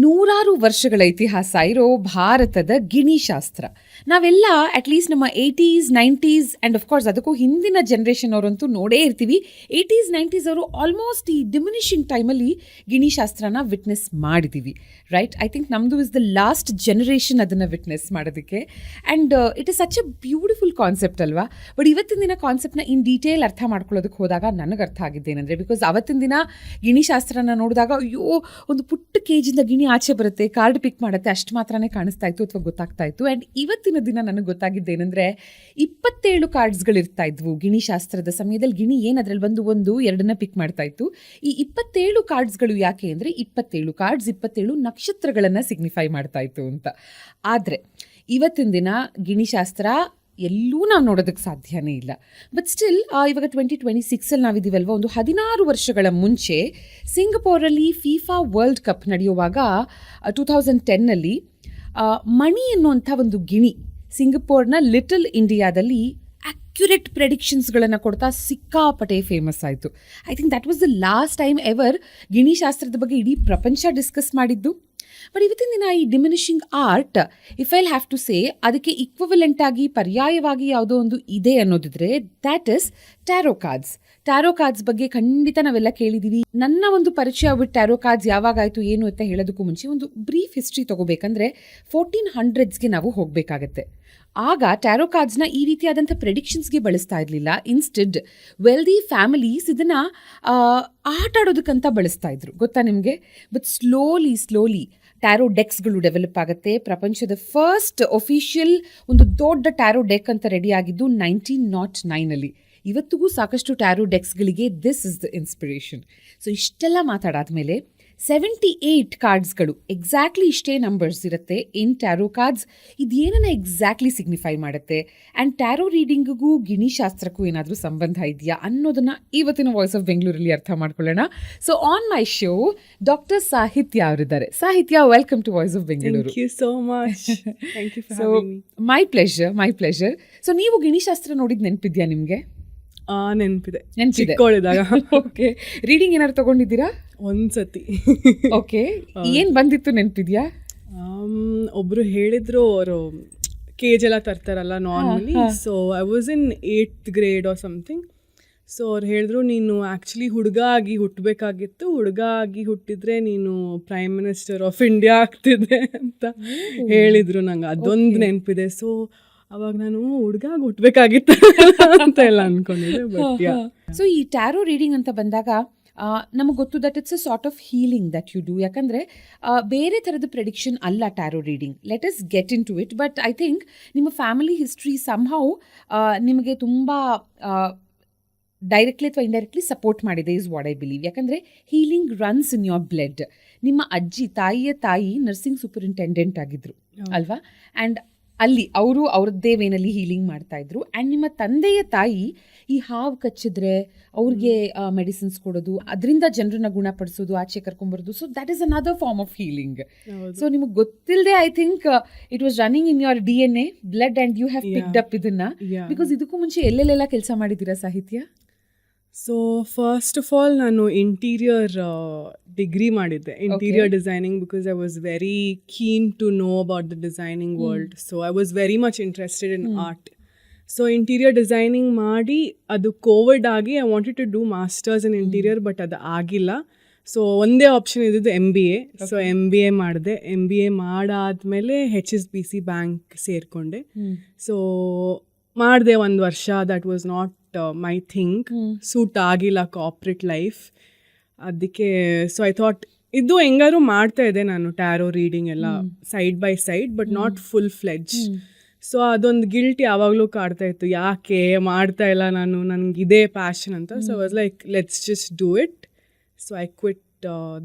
ನೂರಾರು ವರ್ಷಗಳ ಇತಿಹಾಸ ಇರೋ ಭಾರತದ ಗಿಣಿಶಾಸ್ತ್ರ ನಾವೆಲ್ಲ ಅಟ್ಲೀಸ್ಟ್ ನಮ್ಮ 80s 90s ಆ್ಯಂಡ್ ಅಫ್ಕೋರ್ಸ್ ಅದಕ್ಕೂ ಹಿಂದಿನ ಜನ್ರೇಷನ್ ಅವರಂತೂ ನೋಡೇ ಇರ್ತೀವಿ. 80s 90s ಅವರು ಆಲ್ಮೋಸ್ಟ್ ಈ ಡಿಮಿನಿಷಿಂಗ್ ಟೈಮಲ್ಲಿ ಗಿಣಿಶಾಸ್ತ್ರನ ವಿಟ್ನೆಸ್ ಮಾಡಿದ್ದೀವಿ, ರೈಟ್? ಐ ಥಿಂಕ್ ನಮ್ಮದು ಇಸ್ ದ ಲಾಸ್ಟ್ ಜನರೇಷನ್ ಅದನ್ನು ವಿಟ್ನೆಸ್ ಮಾಡೋದಕ್ಕೆ. And it is such a beautiful concept ಅಲ್ವಾ? ಬಟ್ ಇವತ್ತಿನ ದಿನ ಕಾನ್ಸೆಪ್ಟ್ನ ಇನ್ ಡೀಟೇಲ್ ಅರ್ಥ ಮಾಡ್ಕೊಳ್ಳೋದಕ್ಕೆ ಹೋದಾಗ ನನಗೆ ಅರ್ಥ ಆಗಿದ್ದೇನೆಂದರೆ, ಬಿಕಾಸ್ ಅವತ್ತಿನ ದಿನ ಗಿಣಿಶಾಸ್ತ್ರನ ನೋಡಿದಾಗ ಅಯ್ಯೋ ಒಂದು ಪುಟ್ಟ ಕೇಜಿಂದ ಗಿಣಿ ಆಚೆ ಬರುತ್ತೆ, ಕಾರ್ಡ್ ಪಿಕ್ ಮಾಡುತ್ತೆ, ಅಷ್ಟು ಮಾತ್ರನೇ ಕಾಣಿಸ್ತಾ ಇತ್ತು ಅಥವಾ ಗೊತ್ತಾಗ್ತಾ ಇತ್ತು. ಆ್ಯಂಡ್ ಇವತ್ತಿನ ದಿನ ನನಗೆ ಗೊತ್ತಾಗಿದ್ದೇನೆಂದರೆ 27 ಕಾರ್ಡ್ಸ್ಗಳಿರ್ತಾ ಇದ್ವು ಗಿಣಿಶಾಸ್ತ್ರದ ಸಮಯದಲ್ಲಿ. ಗಿಣಿ ಏನು ಅದರಲ್ಲಿ ಬಂದು 1-2 ಪಿಕ್ ಮಾಡ್ತಾ ಇತ್ತು. ಈ 27 ಕಾರ್ಡ್ಸ್ಗಳು ಯಾಕೆ ಅಂದರೆ 27 ಕಾರ್ಡ್ಸ್ 27 ನಕ್ಷತ್ರಗಳನ್ನು ಸಿಗ್ನಿಫೈ ಮಾಡ್ತಾ ಇತ್ತು ಅಂತ. ಆದರೆ ಇವತ್ತಿನ ದಿನ ಗಿಣಿಶಾಸ್ತ್ರ ಎಲ್ಲೂ ನಾವು ನೋಡೋದಕ್ಕೆ ಸಾಧ್ಯನೇ ಇಲ್ಲ. ಬಟ್ ಸ್ಟಿಲ್ ಇವಾಗ 2026 ನಾವಿದ್ದೀವಲ್ವ, ಒಂದು 16 ವರ್ಷಗಳ ಮುಂಚೆ ಸಿಂಗಪೂರಲ್ಲಿ ಫಿಫಾ ವರ್ಲ್ಡ್ ಕಪ್ ನಡೆಯುವಾಗ 2010ನಲ್ಲಿ ಮಣಿ ಎನ್ನುವಂಥ ಒಂದು ಗಿಣಿ ಸಿಂಗಪೂರ್ನ ಲಿಟಲ್ ಇಂಡಿಯಾದಲ್ಲಿ ಅಕ್ಯುರೇಟ್ ಪ್ರೆಡಿಕ್ಷನ್ಸ್ಗಳನ್ನು ಕೊಡ್ತಾ ಸಿಕ್ಕಾಪಟ್ಟೆ ಫೇಮಸ್ ಆಯಿತು. I think that was the last time ever ಗಿಣಿಶಾಸ್ತ್ರದ ಬಗ್ಗೆ ಇಡೀ ಪ್ರಪಂಚ ಡಿಸ್ಕಸ್ ಮಾಡಿದ್ದು. ಬಟ್ ಇವತ್ತಿನ ದಿನ ಈ diminishing art, if I'll have to say, ಅದಕ್ಕೆ ಇಕ್ವಲೆಂಟ್ ಆಗಿ ಪರ್ಯಾಯವಾಗಿ ಯಾವುದೋ ಒಂದು ಇದೆ ಅನ್ನೋದಿದ್ರೆ that is tarot cards. Tarot cards ಬಗ್ಗೆ ಖಂಡಿತ ನಾವೆಲ್ಲ ಕೇಳಿದ್ದೀವಿ. ನನ್ನ ಒಂದು ಪರಿಚಯ ಬಿಟ್ಟು ಟ್ಯಾರೋ ಕಾರ್ಡ್ಸ್ ಯಾವಾಗಾಯಿತು ಏನು ಅಂತ ಹೇಳೋದಕ್ಕೂ ಮುಂಚೆ ಒಂದು ಬ್ರೀಫ್ ಹಿಸ್ಟ್ರಿ ತೊಗೋಬೇಕಂದ್ರೆ 1400ಸ್ಗೆ ನಾವು ಹೋಗಬೇಕಾಗತ್ತೆ. ಆಗ ಟ್ಯಾರೋ ಕಾರ್ಡ್ಸ್ನ ಈ ರೀತಿಯಾದಂಥ ಪ್ರೆಡಿಕ್ಷನ್ಸ್ಗೆ ಬಳಸ್ತಾ ಇರಲಿಲ್ಲ. ಇನ್ಸ್ಟೆಡ್ ವೆಲ್ದಿ ಫ್ಯಾಮಿಲೀಸ್ ಇದನ್ನು ಆಟ ಆಡೋದಕ್ಕಂತ ಬಳಸ್ತಾ ಇದ್ರು, ಗೊತ್ತಾ ನಿಮಗೆ? ಬಟ್ ಸ್ಲೋಲಿ ಟ್ಯಾರೋ ಡೆಕ್ಸ್ಗಳು ಡೆವಲಪ್ ಆಗುತ್ತೆ. ಪ್ರಪಂಚದ ಫಸ್ಟ್ ಒಫಿಷಿಯಲ್ ಒಂದು ದೊಡ್ಡ ಟ್ಯಾರೋ ಡೆಕ್ ಅಂತ ರೆಡಿ ಆಗಿದ್ದು 1909ನಲ್ಲಿ. ಇವತ್ತಿಗೂ ಸಾಕಷ್ಟು ಟ್ಯಾರೋ ಡೆಕ್ಸ್ಗಳಿಗೆ this is the inspiration. So ಇಷ್ಟೆಲ್ಲ ಮಾತಾಡಾದ್ಮೇಲೆ 78 ಕಾರ್ಡ್ಸ್ಗಳು, ಎಕ್ಸಾಕ್ಟ್ಲಿ ಇಷ್ಟೇ ನಂಬರ್ಸ್ ಇರುತ್ತೆ ಇನ್ ಟ್ಯಾರೋ ಕಾರ್ಡ್ಸ್. ಇದೇನನ್ನ ಎಕ್ಸಾಕ್ಟ್ಲಿ ಸಿಗ್ನಿಫೈ ಮಾಡುತ್ತೆ ಆ್ಯಂಡ್ ಟ್ಯಾರೋ ರೀಡಿಂಗಿಗೂ ಗಿಣಿಶಾಸ್ತ್ರಕ್ಕೂ ಏನಾದರೂ ಸಂಬಂಧ ಇದೆಯಾ ಅನ್ನೋದನ್ನು ಇವತ್ತಿನ ವಾಯ್ಸ್ ಆಫ್ ಬೆಂಗಳೂರಲ್ಲಿ ಅರ್ಥ ಮಾಡ್ಕೊಳ್ಳೋಣ. So on my show doctor Sahitya ಅವರಿದ್ದಾರೆ. Sahitya, welcome to voice of Bengaluru. Thank you so much. Thank you for so having me. My pleasure. So ನೀವು ಗಿಣಿಶಾಸ್ತ್ರ ನೋಡಿದ್ದು ನೆನಪಿದ್ಯಾ ನಿಮಗೆ? ನೆನಪಿದೆ, ನೆನಪಿದೆ. ಚಿಕ್ಕವಳಿದ್ದಾಗ. ಓಕೆ, ರೀಡಿಂಗ್ ಏನಾದ್ರು ತಗೊಂಡಿದ್ದೀರಾ? ಒಂದ್ಸತಿ. ಓಕೆ, ಏನು ಬಂದಿತ್ತು ನೆನಪಿದ್ಯಾ? ಒಬ್ರು ಹೇಳಿದ್ರು, ಅವರು ಕೇಜ್ ಎಲ್ಲ ತರ್ತಾರಲ್ಲ normally. So I was in 8th grade or something. So ಅವ್ರು ಹೇಳಿದ್ರು, ನೀನು ಆ್ಯಕ್ಚುಲಿ ಹುಡುಗ ಆಗಿ ಹುಟ್ಟಬೇಕಾಗಿತ್ತು, ಹುಡುಗ ಆಗಿ ಹುಟ್ಟಿದ್ರೆ ನೀನು ಪ್ರೈಮ್ ಮಿನಿಸ್ಟರ್ ಆಫ್ ಇಂಡಿಯಾ ಆಗ್ತಿದೆ ಅಂತ ಹೇಳಿದ್ರು. ನಂಗೆ ಅದೊಂದು ನೆನಪಿದೆ. ಸೊ ಅವಾಗ ನಾನು ಹುಡುಗಾಗಿ ಹುಟ್ಟಬೇಕಾಗಿತ್ತು ಅಂತ ಎಲ್ಲ ಅನ್ಕೊಂಡಿದ್ದೆ. ಬಟ್ ಸೊ ಈ ಟ್ಯಾರೋ ರೀಡಿಂಗ್ ಅಂತ ಬಂದಾಗ ನಮಗೆ ಗೊತ್ತು that it's a sort of healing that you do. ಯಾಕಂದರೆ ಬೇರೆ ಥರದ ಪ್ರೆಡಿಕ್ಷನ್ ಅಲ್ಲ tarot reading. Let us get into it. But I think ನಿಮ್ಮ ಫ್ಯಾಮಿಲಿ ಹಿಸ್ಟ್ರಿ ಸಮ್ಹೌ ನಿಮಗೆ ತುಂಬ ಡೈರೆಕ್ಟ್ಲಿ ಅಥವಾ ಇಂಡೈರೆಕ್ಟ್ಲಿ ಸಪೋರ್ಟ್ ಮಾಡಿದೆ ಇಸ್ ವಾಟ್ ಐ ಬಿಲೀವ್. ಯಾಕಂದರೆ healing runs in your blood. ನಿಮ್ಮ ಅಜ್ಜಿ, ತಾಯಿಯ ತಾಯಿ ನರ್ಸಿಂಗ್ ಸೂಪರಿಂಟೆಂಡೆಂಟ್ ಆಗಿದ್ರು ಅಲ್ವಾ? ಆ್ಯಂಡ್ ಅಲ್ಲಿ ಅವರು ಅವ್ರದ್ದೇ ವೇನಲ್ಲಿ ಹೀಲಿಂಗ್ ಮಾಡ್ತಾಯಿದ್ರು. ಆ್ಯಂಡ್ ನಿಮ್ಮ ತಂದೆಯ ತಾಯಿ ಈ ಹಾವು ಕಚ್ಚಿದ್ರೆ ಅವ್ರಿಗೆ ಮೆಡಿಸಿನ್ಸ್ ಕೊಡೋದು, ಅದರಿಂದ ಜನರನ್ನ ಗುಣಪಡಿಸೋದು, ಆಚೆ ಕರ್ಕೊಂಬರೋದು. So that is another form of healing. So ನಿಮಗೆ ಗೊತ್ತಿಲ್ಲದೆ I think it was running in your DNA, blood, and you have picked up ಇದನ್ನ. ಬಿಕಾಸ್ ಇದಕ್ಕೂ ಮುಂಚೆ ಎಲ್ಲೆಲ್ಲೆಲ್ಲ ಕೆಲಸ ಮಾಡಿದ್ದೀರಾ ಸಾಹಿತ್ಯ? ಸೊ ಫಸ್ಟ್ ಆಫ್ ಆಲ್ ನಾನು ಇಂಟೀರಿಯರ್ ಡಿಗ್ರಿ ಮಾಡಿದ್ದೆ, interior designing, because I was very keen to know about the designing world. So I was very much interested in art. So interior designing ಮಾಡಿ ಅದು ಕೋವಿಡ್ ಆಗಿ I wanted to do masters in interior, but ಅದು ಆಗಿಲ್ಲ. So ಒಂದೇ option ಇದ್ದಿದ್ದು MBA. So MBA ಮಾಡಿದೆ. MBA ಮಾಡಾದ್ಮೇಲೆ HSBC bank ಸೇರಿಕೊಂಡೆ. ಸೊ ಮಾಡಿದೆ 1 ವರ್ಷ. That was not my thing, suit ಆಗಿಲ್ಲ ಕಾರ್ಪೊರೇಟ್ ಲೈಫ್. ಅದಕ್ಕೆ ಸೊ ಐ ಥಾಟ್ ಇದು ಹೆಂಗಾರು ಮಾಡ್ತಾ ಇದೆ ನಾನು ಟ್ಯಾರೋ ರೀಡಿಂಗ್ ಎಲ್ಲ side by side, but not full fledged. So ಅದೊಂದು ಗಿಲ್ಟ್ ಯಾವಾಗಲೂ ಕಾಡ್ತಾ ಇತ್ತು, ಯಾಕೆ ಮಾಡ್ತಾ ಇಲ್ಲ ನಾನು, ನನಗಿದೆ ಪ್ಯಾಷನ್ ಅಂತ. So I was like, let's just do it. So I quit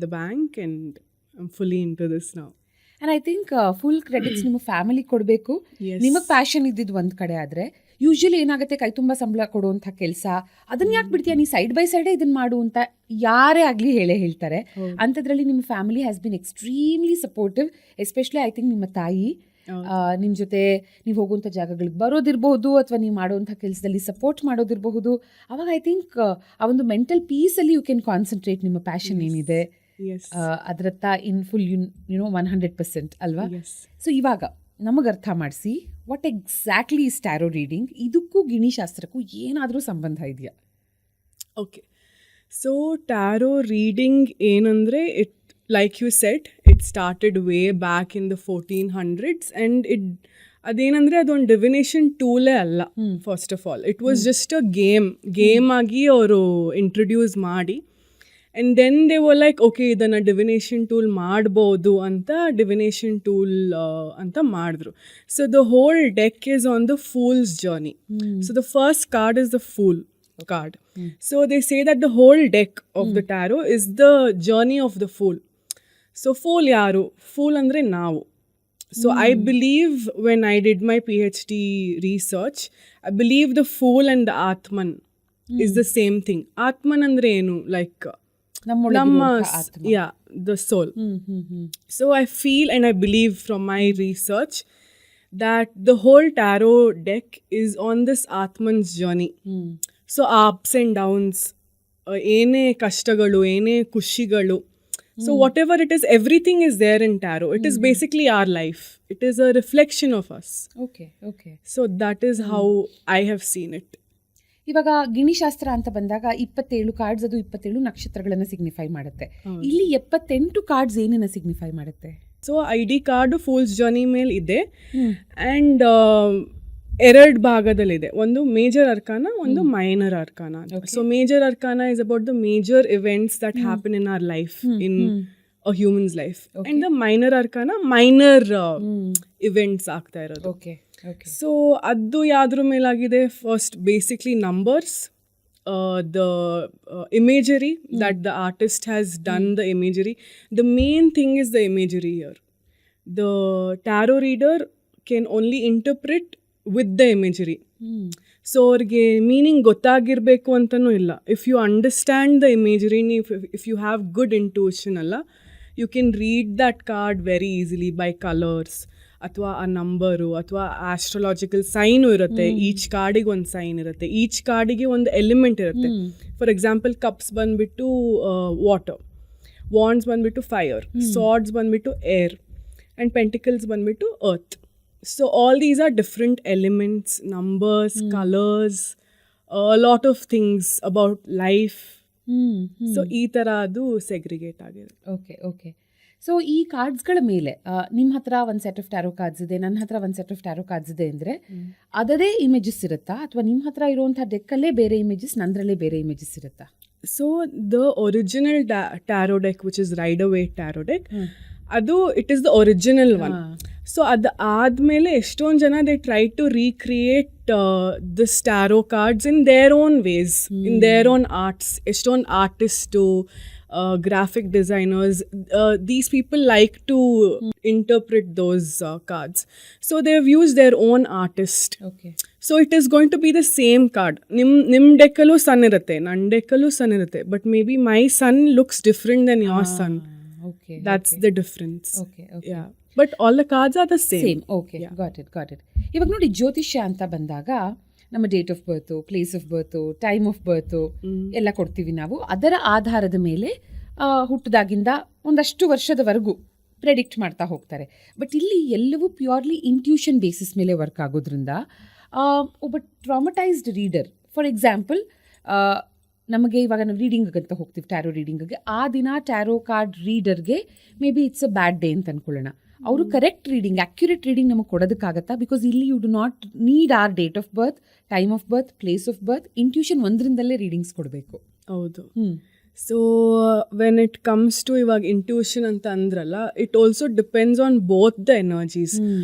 the bank and I am fully into this now. And I think full credits ನಿಮ್ಮ ಫ್ಯಾಮಿಲಿ ಕೊಡಬೇಕು. ನಿಮಗೆ ಪ್ಯಾಷನ್ ಇದ್ದಿದ್ದು ಒಂದು ಕಡೆ ಆದರೆ ಯೂಶ್ವಲಿ ಏನಾಗುತ್ತೆ, ಕೈ ತುಂಬ ಸಂಬಳ ಕೊಡುವಂಥ ಕೆಲಸ ಅದನ್ನು ಯಾಕೆ ಬಿಡ್ತೀಯ, ನೀ ಸೈಡ್ ಬೈ ಸೈಡೇ ಇದನ್ನು ಮಾಡು ಅಂತ ಯಾರೇ ಆಗಲಿ ಹೇಳ್ತಾರೆ. ಅಂಥದ್ರಲ್ಲಿ ನಿಮ್ಮ family has been extremely supportive. Especially I think ನಿಮ್ಮ ತಾಯಿ ನಿಮ್ಮ ಜೊತೆ ನೀವು ಹೋಗುವಂಥ ಜಾಗಗಳಿಗೆ ಬರೋದಿರಬಹುದು ಅಥವಾ ನೀವು ಮಾಡುವಂಥ ಕೆಲಸದಲ್ಲಿ ಸಪೋರ್ಟ್ ಮಾಡೋದಿರಬಹುದು. ಅವಾಗ ಐ ಥಿಂಕ್ ಆ ಒಂದು ಮೆಂಟಲ್ ಪೀಸಲ್ಲಿ ಯು ಕ್ಯಾನ್ ಕಾನ್ಸಂಟ್ರೇಟ್ ನಿಮ್ಮ ಪ್ಯಾಷನ್ ಏನಿದೆ. Yes. ಅದರತ್ತ ಇನ್ ಫುಲ್ 100% ಅಲ್ವಾ? Yes. ಸೊ ಇವಾಗ ನಮಗೆ ಅರ್ಥ ಮಾಡಿಸಿ, what exactly is tarot reading? ಇದಕ್ಕೂ ಗಿಣಿಶಾಸ್ತ್ರಕ್ಕೂ ಏನಾದರೂ ಸಂಬಂಧ ಇದೆಯಾ? Okay. So tarot reading ಏನಂದ್ರೆ it, like you said, it started way back in the 1400s and ಅದೇನಂದ್ರೆ ಅದೊಂದು ಡಿವಿನೇಷನ್ ಟೂಲೇ ಅಲ್ಲ. First of all it was just a game ಆಗಿ ಅವರು ಇಂಟ್ರೊಡ್ಯೂಸ್ ಮಾಡಿ and then they were like okay ಇದನ್ನು divination tool ಮಾಡ್ಬೋದು ಅಂತ ಡಿವಿನೇಷನ್ ಟೂಲ್ ಅಂತ ಮಾಡಿದ್ರು. So the whole deck is on the fool's journey. So the first card is the fool card. So they say that the whole deck of the tarot is the journey of the fool. So fool yaru? Fool andre ನಾವು. So I believe when I did my PhD research, I believe the fool and the Atman is the same thing. Atman andre ಏನು? Like yeah, the soul. So I feel and I believe from my research that the whole tarot deck is on this Atman's journey. So ಆ ups and downs, ಏನೇ ಕಷ್ಟಗಳು, ಏನೇ ಖುಷಿಗಳು, so whatever it is, everything is there in tarot. It is basically our life. It is a reflection of us. Okay okay. So that is how I have seen it. ಇವಾಗ ಗಿಣಿಶಾಸ್ತ್ರ ಅಂತ ಬಂದಾಗ 27 cards, ಅದು 27 ನಕ್ಷತ್ರಗಳನ್ನು signify ಮಾಡುತ್ತೆ. ಇಲ್ಲಿ 78 cards ಏನನ್ನ signify ಮಾಡುತ್ತೆ? So ID card fool's journey ಮೇಲೆ ಇದೆ ಆ್ಯಂಡ್ ಎರಡು ಭಾಗದಲ್ಲಿದೆ. ಒಂದು ಮೇಜರ್ ಅರ್ಕಾನ, ಒಂದು minor arcana. So major arcana is about the major events that happen in our life, in a human's life. And the minor arcana minor events ಆಗ್ತಾ ಇರೋದು. So ಅದು ಯಾವ್ದ್ರ ಮೇಲಾಗಿದೆ? First basically numbers, the imagery that the artist has done, the imagery. The main thing is the imagery here. The tarot reader can only interpret with the imagery. So ಅವ್ರಿಗೆ meaning ಗೊತ್ತಾಗಿರಬೇಕು ಅಂತನೂ ಇಲ್ಲ. If you understand the imagery, if you have good intuition ಅಲ್ಲ, you can read that card very easily by colours, ಅಥವಾ ಆ number, ಅಥವಾ astrological sign ಇರುತ್ತೆ. Each ಕಾರ್ಡಿಗೆ ಒಂದು ಸೈನ್ ಇರುತ್ತೆ, ಈಚ್ ಕಾರ್ಡಿಗೆ ಒಂದು ಎಲಿಮೆಂಟ್ ಇರುತ್ತೆ. ಫಾರ್ ಎಕ್ಸಾಂಪಲ್ ಕಪ್ಸ್ ಬಂದುಬಿಟ್ಟು ವಾಟರ್, ವಾಂಡ್ಸ್ ಬಂದುಬಿಟ್ಟು ಫೈರ್, ಸಾರ್ಡ್ಸ್ ಬಂದುಬಿಟ್ಟು ಏರ್, ಆ್ಯಂಡ್ ಪೆಂಟಿಕಲ್ಸ್ ಬಂದುಬಿಟ್ಟು earth. So all these are different elements, numbers, colors, a lot of things about life. So ಈ ಥರ ಅದು ಸೆಗ್ರಿಗೇಟ್ ಆಗಿದೆ. Okay okay. ಸೊ ಈ ಕಾರ್ಡ್ಸ್ಗಳ ಮೇಲೆ ನಿಮ್ಮ ಹತ್ರ ಒಂದು ಸೆಟ್ ಆಫ್ ಟ್ಯಾರೋ ಕಾರ್ಡ್ಸ್ ಇದೆ, ನನ್ನ ಹತ್ರ ಒಂದು ಸೆಟ್ ಆಫ್ ಟ್ಯಾರೋ ಕಾರ್ಡ್ಸ್ ಇದೆ ಅಂದರೆ ಅದರದೇ ಇಮೇಜಸ್ ಇರುತ್ತಾ, ಅಥವಾ ನಿಮ್ಮ ಹತ್ರ ಇರುವಂಥ ಡೆಕ್ಕಲ್ಲೇ ಬೇರೆ ಇಮೇಜಸ್, ನಂದರಲ್ಲೇ ಬೇರೆ ಇಮೇಜಸ್ ಇರುತ್ತಾ? So the original tarot deck which is Rider Waite tarot deck, ಅದು it is the original one. So ಅದು ಆದಮೇಲೆ ಎಷ್ಟೊಂದು ಜನ they try to recreate this tarot cards in their own ways, in their own arts. ಎಷ್ಟೊಂದು artist, graphic designers, these people like to interpret those cards. So they have used their own artist. Okay. So it is going to be the same card. Nim dekkalu sun irutte, nan dekkalu sun irutte, but maybe my sun looks different than your sun. Okay. That's the difference. Okay. Yeah. But all the cards are the same. Okay. Yeah. Got it. ಇವಾಗ ನೋಡಿ, ಜ್ಯೋತಿಷ್ಯ ಅಂತ ಬಂದಾಗ ನಮ್ಮ date of birth, place of birth, time of birth ಎಲ್ಲ ಕೊಡ್ತೀವಿ ನಾವು. ಅದರ ಆಧಾರದ ಮೇಲೆ ಹುಟ್ಟಿದಾಗಿಂದ ಒಂದಷ್ಟು ವರ್ಷದವರೆಗೂ ಪ್ರೆಡಿಕ್ಟ್ ಮಾಡ್ತಾ ಹೋಗ್ತಾರೆ. ಬಟ್ ಇಲ್ಲಿ ಎಲ್ಲವೂ ಪ್ಯೂರ್ಲಿ ಇಂಟ್ಯೂಷನ್ ಬೇಸಿಸ್ ಮೇಲೆ ವರ್ಕ್ ಆಗೋದ್ರಿಂದ ಒಬ್ಬ ಟ್ರಾಮಟೈಸ್ಡ್ ರೀಡರ್, ಫಾರ್ ಎಕ್ಸಾಂಪಲ್ ನಮಗೆ ಇವಾಗ ನಾವು ರೀಡಿಂಗ್ ಅಂತ ಹೋಗ್ತೀವಿ, ಟ್ಯಾರೋ ರೀಡಿಂಗ್ಗೆ, ಆ ದಿನ ಟ್ಯಾರೋ ಕಾರ್ಡ್ ರೀಡರ್ಗೆ maybe it's a bad day ಅಂತ ಅನ್ಕೊಳ್ಳೋಣ. ಅವರು ಕರೆಕ್ಟ್ ರೀಡಿಂಗ್, ಅಕ್ಯುರೇಟ್ ರೀಡಿಂಗ್ ನಮಗೆ ಕೊಡೋದಕ್ಕಾಗತ್ತಾ? ಬಿಕಾಸ್ ಇಲ್ಲಿ you do not need our date of birth, time of birth, place of birth, intuition ಒಂದರಿಂದಲೇ ರೀಡಿಂಗ್ಸ್ ಕೊಡಬೇಕು. ಹೌದು. So when it comes to ಇವಾಗ ಇಂಟ್ಯೂಷನ್ ಅಂತ ಅಂದ್ರಲ್ಲ, it also depends on both the energies.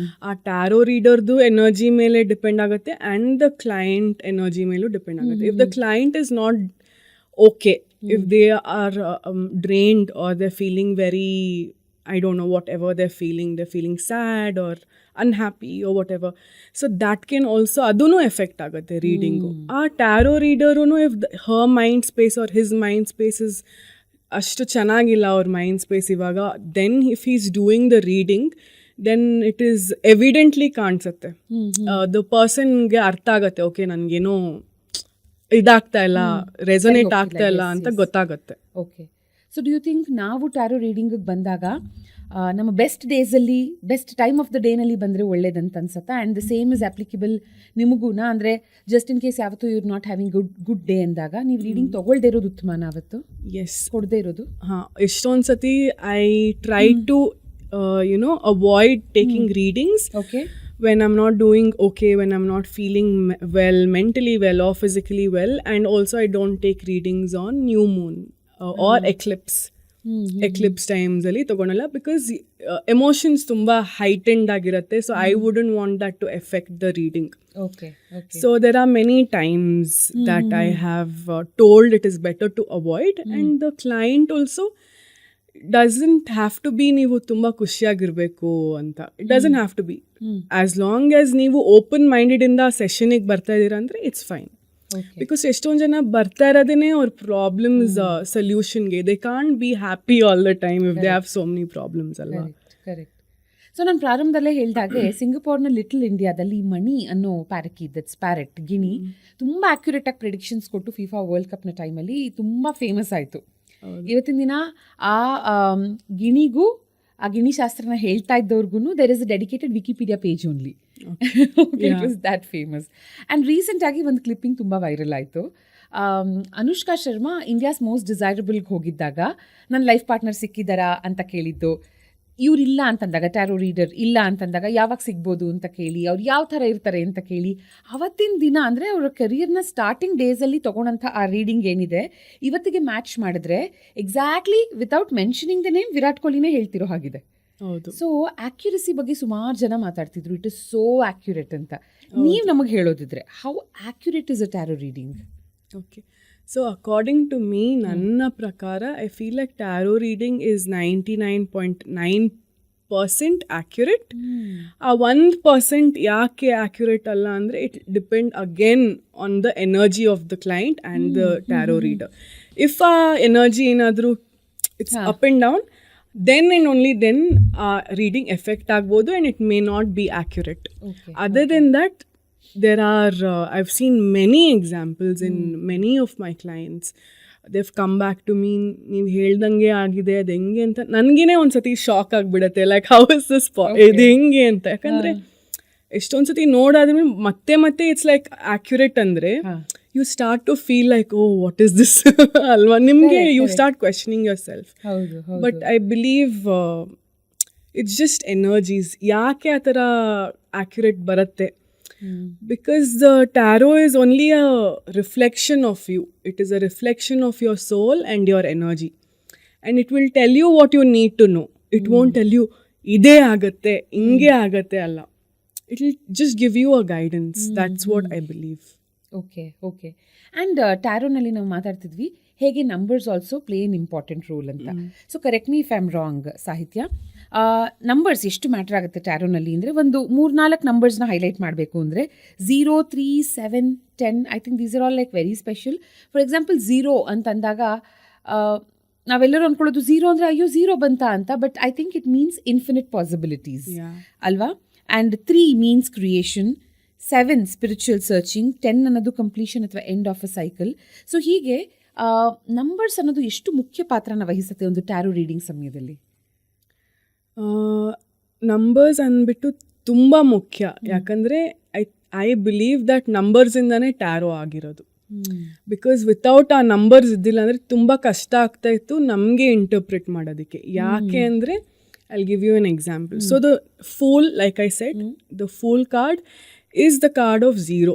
ಆ ಟ್ಯಾರೋ ರೀಡರ್ದು energy ಮೇಲೆ depend ಆಗುತ್ತೆ ಆ್ಯಂಡ್ ದ ಕ್ಲೈಂಟ್ ಎನರ್ಜಿ ಮೇಲೂ ಡಿಪೆಂಡ್ ಆಗುತ್ತೆ. If the client is not okay, if they are drained or they feeling very, I don't know, whatever they're feeling sad or unhappy or whatever. So that can also, adunu affect agutte reading. Aa tarot reader nu, if her mind space or his mind space is ashtu chanagilla, or mind space ivaga, then if he's doing the reading, then it is evidently ಕಾಣಿಸುತ್ತೆ. The person ಗೆ ಅರ್ಥ ಆಗುತ್ತೆ, okay ನನಗೇನೋ ಇದಾಗ್ತಾ ಇಲ್ಲ, resonate ಆಗ್ತಾ ಇಲ್ಲ ಅಂತ ಗೊತ್ತಾಗುತ್ತೆ. Okay. So do you think ನಾವು ಟ್ಯಾರೋ ರೀಡಿಂಗಿಗೆ ಬಂದಾಗ ನಮ್ಮ ಬೆಸ್ಟ್ ಡೇಸಲ್ಲಿ ಬೆಸ್ಟ್ ಟೈಮ್ ಆಫ್ ದ ಡೇನಲ್ಲಿ ಬಂದರೆ ಒಳ್ಳೇದಂತ ಅನ್ಸುತ್ತಾ? And the same is applicable ನಿಮಗೂನಾ? ಅಂದರೆ ಜಸ್ಟ್ ಇನ್ ಕೇಸ್ ಯಾವತ್ತೂ you not having good day ಅಂದಾಗ ನೀವು ರೀಡಿಂಗ್ ತೊಗೊಳ್ದೇ ಇರೋದು ಉತ್ತಮನ ಅವತ್ತು, ಎಸ್ ಕೊಡದೇ ಇರೋದು? ಹಾಂ, ಎಷ್ಟೊಂದು ಸತಿ I try to avoid taking readings okay. when I'm not doing okay, when I'm not feeling well, mentally well or physically well. And also I don't take readings on new moon or eclipse. Eclipse times ಅಲ್ಲಿ ತಗೊಳಲ್ಲ, because emotions ತುಂಬ heightened ಆಗಿರುತ್ತೆ. So I wouldn't want that to effect the reading. Okay. So there are many times that I have told it is better to avoid, and the client also doesn't have to be ನೀವು ತುಂಬ ಖುಷಿಯಾಗಿರ್ಬೇಕು ಅಂತ. It doesn't have to be. As long as ನೀವು open minded ಇಂದ ಸೆಷನಿಗೆ ಬರ್ತಾ ಇದ್ದೀರಾ ಅಂದರೆ ಇಟ್ಸ್ ಫೈನ್. ಬಿಕಾಸ್ ಎಷ್ಟೊಂದು ಜನ ಬರ್ತಾ ಇರೋದೇ ಅವ್ರ ಪ್ರಾಬ್ಲಮ್ಸ್ ಸೊಲ್ಯೂಷನ್ಗೆ. They can't be happy all the time if they have so many problems ಅಲ್ವಾ? ಕರೆಕ್ಟ್. ಸೊ ನಾನು ಪ್ರಾರಂಭದಲ್ಲೇ ಹೇಳಿದಾಗೆ ಸಿಂಗಪೂರ್ನ ಲಿಟಲ್ ಇಂಡಿಯಾದಲ್ಲಿ ಮಣಿ ಅನ್ನೋ ಪ್ಯಾರಕೀಟ್, ದಟ್ಸ್ ಪ್ಯಾರೆಟ್, ಗಿಣಿ, ತುಂಬ ಆಕ್ಯುರೇಟಾಗಿ ಪ್ರಿಡಿಕ್ಷನ್ಸ್ ಕೊಟ್ಟು ಫಿಫಾ ವರ್ಲ್ಡ್ ಕಪ್ನ ಟೈಮಲ್ಲಿ ತುಂಬ ಫೇಮಸ್ ಆಯಿತು. ಇವತ್ತಿನ ದಿನ ಆ ಗಿಣಿಗೂ ಆ ಗಿಣಿ ಶಾಸ್ತ್ರನ ಹೇಳ್ತಾ ಇದ್ದವ್ರಿಗೂ there is a dedicated Wikipedia page only. It was that famous. And ರೀಸೆಂಟಾಗಿ ಒಂದು ಕ್ಲಿಪ್ಪಿಂಗ್ ತುಂಬ ವೈರಲ್ ಆಯಿತು. ಅನುಷ್ಕಾ ಶರ್ಮಾ ಇಂಡಿಯಾಸ್ ಮೋಸ್ಟ್ ಡಿಸೈರಬಲ್ಗೆ ಹೋಗಿದ್ದಾಗ ನನ್ನ ಲೈಫ್ ಪಾರ್ಟ್ನರ್ ಸಿಕ್ಕಿದ್ದಾರಾ ಅಂತ ಕೇಳಿದ್ದು. ಇವರಿಲ್ಲ ಅಂತಂದಾಗ, ಟ್ಯಾರೋ ರೀಡರ್ ಇಲ್ಲ ಅಂತಂದಾಗ ಯಾವಾಗ ಸಿಗ್ಬೋದು ಅಂತ ಕೇಳಿ, ಅವ್ರು ಯಾವ ಥರ ಇರ್ತಾರೆ ಅಂತ ಕೇಳಿ, ಅವತ್ತಿನ ದಿನ ಅಂದರೆ ಅವರ ಕೆರಿಯರ್ನ ಸ್ಟಾರ್ಟಿಂಗ್ ಡೇಸಲ್ಲಿ ತೊಗೊಂಡಂಥ ಆ ರೀಡಿಂಗ್ ಏನಿದೆ ಇವತ್ತಿಗೆ ಮ್ಯಾಚ್ ಮಾಡಿದ್ರೆ exactly without mentioning the name Virat ಕೊಹ್ಲಿನೇ ಹೇಳ್ತಿರೋ ಹಾಗಿದೆ. ಹೌದು. ಸೊ ಆಕ್ಯುರಸಿ ಬಗ್ಗೆ ಸುಮಾರು ಜನ ಮಾತಾಡ್ತಿದ್ರು, ಇಟ್ ಇಸ್ ಸೋ ಆಕ್ಯುರೇಟ್ ಅಂತ. ನೀವು ನಮಗೆ ಹೇಳೋದಿದ್ರೆ how accurate is a tarot reading? Okay. So according to me, ನನ್ನ ಪ್ರಕಾರ I feel like tarot reading is 99.9% accurate. ಆ 1% ಯಾಕೆ ಆ್ಯಕ್ಯುರೇಟ್ ಅಲ್ಲ ಅಂದರೆ it depend again on the energy of the client and the tarot reader. If ಆ energy ಏನಾದರೂ it's up and down, then and only then reading effect ಆಗ್ಬೋದು, and it may not be accurate. Other than that, there are I've seen many examples in many of my clients. They've come back to me, ನೀವು ಹೇಳ್ದಂಗೆ ಆಗಿದೆ, ಅದು ಹೆಂಗೆ ಅಂತ ನನಗೇನೆ ಒಂದ್ಸತಿ shock ಆಗಿಬಿಡುತ್ತೆ. Like how is this ಇದು ಹೆಂಗೆ ಅಂತ. ಯಾಕಂದರೆ ಎಷ್ಟೊಂದು ಸತಿ ನೋಡಾದ್ಮೇಲೆ ಮತ್ತೆ ಮತ್ತೆ ಇಟ್ಸ್ ಲೈಕ್ ಆ್ಯಕ್ಯುರೇಟ್ ಅಂದರೆ you start to feel like, oh, what is this? Alva, nimge you start questioning yourself. But I believe it's just energies. Yaake atara accurate baratte? Because the tarot is only a reflection of you. It is a reflection of your soul and your energy, and it will tell you what you need to know. It won't tell you ide agatte inge agatte alla. It will just give you a guidance. That's what I believe. Okay. Okay. And ಟ್ಯಾರೋನಲ್ಲಿ ನಾವು ಮಾತಾಡ್ತಿದ್ವಿ ಹೇಗೆ numbers also play an important role ಅಂತ. So correct me if I am wrong Sahitya. Numbers ಎಷ್ಟು matter ಆಗುತ್ತೆ ಟ್ಯಾರೋನಲ್ಲಿ ಅಂದರೆ, ಒಂದು 3-4 ನಂಬರ್ಸ್ನ ಹೈಲೈಟ್ ಮಾಡಬೇಕು ಅಂದರೆ 0, 3, 7, 10, I think these are all like very special. For example 0 ಅಂತಂದಾಗ ನಾವೆಲ್ಲರೂ ಅಂದ್ಕೊಳ್ಳೋದು 0 ಅಂದರೆ ಅಯ್ಯೋ 0 ಬಂತ ಅಂತ, but I think it means infinite possibilities ಅಲ್ವಾ? And 3 means creation, 7 spiritual searching, 10 ಅನ್ನೋದು ಕಂಪ್ಲೀಷನ್ ಅಥವಾ end of a cycle. So ಹೀಗೆ ನಂಬರ್ಸ್ ಅನ್ನೋದು ಎಷ್ಟು ಮುಖ್ಯ ಪಾತ್ರನ ವಹಿಸುತ್ತೆ ಒಂದು ಟ್ಯಾರೋ ರೀಡಿಂಗ್ ಸಮಯದಲ್ಲಿ? ನಂಬರ್ಸ್ ಅಂದ್ಬಿಟ್ಟು ತುಂಬ ಮುಖ್ಯ. ಯಾಕಂದರೆ ಐ ಬಿಲೀವ್ ದಟ್ ನಂಬರ್ಸಿಂದನೇ ಟ್ಯಾರೋ ಆಗಿರೋದು. ಬಿಕಾಸ್ ವಿತೌಟ್ ಆ ನಂಬರ್ಸ್ ಇದ್ದಿಲ್ಲ ಅಂದರೆ ತುಂಬ ಕಷ್ಟ ಆಗ್ತಾ ಇತ್ತು ನಮಗೆ ಇಂಟರ್ಪ್ರಿಟ್ ಮಾಡೋದಕ್ಕೆ. ಯಾಕೆ ಅಂದರೆ I'll give you an example. So the Fool, like I said, the Fool card is the card of 0.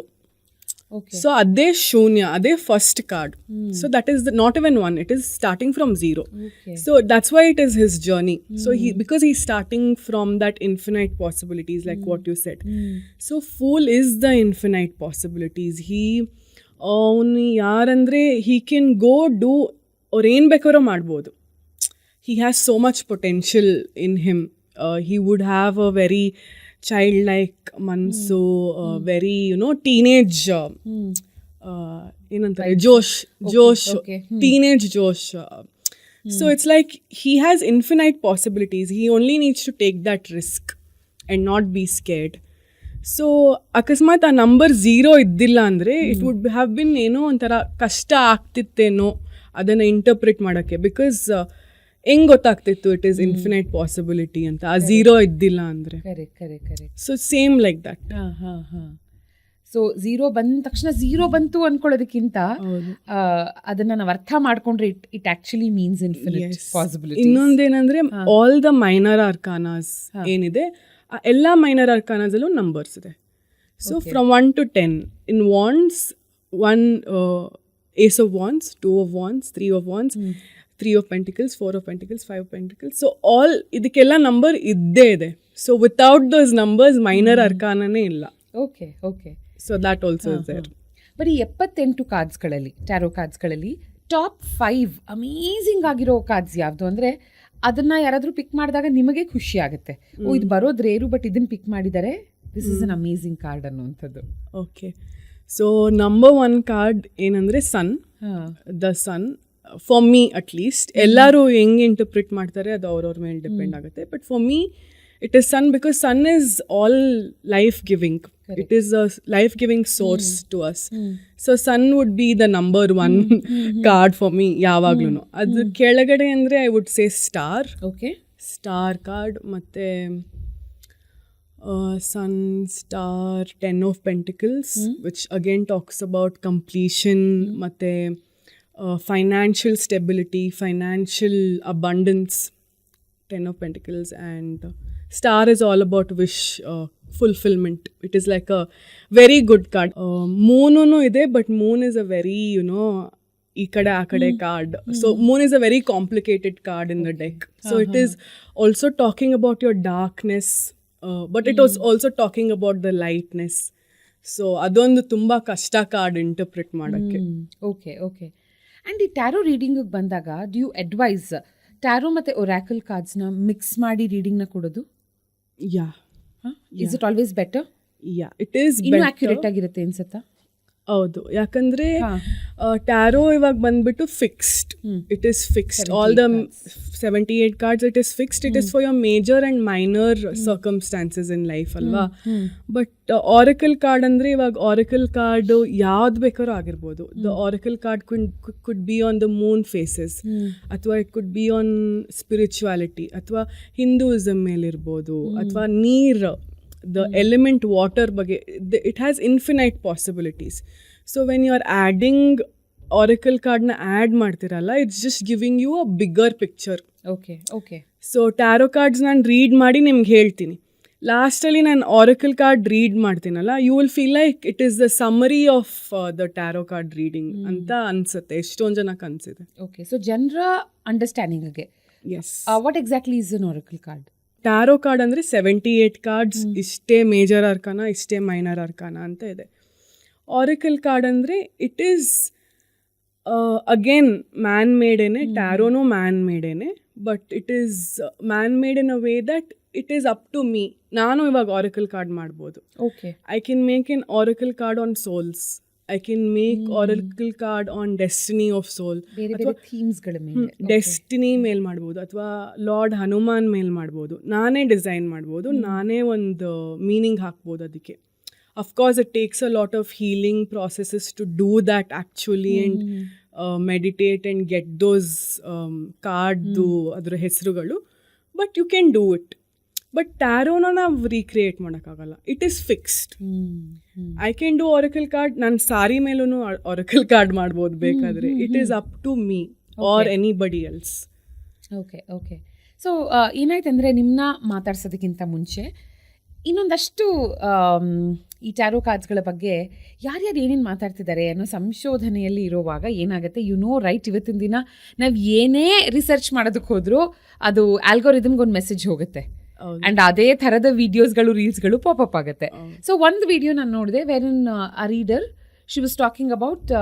Okay. So adhe shunya, adhe first card. So that is not even 1. It is starting from 0. Okay. So that's why it is his journey. So because he's starting from that infinite possibilities, like what you said. So Fool is the infinite possibilities. He yarandre he can go do or ಏನು ಬೇಕಾದ್ರೂ ಮಾಡ್ಬೋದು. He has so much potential in him. He would have a very childlike manso, very, teenage, josh, okay. Teenage josh. So it's like he has infinite possibilities. He only needs to take that risk and not be scared. So ಅಕಸ್ಮಾತ್ ಆ number 0 ಇದ್ದಿಲ್ಲ ಅಂದರೆ it would have been ಏನೋ ಒಂಥರ ಕಷ್ಟ ಆಗ್ತಿತ್ತೇನೋ ಅದನ್ನು interpret ಮಾಡೋಕ್ಕೆ. Because ಹೆಂಗ್ ಗೊತ್ತಾಗ್ತಿತ್ತು ಇಟ್ ಈಸ್ ಇನ್ಫಿನೈಟ್ ಪಾಸಿಬಿಲಿಟಿ ಅಂತ, ಆ ಝೀರೋ ಇದ್ದಿಲ್ಲ ಅಂದರೆ. Correct. So same like that. ಹಾಂ. ಸೊ ಝೀರೋ ಬಂದ ತಕ್ಷಣ ಝೀರೋ ಬಂತು ಅನ್ಕೊಳ್ಳೋದಕ್ಕಿಂತ ಅದನ್ನ ನಾವು ಅರ್ಥ ಮಾಡ್ಕೊಂಡ್ರೆ it actually means infinite possibility. ಇನ್ನೊಂದೇನಂದ್ರೆ ಆಲ್ ದ ಮೈನರ್ ಆರ್ಕಾನಾಸ್ ಏನಿದೆ, ಎಲ್ಲ ಮೈನರ್ ಆರ್ಕಾನಾಸಲ್ಲೂ ನಂಬರ್ಸ್ ಇದೆ. So from 1 to 10 in wands 1 Ace of Wands, 2 of Wands, 3 of Wands, 3 of Pentacles, 4 of Pentacles, 5 of Pentacles. So all ಇದಕ್ಕೆಲ್ಲ number ಇದ್ದೇ ಇದೆ. So without those numbers minor ಅರ್ಕಾನೇ ಇಲ್ಲ. Okay. So that also is there. ಬರೀ 78 ಕಾರ್ಡ್ಸ್ಗಳಲ್ಲಿ, tarot ಕಾರ್ಡ್ಸ್ಗಳಲ್ಲಿ top 5 amazing ಆಗಿರೋ cards ಯಾವುದು ಅಂದರೆ ಅದನ್ನು ಯಾರಾದರೂ ಪಿಕ್ ಮಾಡಿದಾಗ ನಿಮಗೆ ಖುಷಿ ಆಗುತ್ತೆ, ಇದು ಬರೋದು ರೇರು ಬಟ್ ಇದನ್ನು ಪಿಕ್ ಮಾಡಿದ್ದಾರೆ, this is an amazing card ಅನ್ನುವಂಥದ್ದು. ಓಕೆ, ಸೊ ನಂಬರ್ 1 ಕಾರ್ಡ್ ಏನಂದರೆ sun. The sun for me at least, ಎಲ್ಲರೂ ಹೆಂಗೆ ಇಂಟರ್ಪ್ರಿಟ್ ಮಾಡ್ತಾರೆ ಅದು ಅವ್ರವ್ರ ಮೇಲೆ ಡಿಪೆಂಡ್ ಆಗುತ್ತೆ. But for me it is sun because sun is all life giving. Correct. It is a life giving source to us. So sun would be the number 1 card for me yavaglunu. Adu kelagade andre I would say star. Okay, star card matte sun, star, 10 of Pentacles, which again talks about completion, matte financial stability, financial abundance. 10 of Pentacles, and star is all about wish fulfillment. It is like a very good card. Moon ide, but moon is a very, ee kade aa kade card. So moon is a very complicated card in the deck. So it is also talking about your darkness, but it was also talking about the lightness. So adondu tumba kashta card interpret ಮಾಡಕ್ಕೆ. ಓಕೆ. And ಈ tarot ರೀಡಿಂಗಿಗೆ ಬಂದಾಗ do you advise tarot ಮತ್ತು oracle ಕಾರ್ಡ್ಸ್ನ mix ಮಾಡಿ ರೀಡಿಂಗ್ನ ಕೊಡೋದು? Yeah. Is it always better? Yeah, it is ಇನ್ನೂ ಆಕ್ಯುರೇಟ್ ಆಗಿರುತ್ತೆ ಅನ್ಸುತ್ತಾ? ಹೌದು, ಯಾಕಂದರೆ ಟ್ಯಾರೋ ಇವಾಗ ಬಂದ್ಬಿಟ್ಟು fixed. It is fixed. All the 78 cards it is fixed. It is for your major and minor circumstances in life ಅಲ್ವಾ. ಬಟ್ ಆರಕಲ್ ಕಾರ್ಡ್ ಅಂದರೆ ಇವಾಗ ಆರಕಲ್ ಕಾರ್ಡು ಯಾವ್ದು ಬೇಕಾದ್ರೂ ಆಗಿರ್ಬೋದು. The oracle card could be on the moon phases, ಅಥವಾ it could be on spirituality, ಅಥವಾ Hinduism ಮೇಲಿರ್ಬೋದು, ಅಥವಾ ನೀರು, the element water ಬಗ್ಗೆ. It has infinite possibilities. So when you are adding oracle card na add ಮಾಡ್ತಿರಲ್ಲ, it's just giving you a bigger picture. Okay. So tarot cards ನಾನು read ಮಾಡಿ ನಿಮ್ಗೆ ಹೇಳ್ತೀನಿ. ಲಾಸ್ಟಲ್ಲಿ ನಾನು ಆರಕಲ್ ಕಾರ್ಡ್ ರೀಡ್ ಮಾಡ್ತೀನಲ್ಲ, you will feel like it is the summary of the tarot card reading ಅಂತ ಅನ್ಸುತ್ತೆ. ಎಷ್ಟೊಂದು ಜನಕ್ಕೆ ಅನ್ಸಿದೆ. ಓಕೆ, ಸೊ ಜನರ ಅಂಡರ್ಸ್ಟ್ಯಾಂಡಿಂಗ್ಗೆ yes, what exactly is an oracle card? Tarot card ಅಂದರೆ 78 ಕಾರ್ಡ್ಸ್, ಇಷ್ಟೇ ಮೇಜರ್ ಅರ್ಕಾನ, ಇಷ್ಟೇ ಮೈನರ್ ಅರ್ಕಾನ ಅಂತ ಇದೆ. ಆರಕಲ್ ಕಾರ್ಡ್ ಅಂದರೆ ಇಟ್ ಈಸ್ ಅಗೇನ್ ಮ್ಯಾನ್ ಮೇಡೇನೆ. ಟ್ಯಾರೋನು ಮ್ಯಾನ್ ಮೇಡೇನೆ, but it is man made in a way that it is up to me. ನಾನು ಇವಾಗ ಆರಕಲ್ ಕಾರ್ಡ್ ಮಾಡ್ಬೋದು. Okay, I can make an oracle card on souls. I can make oracle card on destiny of soul. ಥೀಮ್ಸ್ಗಳ ಮೇಲೆ destiny ಮೇಲ್ ಮಾಡ್ಬೋದು, ಅಥವಾ lord Hanuman ಮೇಲ್ ಮಾಡ್ಬೋದು. ನಾನೇ design ಮಾಡ್ಬೋದು, ನಾನೇ ಒಂದು ಮೀನಿಂಗ್ ಹಾಕ್ಬೋದು ಅದಕ್ಕೆ. Of course it takes a lot of healing processes to do that actually, and meditate and get those ಕಾರ್ಡ್ದು ಅದರ ಹೆಸರುಗಳು. But you can do it. But ಟ್ಯಾರೋನ ನಾವು ರೀಕ್ರಿಯೇಟ್ ಮಾಡೋಕ್ಕಾಗಲ್ಲ. It is fixed. I can do oracle card, ನಾನು ಸಾರಿ ಮೇಲೂ oracle card ಮಾಡ್ಬೋದು ಬೇಕಾದರೆ. It is up to me or anybody else. Okay. So ಏನಾಯ್ತಂದರೆ, ನಿಮ್ಮನ್ನ ಮಾತಾಡ್ಸೋದಕ್ಕಿಂತ ಮುಂಚೆ ಇನ್ನೊಂದಷ್ಟು ಈ ಟ್ಯಾರೋ ಕಾರ್ಡ್ಸ್ಗಳ ಬಗ್ಗೆ ಯಾರ್ಯಾರು ಏನೇನು ಮಾತಾಡ್ತಿದ್ದಾರೆ ಅನ್ನೋ ಸಂಶೋಧನೆಯಲ್ಲಿ ಇರೋವಾಗ ಏನಾಗುತ್ತೆ, ರೈಟ್, ಇವತ್ತಿನ ದಿನ ನಾವು ಏನೇ ರಿಸರ್ಚ್ ಮಾಡೋದಕ್ಕೆ ಹೋದರೂ ಅದು ಆಲ್ಗೋರಿದಮ್ಗೆ ಒಂದು ಮೆಸೇಜ್ ಹೋಗುತ್ತೆ. ಅಂಡ್ ಅದೇ ಥರದ ವಿಡಿಯೋಸ್ಗಳು, ರೀಲ್ಸ್ಗಳು ಪಾಪಪ್ ಆಗುತ್ತೆ. ಸೊ ಒಂದು ವಿಡಿಯೋ ನಾನು ನೋಡಿದೆ, where in a reader she was talking about,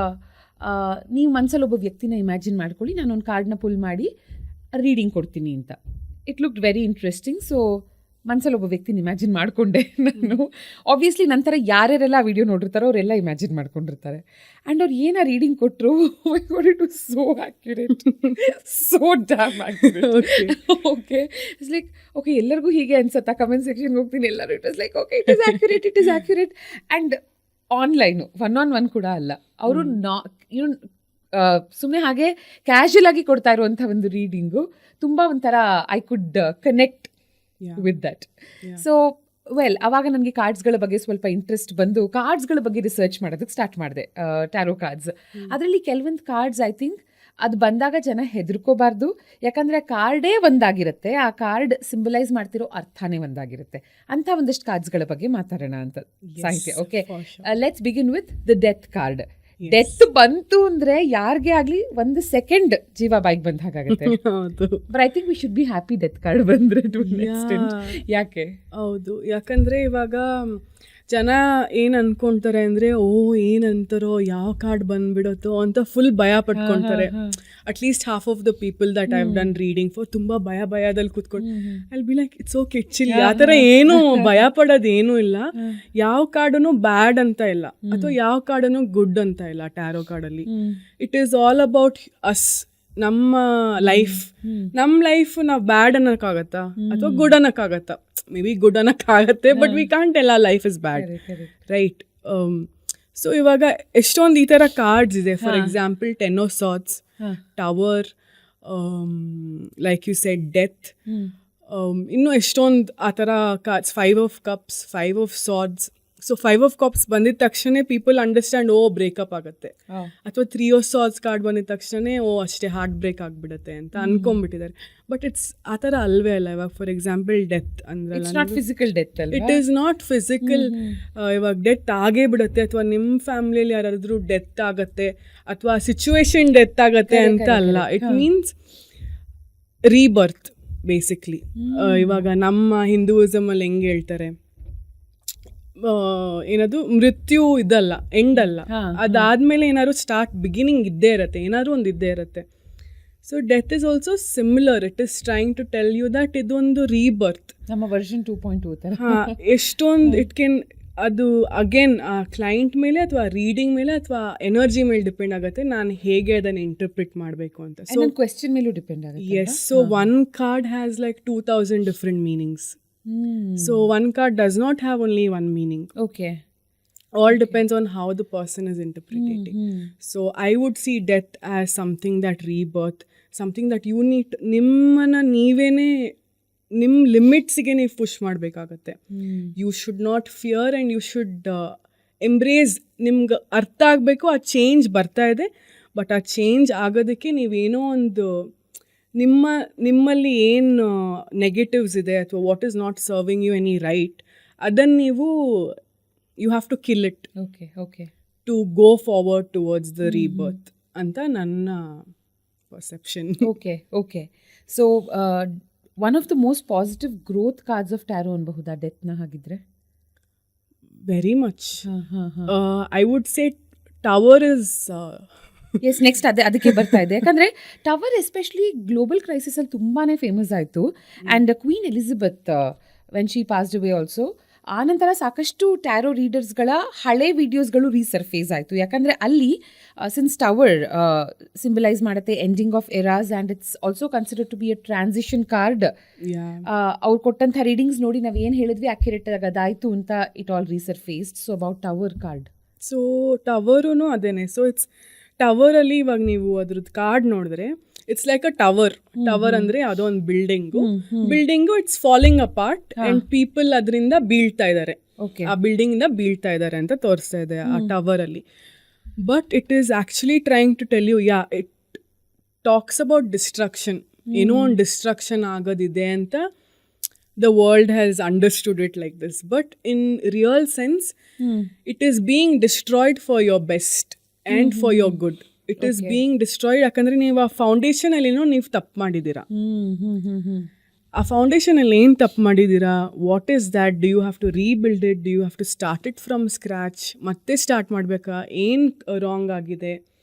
ನೀವು ಮನಸ್ಸಲ್ಲಿ ಒಬ್ಬ ವ್ಯಕ್ತಿನ ಇಮ್ಯಾಜಿನ್ ಮಾಡ್ಕೊಳ್ಳಿ, ನಾನೊಂದು ಕಾರ್ಡ್ನ ಪುಲ್ ಮಾಡಿ ರೀಡಿಂಗ್ ಕೊಡ್ತೀನಿ ಅಂತ. It looked very interesting. So ಮನಸ್ಸಲ್ಲಿ ಒಬ್ಬ ವ್ಯಕ್ತಿನ ಇಮ್ಯಾಜಿನ್ ಮಾಡಿಕೊಂಡೆ ನಾನು. ಆಬ್ವಿಯಸ್ಲಿ ನಂತರ ಯಾರ್ಯಾರೆಲ್ಲ ಆ ವಿಡಿಯೋ ನೋಡಿರ್ತಾರೋ ಅವರೆಲ್ಲ ಇಮ್ಯಾಜಿನ್ ಮಾಡ್ಕೊಂಡಿರ್ತಾರೆ. ಆ್ಯಂಡ್ ಅವ್ರು ಏನ ರೀಡಿಂಗ್ ಕೊಟ್ಟರು, it was so accurate, so dam accurate. Okay, it's like okay, ಎಲ್ಲರಿಗೂ ಹೀಗೆ ಅನ್ಸುತ್ತಾ? ಕಮೆಂಟ್ ಸೆಕ್ಷನ್ಗೆ ಹೋಗ್ತೀನಿ, ಎಲ್ಲರೂ it was like okay, it is accurate. And online 1-on-1 ಕೂಡ ಅಲ್ಲ, ಅವರು ಸುಮ್ಮನೆ ಹಾಗೆ ಕ್ಯಾಶುಯಲ್ ಆಗಿ ಕೊಡ್ತಾ ಇರುವಂಥ ಒಂದು ರೀಡಿಂಗು ತುಂಬ ಒಂಥರ I could connect with that. So ಅವಾಗ ನನಗೆ ಕಾರ್ಡ್ಸ್ಗಳ ಬಗ್ಗೆ ಸ್ವಲ್ಪ ಇಂಟ್ರೆಸ್ಟ್ ಬಂದು ಕಾರ್ಡ್ಸ್ಗಳ ಬಗ್ಗೆ ರಿಸರ್ಚ್ ಮಾಡೋದಕ್ಕೆ ಸ್ಟಾರ್ಟ್ ಮಾಡಿದೆ, ಟ್ಯಾರೋ ಕಾರ್ಡ್ಸ್. ಅದರಲ್ಲಿ ಕೆಲವೊಂದು ಕಾರ್ಡ್ಸ್ ಐ ಥಿಂಕ್ ಅದು ಬಂದಾಗ ಜನ ಹೆದರ್ಕೋಬಾರ್ದು, ಯಾಕಂದರೆ ಕಾರ್ಡೇ ಒಂದಾಗಿರುತ್ತೆ, ಆ ಕಾರ್ಡ್ ಸಿಂಬಲೈಸ್ ಮಾಡ್ತಿರೋ ಅರ್ಥನೇ ಒಂದಾಗಿರುತ್ತೆ. ಅಂಥ ಒಂದಷ್ಟು ಕಾರ್ಡ್ಸ್ಗಳ ಬಗ್ಗೆ ಮಾತಾಡೋಣ ಅಂತ Sahitya. Okay, let's begin with the death card. Death ಬಂತು ಅಂದ್ರೆ ಯಾರಿಗೆ ಆಗ್ಲಿ ಒಂದು ಸೆಕೆಂಡ್ ಜೀವ ಬಾಯಿಗೆ ಬಂದ ಹಾಗಾಗುತ್ತೆ. But I think we should be happy death card ಬಂದ್ರೆ ಟು ಅನ್ ಎಕ್ಸ್ಟೆಂಟ್. ಯಾಕೆ? ಹೌದು, ಯಾಕಂದ್ರೆ ಇವಾಗ ಜನ ಏನ್ ಅನ್ಕೊಂತಾರೆ ಅಂದ್ರೆ ಏನಂತಾರೋ, ಯಾವ ಕಾರ್ಡ್ ಬಂದ್ಬಿಡುತ್ತೋ ಅಂತ ಫುಲ್ ಭಯ ಪಟ್ಕೊಂತಾರೆ. At least half of the people that I have done reading for ತುಂಬಾ ಭಯದಲ್ಲಿ ಕೂತ್ಕೊಂಡು ಅಲ್ಲಿ be like it's okay, chill, ಆ ಥರ ಏನು ಭಯ ಪಡೋದು ಏನೂ ಇಲ್ಲ. ಯಾವ ಕಾರ್ಡನು ಬ್ಯಾಡ್ ಅಂತ ಇಲ್ಲ, ಅಥವಾ ಯಾವ ಕಾರ್ಡನು ಗುಡ್ ಅಂತ ಇಲ್ಲ. ಟ್ಯಾರೋ ಕಾರ್ಡಲ್ಲಿ it is all about us, ನಮ್ಮ ಲೈಫ್ ನಾವು ಬ್ಯಾಡ್ ಅನ್ನಕ್ಕಾಗತ್ತಾ ಅಥವಾ ಗುಡ್ ಅನ್ನಕ್ಕಾಗತ್ತಾ? ಮೇ ಬಿ ಗುಡ್ ಅನ್ನಕ್ಕಾಗತ್ತೆ, but we can't tell our life is bad, right? So ಇವಾಗ ಎಷ್ಟೊಂದು ಈ ಥರ ಕಾರ್ಡ್ಸ್ ಇದೆ. For example 10 of Swords, tower, like you said death, ಇನ್ನೂ ಎಷ್ಟೊಂದು ಆ ಥರ cards. 5 of Cups, 5 of Swords. So 5 of Cups ಬಂದಿದ ತಕ್ಷಣ ಪೀಪಲ್ ಅಂಡರ್ಸ್ಟ್ಯಾಂಡ್, ಬ್ರೇಕಪ್ ಆಗುತ್ತೆ. ಅಥವಾ 3 of Swords ಕಾರ್ಡ್ ಬಂದಿದ ತಕ್ಷಣ ಅಷ್ಟೇ ಹಾರ್ಟ್ ಬ್ರೇಕ್ ಆಗಿಬಿಡುತ್ತೆ ಅಂತ ಅನ್ಕೊಂಡ್ಬಿಟ್ಟಿದ್ದಾರೆ. ಬಟ್ ಇಟ್ಸ್ ಆ ಥರ ಅಲ್ವೇ ಅಲ್ಲ. ಇವಾಗ ಫಾರ್ ಎಕ್ಸಾಂಪಲ್ ಡೆತ್ ಅಂದ್ರೆ ಇಟ್ ಈಸ್ ನಾಟ್ ಫಿಸಿಕಲ್. ಇವಾಗ ಡೆತ್ ಆಗೇ ಬಿಡುತ್ತೆ, ಅಥವಾ ನಿಮ್ಮ ಫ್ಯಾಮಿಲಿಯಲ್ಲಿ ಯಾರಾದ್ರೂ ಡೆತ್ ಆಗತ್ತೆ, ಅಥವಾ ಸಿಚುವೇಶನ್ ಡೆತ್ ಆಗತ್ತೆ ಅಂತ ಅಲ್ಲ. It means rebirth basically. ಇವಾಗ ನಮ್ಮ ಹಿಂದೂಯಿಸಮ್ ಅಲ್ಲಿ ಹೆಂಗೆ ಹೇಳ್ತಾರೆ, ಏನದು ಮೃತ್ಯು ಇದಲ್ಲ, ಎಂಡ್ ಅಲ್ಲ, ಅದಾದ್ಮೇಲೆ ಏನಾದ್ರು ಬಿಗಿನಿಂಗ್ ಇದ್ದೇ ಇರುತ್ತೆ, ಏನಾದ್ರು ಒಂದು ಇದ್ದೇ ಇರುತ್ತೆ. So death is also similar. It is trying to tell you that ಇದೊಂದು ರೀಬರ್ತ್, ನಮ್ಮ ವರ್ಷನ್ 2.2. ಎಷ್ಟೊಂದು ಇಟ್ ಕೆನ್, ಅದು ಅಗೇನ್ ಆ ಕ್ಲೈಂಟ್ ಮೇಲೆ ಅಥವಾ ರೀಡಿಂಗ್ ಮೇಲೆ ಅಥವಾ ಎನರ್ಜಿ ಮೇಲೆ ಡಿಪೆಂಡ್ ಆಗುತ್ತೆ, ನಾನು ಹೇಗೆ ಅದನ್ನು ಇಂಟರ್ಪ್ರಿಟ್ ಮಾಡಬೇಕು ಅಂತ. ಸೊ ಕ್ವೆಶ್ಚನ್ ಮೇಲೂ ಡಿಪೆಂಡ್ ಆಗುತ್ತೆ. Yes, so one card has like 2000 different meanings. So one card does not have only one meaning. Okay. All depends on how the person is interpreting. So I would see death as something that rebirth, something that you need, ನಿಮ್ಮನ್ನ ನೀವೇನೆ ನಿಮ್ಮ ಲಿಮಿಟ್ಸ್ಗೆ ನೀವು push ಮಾಡಬೇಕಾಗತ್ತೆ. You should not fear and you should embrace. ನಿಮ್ಗೆ ಅರ್ಥ ಆಗಬೇಕು ಆ change ಬರ್ತಾ ಇದೆ, ಬಟ್ ಆ ಚೇಂಜ್ ಆಗೋದಕ್ಕೆ ನೀವೇನೋ ಒಂದು ನಿಮ್ಮಲ್ಲಿ ಏನು ನೆಗೆಟಿವ್ಸ್ ಇದೆ ಅಥವಾ what is not serving you any right, ಅದನ್ನು ನೀವು you have to kill it to go forward towards the rebirth ಅಂತ ನನ್ನ perception. Okay. So one of the most positive growth cards of tarot ಅನ್ಬಹುದಾ ಡೆತ್ನ ಹಾಗಿದ್ರೆ? Very much. I would say tower is yes, next ಅದಕ್ಕೆ ಬರ್ತಾ ಇದೆ. ಯಾಕಂದರೆ tower especially global ಕ್ರೈಸಿಸಲ್ಲಿ ತುಂಬಾ ಫೇಮಸ್ ಆಯಿತು. And queen Elizabeth when she passed away also, ಆನಂತರ ಸಾಕಷ್ಟು ಟ್ಯಾರೋ ರೀಡರ್ಸ್ಗಳ ಹಳೆ ವಿಡಿಯೋಸ್ಗಳು ರೀಸರ್ಫೇಸ್ ಆಯಿತು. ಯಾಕಂದರೆ ಅಲ್ಲಿ ಸಿನ್ಸ್ ಟವರ್ ಸಿಂಬಲೈಸ್ ಮಾಡುತ್ತೆ ending of eras and it's also consider to be a transition card. ಅವ್ರು ಕೊಟ್ಟಂಥ ರೀಡಿಂಗ್ಸ್ ನೋಡಿ ನಾವು ಏನು ಹೇಳಿದ್ವಿ ಅಕ್ಯುರೇಟ್ ಆಗೋದಾಯಿತು ಅಂತ it all resurfaced. So about tower card. So tower ಅದೇನೆ. ಸೊ ಇಟ್ಸ್ ಟವರಲ್ಲಿ ಇವಾಗ ನೀವು ಅದ್ರದ್ದು ಕಾರ್ಡ್ ನೋಡಿದ್ರೆ it's like a tower. Tower ಅಂದ್ರೆ ಯಾವುದೋ ಒಂದು building it's falling apart and people ಅದರಿಂದ ಬೀಳ್ತಾ ಇದ್ದಾರೆ, ಆ ಬಿಲ್ಡಿಂಗ್ ಇಂದ ಬೀಳ್ತಾ ಇದ್ದಾರೆ ಅಂತ ತೋರಿಸ್ತಾ ಇದೆ ಆ ಟವರ್ ಅಲ್ಲಿ. But it is actually trying to tell you, it talks about destruction. ಏನೋ ಒಂದು ಡಿಸ್ಟ್ರಕ್ಷನ್ ಆಗೋದಿದೆ ಅಂತ the world has understood it like this, but in real sense it is being destroyed for your best and for your good. It is being destroyed ಯಾಕಂದ್ರೆ ನೀವು ಆ foundation ಅಲ್ಲಿ ಏನೋ ನೀವು ತಪ್ಪು ಮಾಡಿದ್ದೀರಾ. ಆ ಫೌಂಡೇಶನ್ ಅಲ್ಲಿ ಏನು ತಪ್ಪು ಮಾಡಿದ್ದೀರಾ, what is that? Do you have to rebuild it? Do you have to start it from scratch? ಮತ್ತೆ ಸ್ಟಾರ್ಟ್ ಮಾಡಬೇಕಾ? ಏನು ರಾಂಗ್ ಆಗಿದೆ?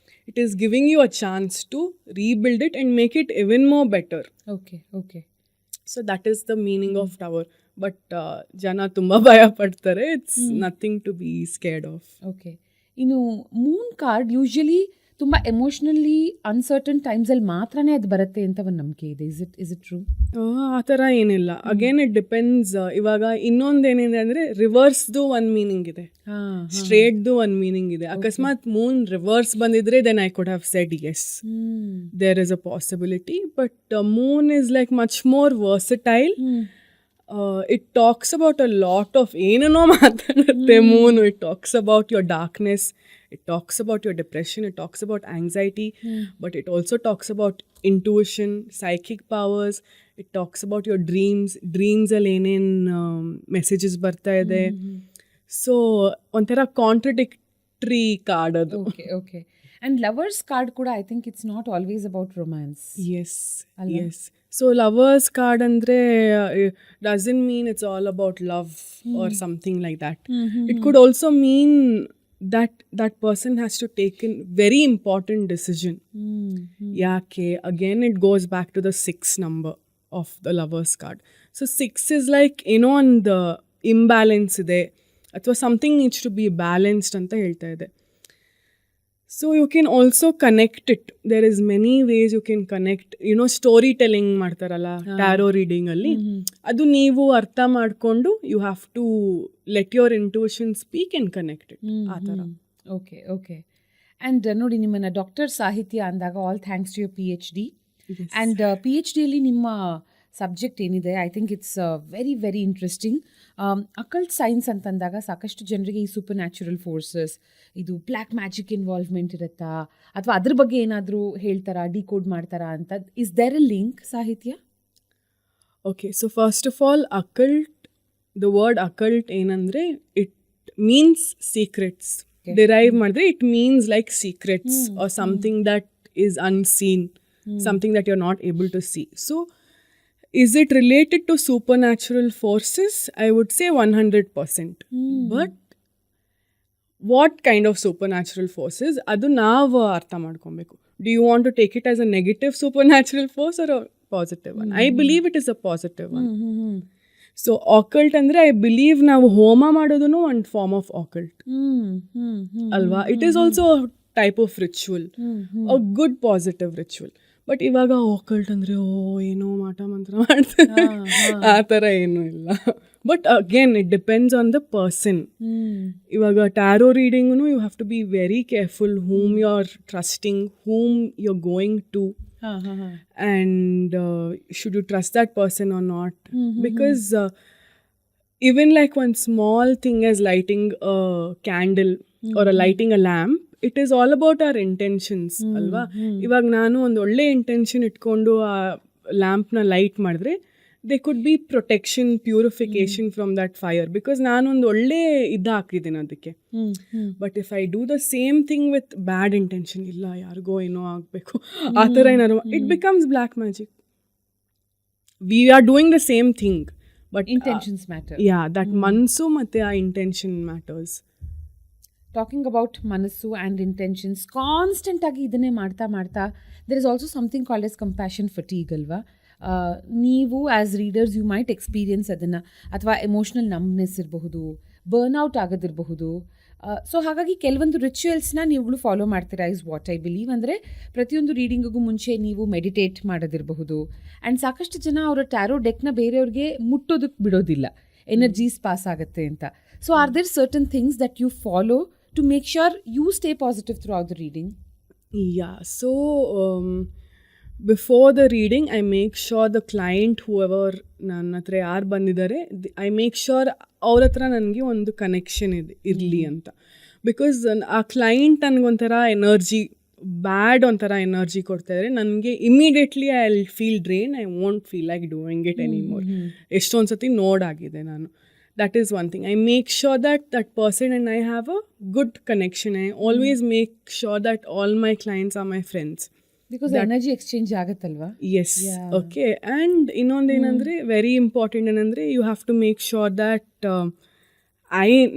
It is giving you a chance to rebuild it and make it even more better. Okay. So that is the meaning of tower. But ಜನ ತುಂಬ ಭಯ ಪಡ್ತಾರೆ. It's nothing to be scared of. Okay. ಇನ್ನು moon card usually ತುಂಬ emotionally uncertain ಟೈಮ್ಸಲ್ಲಿ ಮಾತ್ರನೇ ಅದು ಬರುತ್ತೆ ಅಂತ ಒಂದು ನಂಬಿಕೆ ಇದೆ. Is it true? ಆ ಥರ ಏನಿಲ್ಲ. Again it depends. ಇವಾಗ ಇನ್ನೊಂದೇನಿದೆ ಅಂದರೆ ರಿವರ್ಸ್ದು ಒಂದು ಮೀನಿಂಗ್ ಇದೆ, ಸ್ಟ್ರೇಟ್ದು ಒಂದು ಮೀನಿಂಗ್ ಇದೆ. ಅಕಸ್ಮಾತ್ ಮೂನ್ ರಿವರ್ಸ್ ಬಂದಿದ್ರೆ then I could have said yes, there is a possibility. But moon is like much more versatile. It talks about a lot of ಏನೇನೋ ಮಾತಾಡುತ್ತೆ moon. It talks about your darkness, it talks about your depression, it talks about anxiety, but it also talks about intuition, psychic powers, it talks about your dreams ಅಲ್ಲಿ ಏನೇನು messages ಬರ್ತಾ ಇದೆ. So ಒಂಥರ contradictory card ಅದು. Okay. And lovers card kuda, I think it's not always about romance. Yes. So lovers card andre doesn't mean it's all about love or something like that. It could also mean that person has to take a very important decision. Yake, again it goes back to the 6 number of the lovers card. So 6 is like, on the imbalance ide, athwa something needs to be balanced anta ಹೇಳ್ತಾ ಇದೆ. So you can also connect it. There is many ways you can connect. Story telling ಮಾಡ್ತಾರಲ್ಲ tarot reading ಅಲ್ಲಿ, ಅದು ನೀವು ಅರ್ಥ ಮಾಡ್ಕೊಂಡು you have to let your intuition speak and connect it. ಆ ಥರ. ಓಕೆ. ಆ್ಯಂಡ್ ನೋಡಿ, ನಿಮ್ಮನ್ನು ಡಾಕ್ಟರ್ ಸಾಹಿತ್ಯ ಅಂದಾಗ all thanks to your PhD. And PhDಯಲ್ಲಿ ನಿಮ್ಮ ಸಬ್ಜೆಕ್ಟ್ ಏನಿದೆ, I think it's very very interesting. Occult science ಅಂತಂದಾಗ ಸಾಕಷ್ಟು ಜನರಿಗೆ ಈ ಸೂಪರ್ ನ್ಯಾಚುರಲ್ ಫೋರ್ಸಸ್, ಇದು ಬ್ಲ್ಯಾಕ್ ಮ್ಯಾಜಿಕ್ ಇನ್ವಾಲ್ವ್ಮೆಂಟ್ ಇರುತ್ತಾ, ಅಥವಾ ಅದ್ರ ಬಗ್ಗೆ ಏನಾದರೂ ಹೇಳ್ತಾರಾ, ಡಿಕೋಡ್ ಮಾಡ್ತಾರಾ ಅಂತ. ಇಸ್ ದೇರ್ ಎ ಲಿಂಕ್ ಸಾಹಿತ್ಯ? Okay, so first of all occult, the word occult ಏನಂದರೆ ಇಟ್ ಮೀನ್ಸ್ ಸೀಕ್ರೆಟ್ಸ್. ಡಿರೈವ್ ಮಾಡಿದ್ರೆ it means like secrets or something that is unseen, something that you're not able to see. So is it related to supernatural forces? I would say 100%. But what kind of supernatural forces? Adu ನಾವು ಅರ್ಥ ಮಾಡ್ಕೊಬೇಕು. Do you want to take it as a negative supernatural force or a positive one? I believe it is a positive one. So occult ಅಂದ್ರೆ I believe ನಾವು ಹೋಮ ಮಾಡೋದನ್ನು ಒಂದು form of occult. ಅಲ್ವಾ? It is also a type of ritual, a good positive ritual. But ಇವಾಗ ಆಕಲ್ಟ್ ಅಂದರೆ ಏನೋ ಮಾಟ ಮಂತ್ರ ಮಾಡ್ತಾರೆ, ಆ ಥರ ಏನೂ ಇಲ್ಲ. But again it depends on the person. ಇವಾಗ ಟ್ಯಾರೋ ರೀಡಿಂಗೂ you have to be very careful whom you are trusting, whom you are going to, and should you trust that person or not. Because even like one small thing as lighting a candle or lighting a lamp, it is all about our intentions ಅಲ್ವಾ. ಇವಾಗ ನಾನು ಒಂದು ಒಳ್ಳೆ intention ಇಟ್ಕೊಂಡು ಆ ಲ್ಯಾಂಪ್ನ light ಮಾಡಿದ್ರೆ they could be protection, purification from that fire, because ನಾನೊಂದು ಒಳ್ಳೆ ಹಾಕಿದ್ದೀನಿ ಅದಕ್ಕೆ. But if I do the same thing with bad intention, ಇಲ್ಲ ಯಾರಿಗೋ ಏನೋ ಆಗಬೇಕು ಆ ಥರ ಏನಾದ್ರು, it becomes black magic. We are doing the same thing, but intentions matter. That ಮನಸ್ಸು ಮತ್ತು ಆ ಇಂಟೆನ್ಷನ್ ಮ್ಯಾಟರ್ಸ್. ಟಾಕಿಂಗ್ ಅಬೌಟ್ ಮನಸ್ಸು ಆ್ಯಂಡ್ ಇಂಟೆನ್ಷನ್ಸ್, ಕಾನ್ಸ್ಟೆಂಟಾಗಿ ಇದನ್ನೇ ಮಾಡ್ತಾ there is also something called S compassion fatigue ಅಲ್ವಾ. ನೀವು as readers you might experience ಅದನ್ನು, ಅಥವಾ ಎಮೋಷ್ನಲ್ ನಮ್ನೆಸ್ ಇರಬಹುದು, ಬರ್ನ್ಔಟ್ ಆಗೋದಿರಬಹುದು. ಸೊ ಹಾಗಾಗಿ ಕೆಲವೊಂದು ರಿಚುವಲ್ಸ್ನ ನೀವುಗಳು ಫಾಲೋ ಮಾಡ್ತೀರಾ ಇಸ್ ವಾಟ್ ಐ ಬಿಲೀವ್. ಅಂದರೆ ಪ್ರತಿಯೊಂದು ರೀಡಿಂಗಿಗೂ ಮುಂಚೆ ನೀವು ಮೆಡಿಟೇಟ್ ಮಾಡೋದಿರಬಹುದು. ಆ್ಯಂಡ್ ಸಾಕಷ್ಟು ಜನ ಅವರ ಟ್ಯಾರೋ ಡೆಕ್ನ ಬೇರೆಯವ್ರಿಗೆ ಮುಟ್ಟೋದಕ್ಕೆ ಬಿಡೋದಿಲ್ಲ, ಎನರ್ಜೀಸ್ ಪಾಸ್ ಆಗುತ್ತೆ ಅಂತ. So are there certain things that you follow to make sure you stay positive throughout the reading? Yeah, so before the reading I make sure the client, whoever ನನ್ನ ಹತ್ರ ಯಾರು ಬಂದಿದ್ದಾರೆ, I make sure ಅವ್ರ ಹತ್ರ ನನಗೆ ಒಂದು connection ಇರಲಿ ಅಂತ. ಬಿಕಾಸ್ ಆ ಕ್ಲೈಂಟ್ ನನಗೊಂಥರ ಎನರ್ಜಿ, ಬ್ಯಾಡ್ ಒಂಥರ ಎನರ್ಜಿ ಕೊಡ್ತಾ ಇದ್ದಾರೆ, ನನಗೆ immediately I will feel drain, I won't feel like doing it anymore. ಎಷ್ಟೊಂದು ಸತಿ ನೋಡಾಗಿದೆ ನಾನು. That is one thing. I make sure that that person and I have a good connection. I always make sure that all my clients are my friends. Because energy exchange agathalva. Yes. Yeah. Okay. And ಇನ್ನೊಂದು ಏನಂದರೆ very important ಏನಂದರೆ you have to make sure that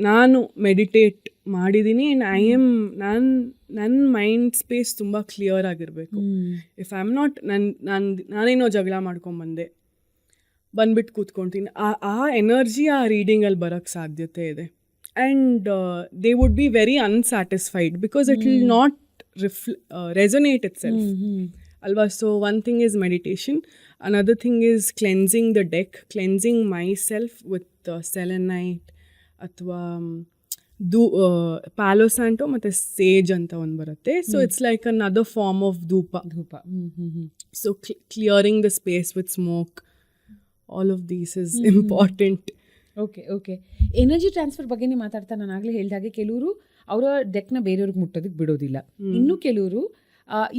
ನಾನು meditate ಮಾಡಿದ್ದೀನಿ and ನನ್ನ mind space ತುಂಬ clear ಆಗಿರಬೇಕು. If I am not, ನಾನೇನೋ ಜಗಳ ಮಾಡ್ಕೊಂಬಂದೆ ಬಂದ್ಬಿಟ್ಟು ಕೂತ್ಕೊಳ್ತೀನಿ, ಆ ಎನರ್ಜಿ ಆ ರೀಡಿಂಗಲ್ಲಿ ಬರೋಕ್ಕೆ ಸಾಧ್ಯತೆ ಇದೆ. And they would be very unsatisfied because it will not resonate itself. Alva, so one thing is meditation, another thing is cleansing the deck, cleansing myself with selenite ಅಥವಾ ಪ್ಯಾಲೋ ಸ್ಯಾಂಟೋ ಮತ್ತು ಸೇಜ್ ಅಂತ ಒಂದು ಬರುತ್ತೆ. So it's like another form of ಧೂಪ. So clearing the space with smoke, all of these is important. Okay energy transfer ಬಗ್ಗೆನೇ ಮಾತಾಡ್ತಾ ನಾನು ಆಗಲೇ ಹೇಳಿದಾಗೆ ಕೆಲವರು ಅವರ ಡೆಕ್ನ ಬೇರೆಯವ್ರಿಗೆ ಮುಟ್ಟೋದಕ್ಕೆ ಬಿಡೋದಿಲ್ಲ. ಇನ್ನು ಕೆಲವರು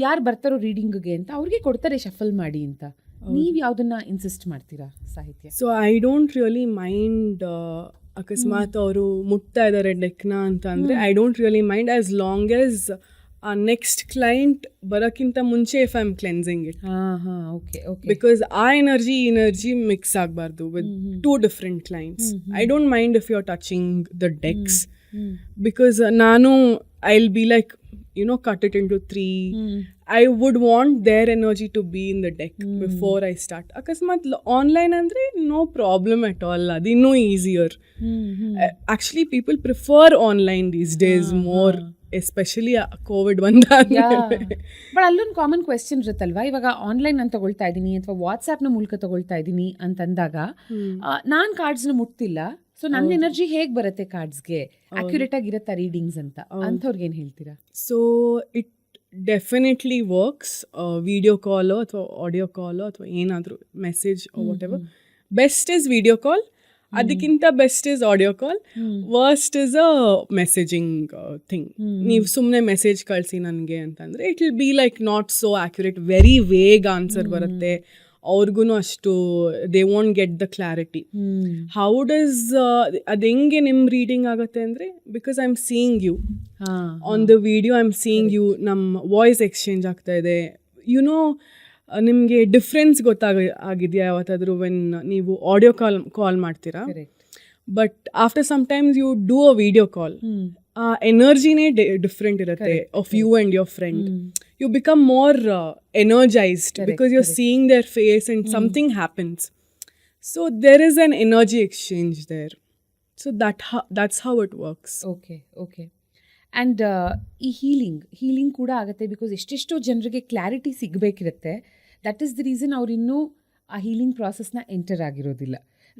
ಯಾರು ಬರ್ತಾರೋ ರೀಡಿಂಗ್ಗೆ ಅಂತ ಅವ್ರಿಗೆ ಕೊಡ್ತಾರೆ ಶಫಲ್ ಮಾಡಿ ಅಂತ. ನೀವು ಯಾವುದನ್ನ ಇನ್ಸಿಸ್ಟ್ ಮಾಡ್ತೀರಾ Sahitya? So I don't really mind ಅಕಸ್ಮಾತ್ ಅವರು ಮುಟ್ತಾ ಇದ್ದಾರೆ ಡೆಕ್ನ ಅಂತ ಅಂದರೆ I don't really mind as long as next client ಬರೋಕ್ಕಿಂತ ಮುಂಚೆ if I am cleansing it. Because ಆ ಎನರ್ಜಿ ಮಿಕ್ಸ್ ಆಗಬಾರ್ದು with two different clients. I don't mind if you are touching the decks because ನಾನು I will be like cut it into 3. I would want their energy to be in the deck before I start. Akasmat online andre no problem at all. Adi no easier. Actually people prefer online these days more, especially COVID ಬಂದಾದ್ಮೇಲೆ. But ಅಲ್ಲೊಂದು common question ಇರುತ್ತಲ್ವಾ, ಇವಾಗ online ನಾನು ತಗೊಳ್ತಾ ಇದ್ದೀನಿ ಅಥವಾ ವಾಟ್ಸ್ಆ್ಯಪ್ನ ಮೂಲಕ ತಗೊಳ್ತಾ ಇದ್ದೀನಿ ಅಂತಂದಾಗ ನಾನು ಕಾರ್ಡ್ಸ್ನ ಮುಟ್ತಿಲ್ಲ, ಸೊ ನನ್ನ ಎನರ್ಜಿ ಹೇಗೆ ಬರುತ್ತೆ ಕಾರ್ಡ್ಸ್ಗೆ? ಅಕ್ಯುರೇಟ್ ಆಗಿರತ್ತಾ ರೀಡಿಂಗ್ಸ್ ಅಂತ? ಅಂಥವ್ರಿಗೆ ಏನು ಹೇಳ್ತೀರಾ? So it definitely works. Video ಕಾಲೋ ಅಥವಾ ಆಡಿಯೋ ಕಾಲೋ ಅಥವಾ ಏನಾದರೂ message whatever, best is video call, ಅದಕ್ಕಿಂತ best is audio call, worst is a messaging thing. ನೀವು ಸುಮ್ಮನೆ ಮೆಸೇಜ್ ಕಳಿಸಿ ನನಗೆ ಅಂತಂದರೆ it will be like not so accurate, very vague answer ಬರುತ್ತೆ. ಅವ್ರಿಗೂ ಅಷ್ಟು they won't get the clarity. How does ಅದು ಹೆಂಗೆ ನಿಮ್ಮ ರೀಡಿಂಗ್ ಆಗುತ್ತೆ ಅಂದರೆ, because I am seeing you on the video, I am seeing you, ನಮ್ಮ ವಾಯ್ಸ್ ಎಕ್ಸ್ಚೇಂಜ್ ಆಗ್ತಾ ಇದೆ. ನಿಮಗೆ ಡಿಫ್ರೆನ್ಸ್ ಆಗಿದೆಯಾ ಯಾವತ್ತಾದರೂ ವೆನ್ ನೀವು ಆಡಿಯೋ ಕಾಲ್ ಮಾಡ್ತೀರಾ? But after some times you do a video call, ಎನರ್ಜಿನೇ ಡಿಫ್ರೆಂಟ್ ಇರುತ್ತೆ of you and your friend. You become more energized because you're seeing their face and something happens. So there is an energy exchange there. So that's how it works. Okay. And ಈ healing ಕೂಡ ಆಗುತ್ತೆ because ಎಷ್ಟೆಷ್ಟೋ ಜನರಿಗೆ clarity ಸಿಗಬೇಕಿರುತ್ತೆ. That is the reason ಅವ್ರು ಇನ್ನೂ ಆ healing ಪ್ರಾಸೆಸ್ನ ಎಂಟರ್ ಆಗಿರೋದಿಲ್ಲ,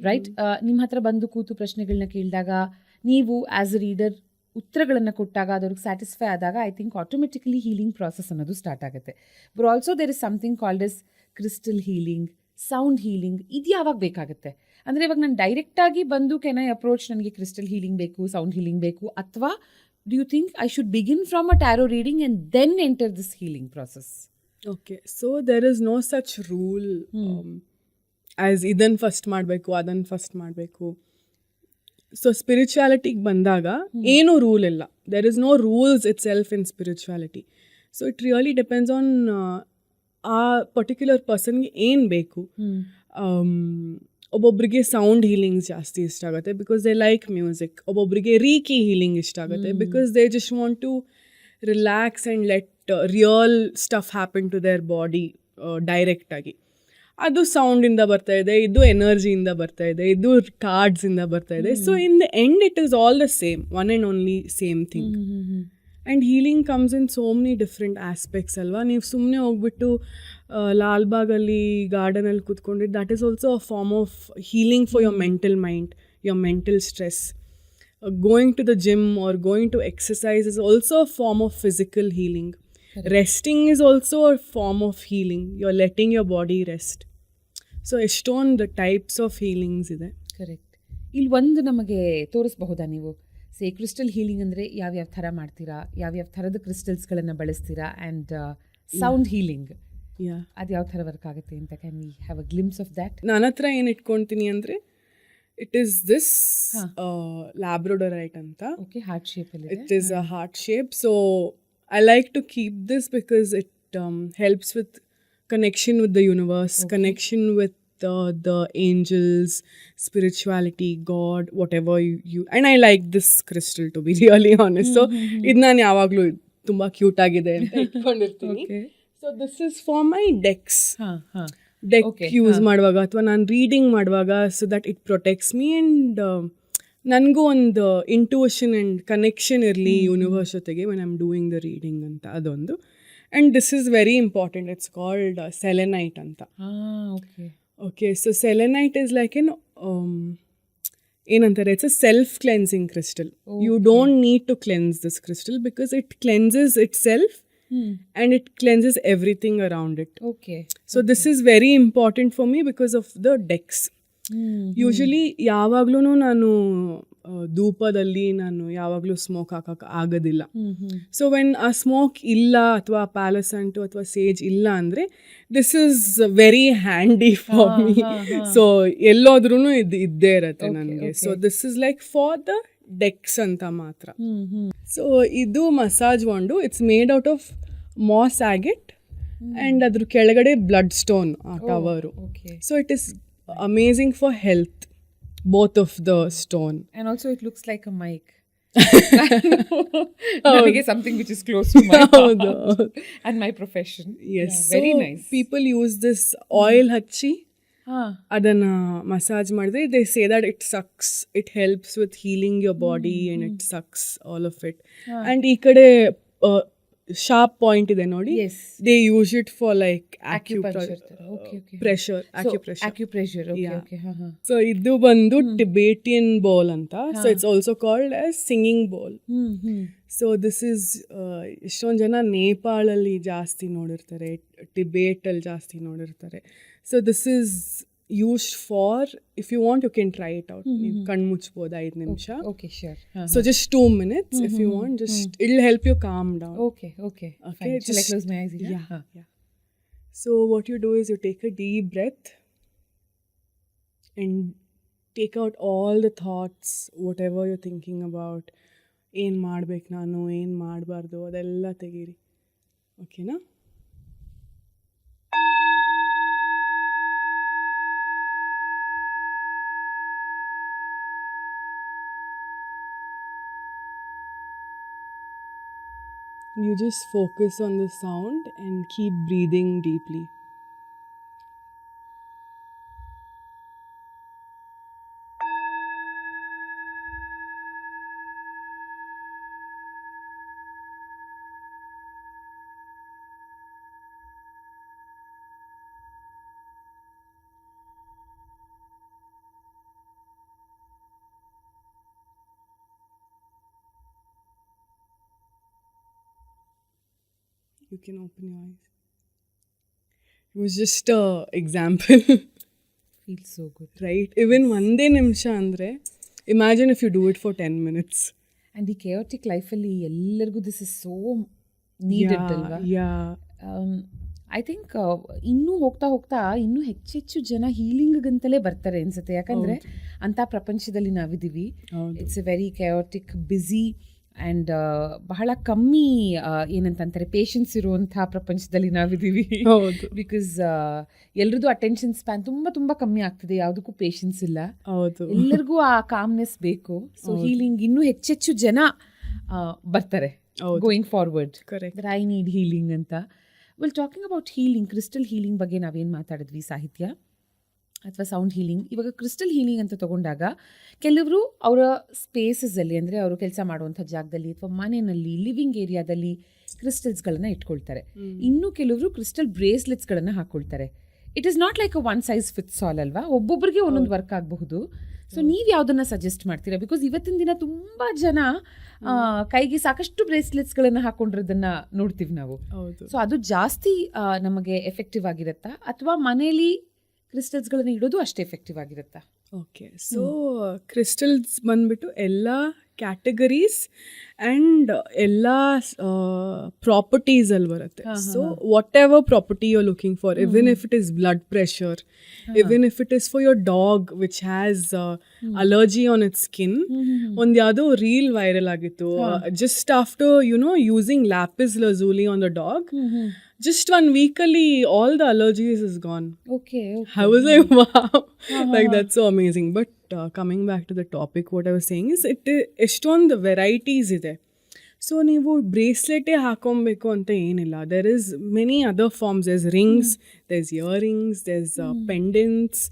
ರೈಟ್? ನಿಮ್ಮ ಹತ್ರ ಬಂದು ಕೂತು ಪ್ರಶ್ನೆಗಳನ್ನ ಕೇಳಿದಾಗ ನೀವು ಆ್ಯಸ್ ಅ ರೀಡರ್ ಉತ್ತರಗಳನ್ನು ಕೊಟ್ಟಾಗ ಅದವ್ರಿಗೆ ಸ್ಯಾಟಿಸ್ಫೈ ಆದಾಗ I think automatically healing process ಅನ್ನೋದು ಸ್ಟಾರ್ಟ್ ಆಗುತ್ತೆ. But also there is something called as crystal healing, sound healing. ಇದು ಯಾವಾಗ ಬೇಕಾಗುತ್ತೆ ಅಂದರೆ, ಇವಾಗ ನಾನು ಡೈರೆಕ್ಟಾಗಿ ಬಂದು ಕ್ಯಾನ್ ಐ ಅಪ್ರೋಚ್ ನನಗೆ ಕ್ರಿಸ್ಟಲ್ ಹೀಲಿಂಗ್ ಬೇಕು, ಸೌಂಡ್ ಹೀಲಿಂಗ್ ಬೇಕು, ಅಥವಾ do you think I should begin from a tarot reading and then enter this healing process? Okay, so there is no such rule as ಇದನ್ನು first ಮಾಡಬೇಕು ಅದನ್ನು first ಮಾಡಬೇಕು. So ಸ್ಪಿರಿಚುಯಾಲಿಟಿಗೆ ಬಂದಾಗ ಏನೂ rule ಇಲ್ಲ. There is no rules itself in spirituality. So it really depends on ಆ particular ಪರ್ಸನ್ಗೆ ಏನು ಬೇಕು. ಒಬ್ಬೊಬ್ಬರಿಗೆ ಸೌಂಡ್ ಹೀಲಿಂಗ್ಸ್ ಜಾಸ್ತಿ ಇಷ್ಟ ಆಗುತ್ತೆ ಬಿಕಾಸ್ ದೇ ಲೈಕ್ ಮ್ಯೂಸಿಕ್. ಒಬ್ಬೊಬ್ಬರಿಗೆ ರೀಕಿ ಹೀಲಿಂಗ್ ಇಷ್ಟ ಆಗುತ್ತೆ because they just want to relax and let real stuff happen to their body ಡೈರೆಕ್ಟಾಗಿ. ಅದು ಸೌಂಡಿಂದ ಬರ್ತಾ ಇದೆ, ಇದು ಎನರ್ಜಿಯಿಂದ ಬರ್ತಾ ಇದೆ, ಇದು ಕಾರ್ಡ್ಸಿಂದ ಬರ್ತಾ ಇದೆ. So in the end it is all the same, one and only same thing. And healing comes in so many different aspects ಅಲ್ವಾ. ನೀವು ಸುಮ್ಮನೆ ಹೋಗ್ಬಿಟ್ಟು ಲಾಲ್ಬಾಗಲ್ಲಿ ಗಾರ್ಡನಲ್ಲಿ ಕೂತ್ಕೊಂಡಿದ್ದು, that is also a form of healing for your mental mind, your mental stress. Going to the gym or going to exercise is also a form of physical healing. Resting is also a form of healing. You're letting your body rest. So ಎಷ್ಟೊಂದು types of healings ಇದೆ. Correct. ಇಲ್ಲಿ ಒಂದು ನಮಗೆ ತೋರಿಸಬಹುದಾ ನೀವು? ಸೇ crystal healing ಅಂದರೆ ಯಾವ್ಯಾವ ಥರ ಮಾಡ್ತೀರಾ, ಯಾವ್ಯಾವ ಥರದ ಕ್ರಿಸ್ಟಲ್ಸ್ಗಳನ್ನು ಬಳಸ್ತೀರಾ? ಆ್ಯಂಡ್ ಸೌಂಡ್ ಹೀಲಿಂಗ್ ಅದು ಯಾವ ಥರ ವರ್ಕ್ ಆಗುತ್ತೆ ಅಂತ can we have a glimpse of that? ನನ್ನ ಹತ್ರ ಏನು ಇಟ್ಕೊಳ್ತೀನಿ ಅಂದರೆ, it is this labradorite anta. Okay, heart shape alli. It is a heart shape. So I like to keep this because it helps with connection with the universe, connection with the angels, spirituality, God, whatever you and I like this crystal to be really honest. So idu nan yavaglu tumba cute agide anta itkondirtini. So this is for my decks. Deck use ಮಾಡುವಾಗ ಅಥವಾ ನಾನು reading ಮಾಡುವಾಗ, so that it protects me and ನನಗೂ ಒಂದು intuition and connection ಇರಲಿ universe ಜೊತೆಗೆ when I am doing the reading ಅಂತ ಅದೊಂದು. And this is very important, it's called selenite ಅಂತ. Okay okay, so selenite is like ಏನಂತಾರೆ, it's a self cleansing crystal. You don't need to cleanse this crystal because it cleanses itself and it cleanses everything around it. Okay So this is very important for me because of the decks. Usually ಯಾವಾಗ್ಲೂ ನಾನು ಧೂಪದಲ್ಲಿ ನಾನು ಯಾವಾಗಲೂ smoke ಹಾಕಕ್ಕೆ ಆಗೋದಿಲ್ಲ. So when ಆ smoke ಇಲ್ಲ ಅಥವಾ ಪ್ಯಾಲಸಂಟು ಅಥವಾ ಸೇಜ್ ಇಲ್ಲ ಅಂದರೆ this is very handy for me. So ಎಲ್ಲೋದ್ರೂ ಇದ್ದೇ ಇರತ್ತೆ ನನಗೆ. So this is like for the decks ಅಂತ ಮಾತ್ರ. ಸೊ ಇದು massage wand, it's made out of moss agate and ಅದ್ರ ಕೆಳಗಡೆ ಬ್ಲಡ್ ಸ್ಟೋನ್ ಆ tower. So it is amazing for health, both of the stone. And also it looks like a mic. ನನಗೆ something which is close to my heart and my profession. Yes, yeah, very so nice. people use this oil ಹಚ್ಚಿ ಅದನ್ನ massage ಮಾಡಿದ್ರೆ they say that it sucks, it helps with healing your body and it sucks all of it. And ಈ ಕಡೆ sharp point ಇದೆ ನೋಡಿ, Yes. they use it for like Acupuncture. Okay. pressure, So, acupressure. acupressure. Okay, Yeah. okay. So ಇದು ಬಂದು Tibetan bowl ಅಂತ. So it's also called as singing bowl. So this is ಎಷ್ಟೊಂದು ಜನ ನೇಪಾಳಲ್ಲಿ ಜಾಸ್ತಿ ನೋಡಿರ್ತಾರೆ, ಟಿಬೇಟಲ್ಲಿ ಜಾಸ್ತಿ ನೋಡಿರ್ತಾರೆ. So this is used for, if you want you can try it out. ನೀವು ಕಣ್ಣು ಮುಚ್ಬೋದು 5 ನಿಮಿಷ. Okay, sure. So just 2 minutes if you want, just it'll help you calm down. Okay. Fine. Shall I close my eyes? Yeah. So what you do is you take a deep breath and take out all the thoughts, whatever you're thinking about. ಏನು ಮಾಡ್ಬೇಕು ನಾನು, ಏನು ಮಾಡಬಾರ್ದು, ಅದೆಲ್ಲ ತೆಗೀರಿ. ಓಕೆನಾ? You just focus on the sound and keep breathing deeply. You can open your eyes. It was just a example. Feels so good. Right? Even ಒಂದೇ ನಿಮಿಷ ಅಂದರೆ imagine if you do it for 10 minutes. And ಈ chaotic ಲೈಫಲ್ಲಿ ಎಲ್ಲರಿಗೂ this is so needed ಅಲ್ವಾ? I think ಇನ್ನೂ ಹೋಗ್ತಾ ಇನ್ನೂ ಹೆಚ್ಚೆಚ್ಚು ಜನ ಹೀಲಿಂಗ್ಗಂತಲೇ ಬರ್ತಾರೆ ಅನ್ಸುತ್ತೆ. ಯಾಕಂದರೆ ಅಂಥ ಪ್ರಪಂಚದಲ್ಲಿ ನಾವಿದ್ದೀವಿ. It's a very chaotic, busy and ಬಹಳ ಕಮ್ಮಿ ಏನಂತಂತಾರೆ ಪೇಷನ್ಸ್ ಇರುವಂಥ ಪ್ರಪಂಚದಲ್ಲಿ ನಾವಿದ್ದೀವಿ. ಬಿಕಾಸ್ ಎಲ್ರದ್ದು ಅಟೆನ್ಷನ್ ಸ್ಪ್ಯಾನ್ ತುಂಬ ಕಮ್ಮಿ ಆಗ್ತದೆ, ಯಾವುದಕ್ಕೂ ಪೇಷನ್ಸ್ ಇಲ್ಲ. ಎಲ್ಲರಿಗೂ ಆ ಕಾಮ್ನೆಸ್ ಬೇಕು. ಸೊ ಹೀಲಿಂಗ್ ಇನ್ನೂ ಹೆಚ್ಚೆಚ್ಚು ಜನ ಬರ್ತಾರೆ going forward. Correct. I need healing ಅಂತ. Well, talking about healing, crystal healing ಬಗ್ಗೆ ನಾವೇನು ಮಾತಾಡಿದ್ವಿ, ಸಾಹಿತ್ಯ ಅಥವಾ ಸೌಂಡ್ ಹೀಲಿಂಗ್. ಇವಾಗ ಕ್ರಿಸ್ಟಲ್ ಹೀಲಿಂಗ್ ಅಂತ ತಗೊಂಡಾಗ ಕೆಲವರು ಅವರ ಸ್ಪೇಸಸಲ್ಲಿ, ಅಂದರೆ ಅವರು ಕೆಲಸ ಮಾಡುವಂಥ ಜಾಗದಲ್ಲಿ ಅಥವಾ ಮನೆಯಲ್ಲಿ ಲಿವಿಂಗ್ ಏರಿಯಾದಲ್ಲಿ ಕ್ರಿಸ್ಟಲ್ಸ್ಗಳನ್ನು ಇಟ್ಕೊಳ್ತಾರೆ. ಇನ್ನು ಕೆಲವರು ಕ್ರಿಸ್ಟಲ್ ಬ್ರೇಸ್ಲೆಟ್ಸ್ಗಳನ್ನು ಹಾಕ್ಕೊಳ್ತಾರೆ. It is not like a one size fits all ಅಲ್ವಾ, ಒಬ್ಬೊಬ್ಬರಿಗೆ ಒಂದೊಂದು ವರ್ಕ್ ಆಗಬಹುದು. ಸೊ ನೀವು ಯಾವುದನ್ನು ಸಜೆಸ್ಟ್ ಮಾಡ್ತೀರಾ? ಬಿಕಾಸ್ ಇವತ್ತಿನ ದಿನ ತುಂಬ ಜನ ಕೈಗೆ ಸಾಕಷ್ಟು ಬ್ರೇಸ್ಲೆಟ್ಸ್ಗಳನ್ನು ಹಾಕೊಂಡಿರೋದನ್ನ ನೋಡ್ತೀವಿ ನಾವು. ಸೊ ಅದು ಜಾಸ್ತಿ ನಮಗೆ ಎಫೆಕ್ಟಿವ್ ಆಗಿರುತ್ತಾ ಅಥವಾ ಮನೆಯಲ್ಲಿ ಕ್ರಿಸ್ಟಲ್ಸ್ಗಳನ್ನು ಇಡೋದು ಅಷ್ಟೇ ಎಫೆಕ್ಟಿವ್ ಆಗಿರುತ್ತಾ? ಓಕೆ, ಸೊ ಕ್ರಿಸ್ಟಲ್ಸ್ ಬಂದ್ಬಿಟ್ಟು ಎಲ್ಲ ಕ್ಯಾಟಗರೀಸ್ ಆ್ಯಂಡ್ ಎಲ್ಲ ಪ್ರಾಪರ್ಟೀಸಲ್ಲಿ ಬರುತ್ತೆ. So whatever property you are looking for, even if it is blood pressure, even if it is for your dog which has allergy on its skin. ಒಂದು ಯಾವುದೋ reel viral ಆಗಿತ್ತು just after using lapis lazuli on the dog. Just 1 week all the allergies is gone. Okay. I was like, wow, like that's so amazing. But coming back to the topic, what I was saying is, ಎಷ್ಟೊಂದು varieties ಇದೆ. So ನೀವು ಬ್ರೇಸ್ಲೆಟೇ ಹಾಕೊಬೇಕು ಅಂತ ಏನಿಲ್ಲ. There is many other forms. There's rings, there's earrings, there's pendants,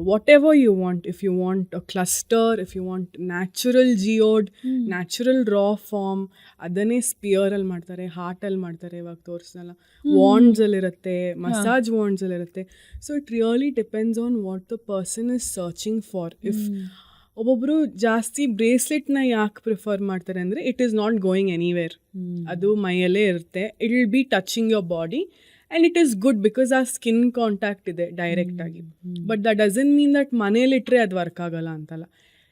whatever you want. If you want a cluster, if you want natural geode, natural raw form, ಅದನ್ನೇ ಸ್ಪಿಯರಲ್ಲಿ ಮಾಡ್ತಾರೆ, ಹಾರ್ಟಲ್ಲಿ ಮಾಡ್ತಾರೆ, ಇವಾಗ ತೋರಿಸ್ನಲ್ಲ, ವಾಂಡ್ಸಲ್ಲಿರುತ್ತೆ, ಮಸಾಜ್ ವಾಂಡ್ಸಲ್ಲಿರುತ್ತೆ. So it really depends on what the person is searching for. If ಒಬ್ಬೊಬ್ಬರು ಜಾಸ್ತಿ ಬ್ರೇಸ್ಲೆಟ್ನ ಯಾಕೆ ಪ್ರಿಫರ್ ಮಾಡ್ತಾರೆ ಅಂದರೆ it is not going anywhere, ಅದು ಮೈಯಲ್ಲೇ ಇರುತ್ತೆ, it will be touching your body and it is good because ಆ ಸ್ಕಿನ್ ಕಾಂಟ್ಯಾಕ್ಟ್ ಇದೆ ಡೈರೆಕ್ಟಾಗಿ. But that doesn't mean that ಮನೇಲಿಟ್ರೆ ಅದು ವರ್ಕ್ ಆಗಲ್ಲ ಅಂತಲ್ಲ.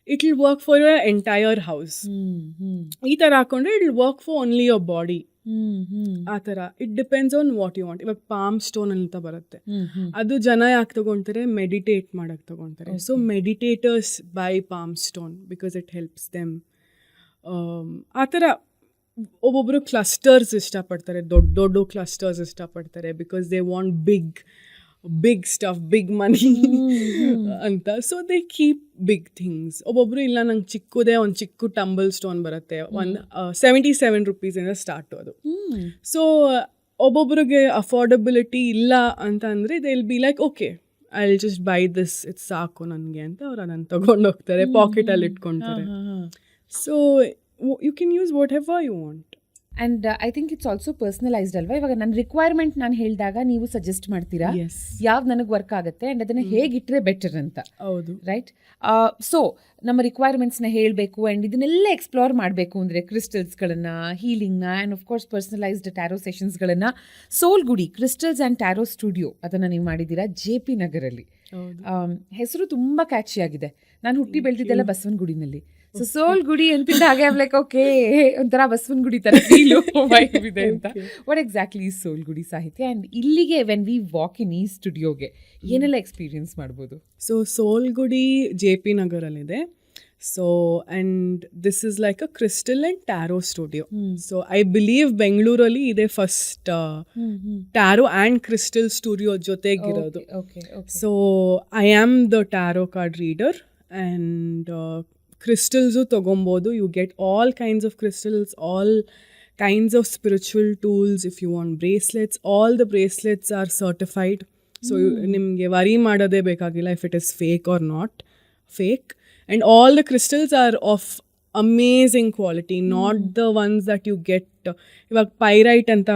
It will work for your entire house. ಈ ಥರ ಹಾಕೊಂಡ್ರೆ it will work for only your body. ಆ ಥರ it depends on what you want. ಇವಾಗ ಪಾಮ್ ಸ್ಟೋನ್ ಅಂತ ಬರುತ್ತೆ, ಅದು ಜನ ಯಾಕೆ ತಗೊಳ್ತಾರೆ, ಮೆಡಿಟೇಟ್ ಮಾಡಕ್ಕೆ ತಗೊಳ್ತಾರೆ. So meditators buy palm stone because it helps them. ಆ ಥರ ಒಬ್ಬೊಬ್ಬರು ಕ್ಲಸ್ಟರ್ಸ್ ಇಷ್ಟಪಡ್ತಾರೆ, ದೊಡ್ಡ ದೊಡ್ಡ ಕ್ಲಸ್ಟರ್ಸ್ ಇಷ್ಟಪಡ್ತಾರೆ because they want big stuff, big money ಅಂತ. So they keep big things. ಒಬ್ಬೊಬ್ರು ಇಲ್ಲ, ನಂಗೆ ಚಿಕ್ಕದೇ ಒಂದು ಚಿಕ್ಕ ಟಂಬಲ್ ಸ್ಟೋನ್ ಬರುತ್ತೆ, ಒಂದು 77 ರೂಪೀಸಿಂದ ಸ್ಟಾರ್ಟು ಅದು. ಸೊ ಒಬ್ಬೊಬ್ರಿಗೆ ಅಫೋರ್ಡಬಿಲಿಟಿ ಇಲ್ಲ ಅಂತ ಅಂದರೆ they will be like okay I will just by this, ಇದು ಸಾಕು ನನಗೆ ಅಂತ ಅವ್ರು ಅದನ್ನು ತೊಗೊಂಡು ಹೋಗ್ತಾರೆ, ಪಾಕೆಟಲ್ಲಿ ಇಟ್ಕೊಳ್ತಾರೆ. So you can use whatever you want. And I think it's also personalised ಅಲ್ವಾ? ಇವಾಗ ನನ್ನ ರಿಕ್ವೈರ್ಮೆಂಟ್ ನಾನು ಹೇಳಿದಾಗ ನೀವು ಸಜೆಸ್ಟ್ ಮಾಡ್ತೀರಾ ಯಾವ್ದು ನನಗೆ ವರ್ಕ್ ಆಗುತ್ತೆ ಆ್ಯಂಡ್ ಅದನ್ನು ಹೇಗಿಟ್ಟರೆ ಬೆಟರ್ ಅಂತ. ಹೌದು, ರೈಟ್. ಸೊ ನಮ್ಮ ರಿಕ್ವೈರ್ಮೆಂಟ್ಸ್ನ ಹೇಳಬೇಕು ಆ್ಯಂಡ್ ಇದನ್ನೆಲ್ಲ ಎಕ್ಸ್ಪ್ಲೋರ್ ಮಾಡಬೇಕು ಅಂದರೆ ಕ್ರಿಸ್ಟಲ್ಸ್ಗಳನ್ನು, ಹೀಲಿಂಗ್ನ and of course personalised tarot ಸೆಷನ್ಸ್ಗಳನ್ನು Soulgudi crystals and tarot studio ಅದನ್ನು ನೀವು ಮಾಡಿದ್ದೀರಾ JP ನಗರಲ್ಲಿ. ಹೆಸರು ತುಂಬ ಕ್ಯಾಚಿ ಆಗಿದೆ. ನಾನು ಹುಟ್ಟಿ ಬೆಳೆದಿದ್ದೆಲ್ಲ ಬಸವನಗುಡಿನಲ್ಲಿ. ಸೊ ಸೋಲ್ಗುಡಿ ಅಂತಿದ್ದ ಹಾಗೆ ಲೈಕ್ ಓಕೆ ಒಂಥರ ಬಸವನಗುಡಿ ಥರ ಫೀಲು ಇದೆ ಅಂತ. ವಾಟ್ ಎಕ್ಸಾಕ್ಟ್ಲಿ ಈಸ್ ಸೋಲ್ಗುಡಿ ಸಾಹಿತ್ಯ ಆ್ಯಂಡ್ ಇಲ್ಲಿಗೆ ವೆನ್ ವಿ ವಾಕ್ ಇನ್ ಈ ಸ್ಟುಡಿಯೋಗೆ ಏನೆಲ್ಲ ಎಕ್ಸ್ಪೀರಿಯನ್ಸ್ ಮಾಡ್ಬೋದು? ಸೊ ಸೋಲ್ಗುಡಿ JP ನಗರಲ್ಲಿದೆ. So and this is like a crystal and tarot studio. So I believe ಬೆಂಗಳೂರಲ್ಲಿ ಇದೆ first tarot and crystal studio ಜೊತೆಗಿರೋದು. So I am the tarot card reader and crystals ತೊಗೊಬೋದು. You get all kinds of crystals, all kinds of spiritual tools. If you want bracelets, all the bracelets are certified. So ನಿಮಗೆ worry ಮಾಡೋದೇ ಬೇಕಾಗಿಲ್ಲ if it is fake or not fake. And all the crystals are of amazing quality, not the ones that you get ಇವಾಗ pyrite ಅಂತ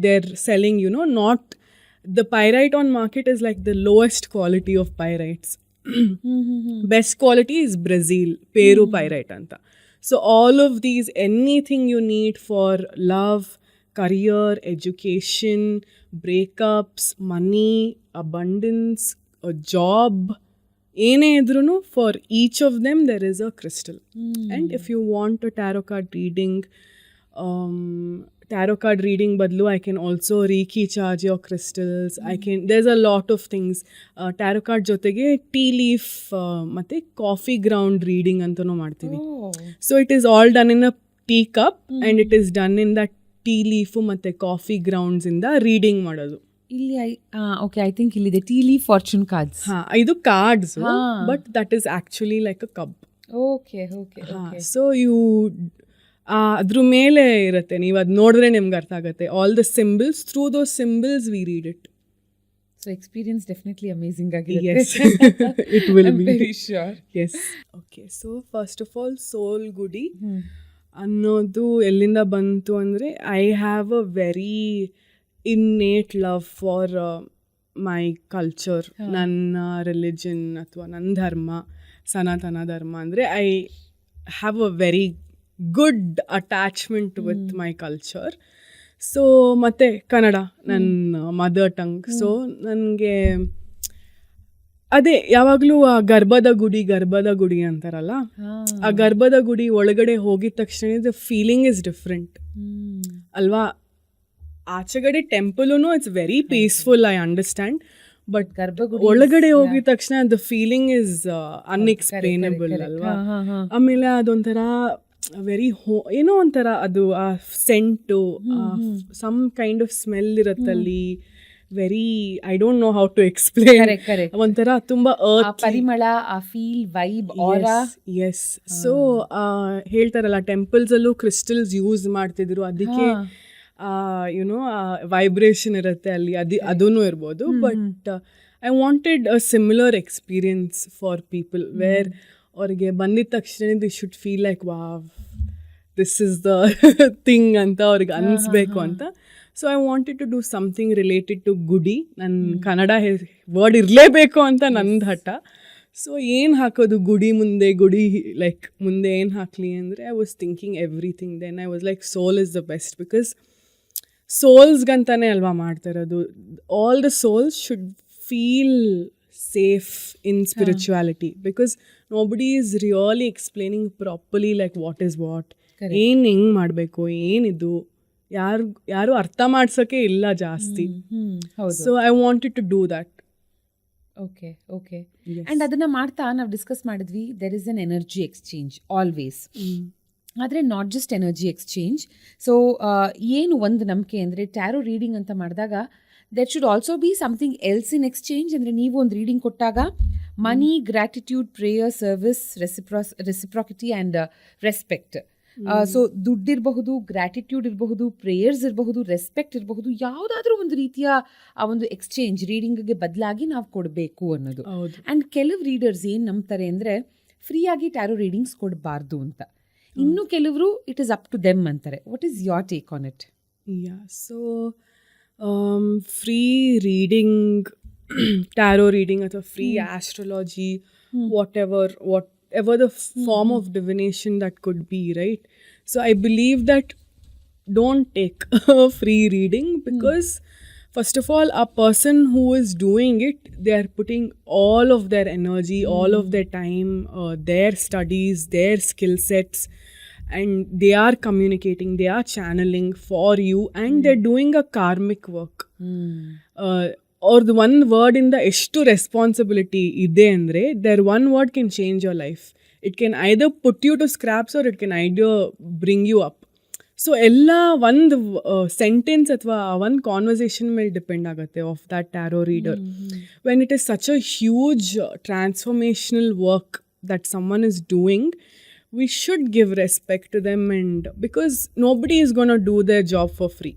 they are selling, you know, not the pyrite on market is like the lowest quality of pyrites. Best quality is Brazil, Peru pyrite anta. So all of these, anything you need for love, career, education, breakups, money, abundance, a job, ene idrunu, for each of them there is a crystal. And if you want a tarot card reading badlu, I can also Reiki charge your crystals. There's a lot of things. Tarot card jotege tea leaf matte coffee ground reading antano ಮಾಡ್ತೀವಿ. So it is all done in a tea cup and it is done in that tea leaf matte coffee grounds ಇಂದ reading ಮಾಡೋದು. ಇಲ್ಲಿ okay, I think ಇಲ್ಲಿದೆ tea leaf fortune cards. ಇದು cards, but that is actually like a cup. Okay okay. So you ಅದ್ರ ಮೇಲೆ ಇರುತ್ತೆ, ನೀವು ಅದು ನೋಡಿದ್ರೆ ನಿಮ್ಗೆ ಅರ್ಥ ಆಗುತ್ತೆ. All the symbols, through those symbols we read it. So experience definitely amazing ಆಗಿದೆ. Yes, it will be. Very sure. Yes. Okay, so first of all, ಸೋಲ್ಗುಡಿ ಅನ್ನೋದು ಎಲ್ಲಿಂದ ಬಂತು ಅಂದರೆ, I have a very innate love for my culture. ನನ್ನ religion ಅಥವಾ ನನ್ನ ಧರ್ಮ, ಸನಾತನ ಧರ್ಮ ಅಂದರೆ I have a very good attachment with my culture. So ಮತ್ತು ಕನ್ನಡ ನನ್ನ ಮದರ್ ಟಂಗ್. ಸೊ ನನಗೆ ಅದೇ ಯಾವಾಗಲೂ ಆ ಗರ್ಭದ ಗುಡಿ ಅಂತಾರಲ್ಲ, ಆ ಗರ್ಭದ ಗುಡಿ ಒಳಗಡೆ ಹೋಗಿದ ತಕ್ಷಣ ದ ಫೀಲಿಂಗ್ ಇಸ್ ಡಿಫ್ರೆಂಟ್ ಅಲ್ವಾ. ಆಚೆಗಡೆ ಟೆಂಪಲ್ನು it's very peaceful, I understand, but ಗರ್ಭಗುಡಿ ಒಳಗಡೆ ಹೋಗಿದ ತಕ್ಷಣ ದ ಫೀಲಿಂಗ್ ಇಸ್ ಅನ್ಎಕ್ಸ್ಪ್ಲೇನಬಲ್ ಅಲ್ವಾ. ಆಮೇಲೆ ಅದೊಂಥರ ವೆರಿ ಏನೋ ಒಂಥರ ಅದು ಆ scent, some kind of smell ಇರತ್ತಲ್ಲಿ, very I don't know how to explain. ಒಂಥರ ತುಂಬಾ ಪರಿಮಳ, ಆ feel, vibe, aura. Yes. So ಹೇಳ್ತಾರಲ್ಲ ಟೆಂಪಲ್ಸ್ ಅಲ್ಲೂ ಕ್ರಿಸ್ಟಲ್ಸ್ ಯೂಸ್ ಮಾಡ್ತಿದ್ರು, ಅದಕ್ಕೆ ಯುನೋ ವೈಬ್ರೇಷನ್ ಇರುತ್ತೆ ಅಲ್ಲಿ, ಅದೂ ಇರ್ಬೋದು. But I wanted a similar experience for people where ಅವ್ರಿಗೆ ಬಂದಿದ ತಕ್ಷಣ they should feel like wow, this is the thing ಅಂತ ಅವ್ರಿಗೆ ಅನಿಸ್ಬೇಕು ಅಂತ. So I wanted to do something related to ಗುಡಿ. ನನ್ನ ಕನ್ನಡ ವರ್ಡ್ ಇರಲೇಬೇಕು ಅಂತ ನಂದು ಹಠ. ಸೊ ಏನು ಹಾಕೋದು ಗುಡಿ ಮುಂದೆ, ಗುಡಿ ಲೈಕ್ ಮುಂದೆ ಏನು ಹಾಕಲಿ ಅಂದರೆ I was thinking everything. Then I was like soul is the best because ಸೋಲ್ಸ್ಗಂತಾನೆ ಅಲ್ವಾ ಮಾಡ್ತಿರೋದು. All the souls should feel safe in spirituality because nobody is really explaining properly like what is what, ಏನು ಹೆಂಗೆ ಮಾಡಬೇಕು, ಏನಿದು ಯಾರು ಅರ್ಥ ಮಾಡ್ಸೋಕ್ಕೆ ಇಲ್ಲ ಜಾಸ್ತಿ. So I wanted to do that. Okay okay. And ಅದನ್ನು ಮಾಡ್ತಾ ನಾವು ಡಿಸ್ಕಸ್ ಮಾಡಿದ್ವಿ, there is an energy exchange always. ಆದರೆ not just energy exchange. So ಏನು ಒಂದು ನಂಬಿಕೆ ಅಂದರೆ ಟ್ಯಾರೋ ರೀಡಿಂಗ್ ಅಂತ ಮಾಡಿದಾಗ there should also be something else in exchange. ಅಂದರೆ ನೀವು ಒಂದು ರೀಡಿಂಗ್ ಕೊಟ್ಟಾಗ money, gratitude, prayer, service, reciprocity and respect. So ದುಡ್ಡಿರಬಹುದು, ಗ್ರ್ಯಾಟಿಟ್ಯೂಡ್ ಇರಬಹುದು, ಪ್ರೇಯರ್ಸ್ ಇರಬಹುದು, ರೆಸ್ಪೆಕ್ಟ್ ಇರಬಹುದು, ಯಾವುದಾದ್ರೂ ಒಂದು ರೀತಿಯ ಆ ಒಂದು ಎಕ್ಸ್ಚೇಂಜ್ ರೀಡಿಂಗ್ಗೆ ಬದಲಾಗಿ ನಾವು ಕೊಡಬೇಕು ಅನ್ನೋದು. ಆ್ಯಂಡ್ ಕೆಲವು ರೀಡರ್ಸ್ ಏನು ನಂಬ್ತಾರೆ ಅಂದರೆ ಫ್ರೀಯಾಗಿ ಟ್ಯಾರೋ ರೀಡಿಂಗ್ಸ್ ಕೊಡಬಾರ್ದು ಅಂತ. ಇನ್ನು ಕೆಲವರು it is up to them ಅಂತಾರೆ. What is your take on it? So free reading, tarot reading or free astrology, whatever the form of divination that could be, right? So I believe that don't take free reading because first of all, a person who is doing it, they are putting all of their energy, all of their time, their studies, their skill sets, and they are communicating, they are channeling for you, and they're doing a karmic work. Or the one word in the eshtu responsibility ide andre, their one word can change your life. It can either put you to scraps or it can either bring you up. So ella one sentence athwa one conversation will depend agate of that tarot reader. When it is such a huge transformational work that someone is doing, we should give respect to them, and because nobody is going to do their job for free.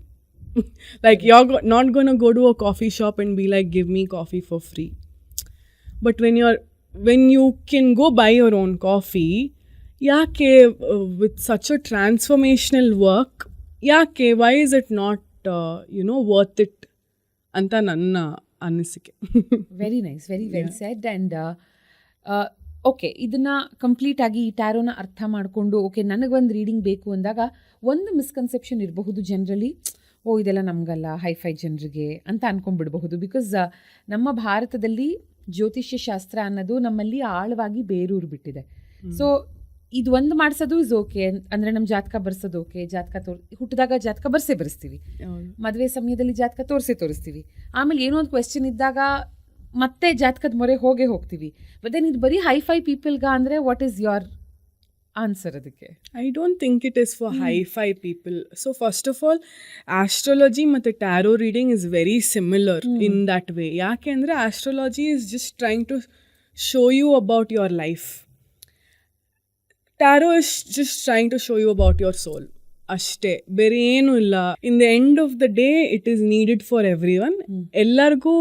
Like you're not going to go to a coffee shop and be like, give me coffee for free. But when you can go buy your own coffee, yake with such a transformational work, yake why is it not worth it anta nanna anisike. Very nice, very well said. And okay, ಇದನ್ನು ಕಂಪ್ಲೀಟಾಗಿ ಈ ಟ್ಯಾರೋನ ಅರ್ಥ ಮಾಡಿಕೊಂಡು okay ನನಗೊಂದು reading ಬೇಕು ಅಂದಾಗ ಒಂದು misconception ಇರಬಹುದು ಜನರಲಿ, ಇದೆಲ್ಲ ನಮಗಲ್ಲ, ಹೈಫೈ ಜನರಿಗೆ ಅಂತ ಅಂದ್ಕೊಂಡ್ಬಿಡಬಹುದು. ಬಿಕಾಸ್ ನಮ್ಮ ಭಾರತದಲ್ಲಿ ಜ್ಯೋತಿಷ್ಯ ಶಾಸ್ತ್ರ ಅನ್ನೋದು ನಮ್ಮಲ್ಲಿ ಆಳವಾಗಿ ಬೇರೂರು ಬಿಟ್ಟಿದೆ. ಸೊ ಇದು ಒಂದು ಮಾಡಿಸೋದು ಇಸ್ ಓಕೆ, ಅಂದರೆ ನಮ್ಮ ಜಾತಕ ಬರ್ಸೋದು ಓಕೆ, ಜಾತಕ ಹುಟ್ಟಿದಾಗ ಜಾತಕ ಬರ್ಸ್ತೀವಿ, ಮದುವೆ ಸಮಯದಲ್ಲಿ ಜಾತಕ ತೋರಿಸ್ತೀವಿ, ಆಮೇಲೆ ಏನೋ ಒಂದು ಕ್ವೆಶ್ಚನ್ ಇದ್ದಾಗ ಮತ್ತೆ ಜಾತಕದ ಮೊರೆ ಹೋಗ್ತೀವಿ. ಬಟ್ ದೆನ್ ಇದು ಬರೀ ಹೈಫೈ ಪೀಪಲ್ಗ ಅಂದರೆ ವಾಟ್ ಈಸ್ ಯೋರ್ ಆನ್ಸರ್ ಅದಕ್ಕೆ? I don't think it is for hi-fi people. So first of all astrology ಮತ್ತು tarot reading is very similar in that way. ಯಾಕೆ ಅಂದರೆ astrology is just trying to show you about your life. Tarot is just trying to show you about your soul ಅಷ್ಟೇ, ಬೇರೆ ಏನೂ ಇಲ್ಲ. In the end of the day it is needed for everyone. ಎಲ್ಲರಿಗೂ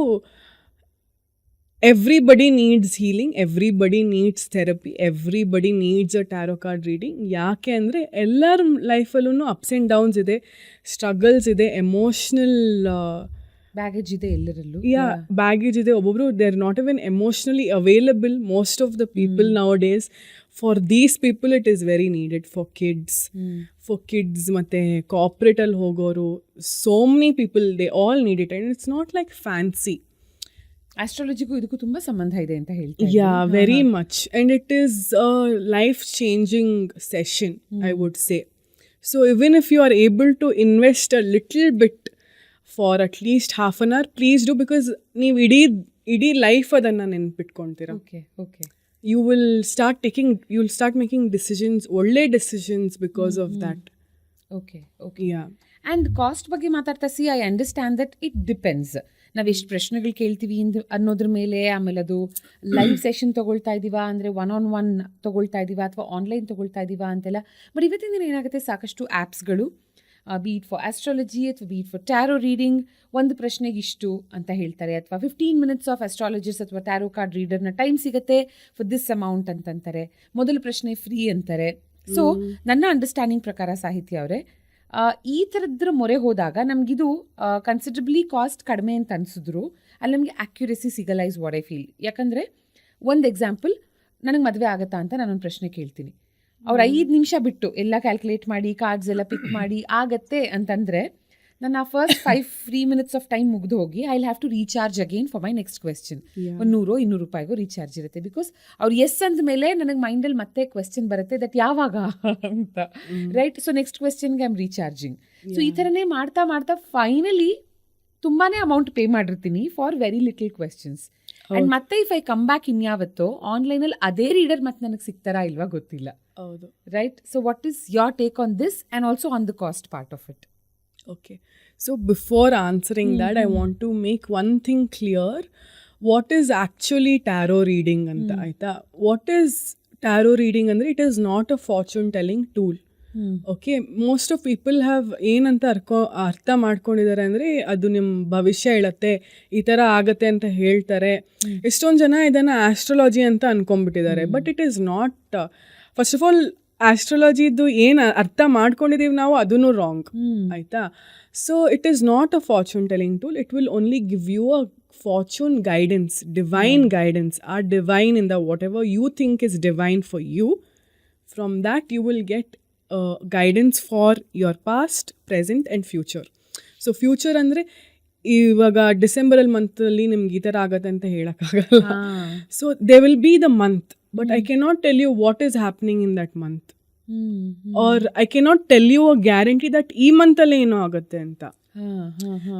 everybody needs healing, everybody needs therapy, everybody needs a tarot card reading. ಯಾಕೆ ಅಂದರೆ ಎಲ್ಲರ ಲೈಫಲ್ಲೂ ups and downs ಇದೆ, ಸ್ಟ್ರಗಲ್ಸ್ ಇದೆ, ಎಮೋಷ್ನಲ್ ಬ್ಯಾಗೇಜ್ ಇದೆ ಎಲ್ಲರಲ್ಲೂ. ಬ್ಯಾಗೇಜ್ ಇದೆ. ಒಬ್ಬೊಬ್ರು they are not even emotionally available, most of the people nowadays. For these people it is very needed. For kids ಮತ್ತು ಕಾರ್ಪೊರೇಟಲ್ಲಿ ಹೋಗೋರು, so many people they all need it. And it's not like fancy. ಆಸ್ಟ್ರಾಲಜಿಗೂ ಇದಕ್ಕೂ ತುಂಬ ಸಂಬಂಧ ಇದೆ ಅಂತ ಹೇಳ್ತಾರೆ. Very much. And it is a life changing session, I would say. So even if you are able to invest a little bit for at least half an hour, please do. Because ನೀವು ಇಡೀ life ಅದನ್ನು ನೆನ್ಪಿಟ್ಕೊಳ್ತೀರಾ. Okay you will start making decisions, ಒಳ್ಳೆ decisions because of that. Okay. Yeah. And cost ಬಗ್ಗೆ ಮಾತಾಡ್ತಾ I understand that it depends. ನಾವು ಎಷ್ಟು ಪ್ರಶ್ನೆಗಳು ಕೇಳ್ತೀವಿ ಅನ್ನೋದ್ರ ಮೇಲೆ, ಆಮೇಲೆ ಅದು ಲೈವ್ ಸೆಷನ್ ತೊಗೊಳ್ತಾ ಇದ್ದೀವಾ ಅಂದರೆ 1-on-1 ತೊಗೊಳ್ತಾ ಇದ್ದೀವಾ ಅಥವಾ ಆನ್ಲೈನ್ ತೊಗೊಳ್ತಾ ಇದ್ದೀವಾ ಅಂತೆಲ್ಲ. ಬಟ್ ಇವತ್ತಿನ ದಿನ ಏನಾಗುತ್ತೆ, ಸಾಕಷ್ಟು ಆ್ಯಪ್ಸ್ಗಳು ಬೀಟ್ ಫಾರ್ ಆಸ್ಟ್ರಾಲಜಿ ಅಥವಾ ಬೀಟ್ ಫಾರ್ ಟ್ಯಾರೋ ರೀಡಿಂಗ್ ಒಂದು ಪ್ರಶ್ನೆಗೆ ಇಷ್ಟು ಅಂತ ಹೇಳ್ತಾರೆ, ಅಥವಾ 15 minutes ಆಫ್ ಆಸ್ಟ್ರಾಲಜಿಸ್ಟ್ ಅಥವಾ ಟ್ಯಾರೋ ಕಾರ್ಡ್ ರೀಡರ್ನ ಟೈಮ್ ಸಿಗುತ್ತೆ ಫಾರ್ ದಿಸ್ ಅಮೌಂಟ್ ಅಂತಂತಾರೆ. ಮೊದಲ ಪ್ರಶ್ನೆ ಫ್ರೀ ಅಂತಾರೆ. ಸೊ ನನ್ನ ಅಂಡರ್ಸ್ಟ್ಯಾಂಡಿಂಗ್ ಪ್ರಕಾರ ಸಾಹಿತ್ಯ ಅವರೇ, ಈ ಥರದ್ರ ಮೊರೆ ಹೋದಾಗ ನಮಗಿದು ಕನ್ಸಿಡರಬ್ಲಿ ಕಾಸ್ಟ್ ಕಡಿಮೆ ಅಂತ ಅನಿಸಿದ್ರು ಅಲ್ಲಿ ನಮಗೆ ಆ್ಯಕ್ಯುರಸಿ ಸಿಗಲ್ಲ ಇಸ್ ವಾಟ್ ಐ ಫೀಲ್. ಯಾಕಂದರೆ ಒಂದು ಎಕ್ಸಾಂಪಲ್, ನನಗೆ ಮದುವೆ ಆಗುತ್ತಾ ಅಂತ ನಾನೊಂದು ಪ್ರಶ್ನೆ ಕೇಳ್ತೀನಿ, ಅವ್ರು 5 ನಿಮಿಷ ಬಿಟ್ಟು ಎಲ್ಲ ಕ್ಯಾಲ್ಕುಲೇಟ್ ಮಾಡಿ ಕಾರ್ಡ್ಸ್ ಎಲ್ಲ ಪಿಕ್ ಮಾಡಿ ಆಗತ್ತೆ ಅಂತಂದರೆ ನನ್ನ first 5 free minutes of time ಮುಗಿದು ಹೋಗಿ I will have to recharge again for my next question. ಒಂದು 100-200 ರೂಪಾಯಿಗೂ ರೀಚಾರ್ಜ್ ಇರುತ್ತೆ. ಬಿಕಾಸ್ ಅವ್ರು ಎಸ್ ಅಂದ ಮೇಲೆ ನನಗೆ ಮೈಂಡಲ್ಲಿ ಮತ್ತೆ ಕ್ವೆಶ್ಚನ್ ಬರುತ್ತೆ ದಟ್ ಯಾವಾಗ ಅಂತ, ರೈಟ್? ಸೊ ನೆಕ್ಸ್ಟ್ ಕ್ವೆಶ್ಚನ್ಗೆ ಐ ಆಮ್ ರೀಚಾರ್ಜಿಂಗ್. ಸೊ ಈ ಥರನೇ ಮಾಡ್ತಾ ಮಾಡ್ತಾ ಫೈನಲಿ ತುಂಬಾ ಅಮೌಂಟ್ ಪೇ ಮಾಡಿರ್ತೀನಿ for very little questions. And ಮತ್ತೆ ಇಫ್ ಐ ಕಮ್ ಬ್ಯಾಕ್ ಇನ್ಯಾವತ್ತೋ ಆನ್ಲೈನಲ್ಲಿ ಅದೇ ರೀಡರ್ ಮತ್ತೆ ನನಗೆ ಸಿಗ್ತಾರಾ ಇಲ್ವಾ ಗೊತ್ತಿಲ್ಲ. ಹೌದು, right? So what is your take on this and also on the cost part of it? Okay. So before answering that, I want to make one thing clear. What is actually tarot reading anta aita? What is tarot reading andre? It is not a fortune telling tool. Okay, most of people have ಏನಂತ ಅರ್ಥ ಮಾಡ್ಕೊಂಡಿದ್ದಾರೆ ಅಂದರೆ ಅದು ನಿಮ್ಮ ಭವಿಷ್ಯ ಹೇಳುತ್ತೆ, ಈ ಥರ ಆಗತ್ತೆ ಅಂತ ಹೇಳ್ತಾರೆ. ಎಷ್ಟೊಂದು ಜನ ಇದನ್ನು ಆಸ್ಟ್ರಾಲಜಿ ಅಂತ ಅನ್ಕೊಂಡ್ಬಿಟ್ಟಿದ್ದಾರೆ. But it is not. First of all ಆಸ್ಟ್ರಾಲಜಿದು ಏನು ಅರ್ಥ ಮಾಡ್ಕೊಂಡಿದ್ದೀವಿ ನಾವು ಅದೂ ರಾಂಗ್, ಆಯಿತಾ? So it is not a fortune telling tool. It will only give you a fortune guidance, divine guidance. ಆ ಡಿವೈನ್ ಇಂದ whatever you think is divine for you, from that you will get guidance for your past, present and future. So future ಅಂದರೆ ಇವಾಗ ಡಿಸೆಂಬರಲ್ಲಿ ಮಂತಲ್ಲಿ ನಿಮ್ಗೆ ಈ ಥರ ಆಗತ್ತೆ ಅಂತ ಹೇಳೋಕ್ಕಾಗಲ್ಲ. So they will B the month, but I cannot tell you what is happening in that month. Or I cannot tell you a guarantee that ee month alle eno agutte anta.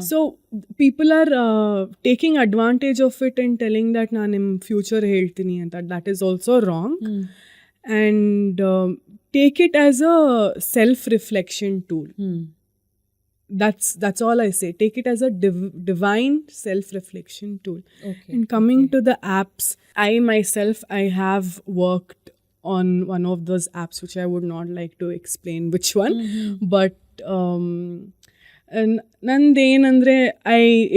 So people are taking advantage of it and telling that naan nim future heltini anta. That is also wrong. And take it as a self reflection tool. That's all I say. Take it as a divine self-reflection tool. Okay. And coming to the apps, I have worked on one of those apps which I would not like to explain which one. But ನಂದೇನಂದರೆ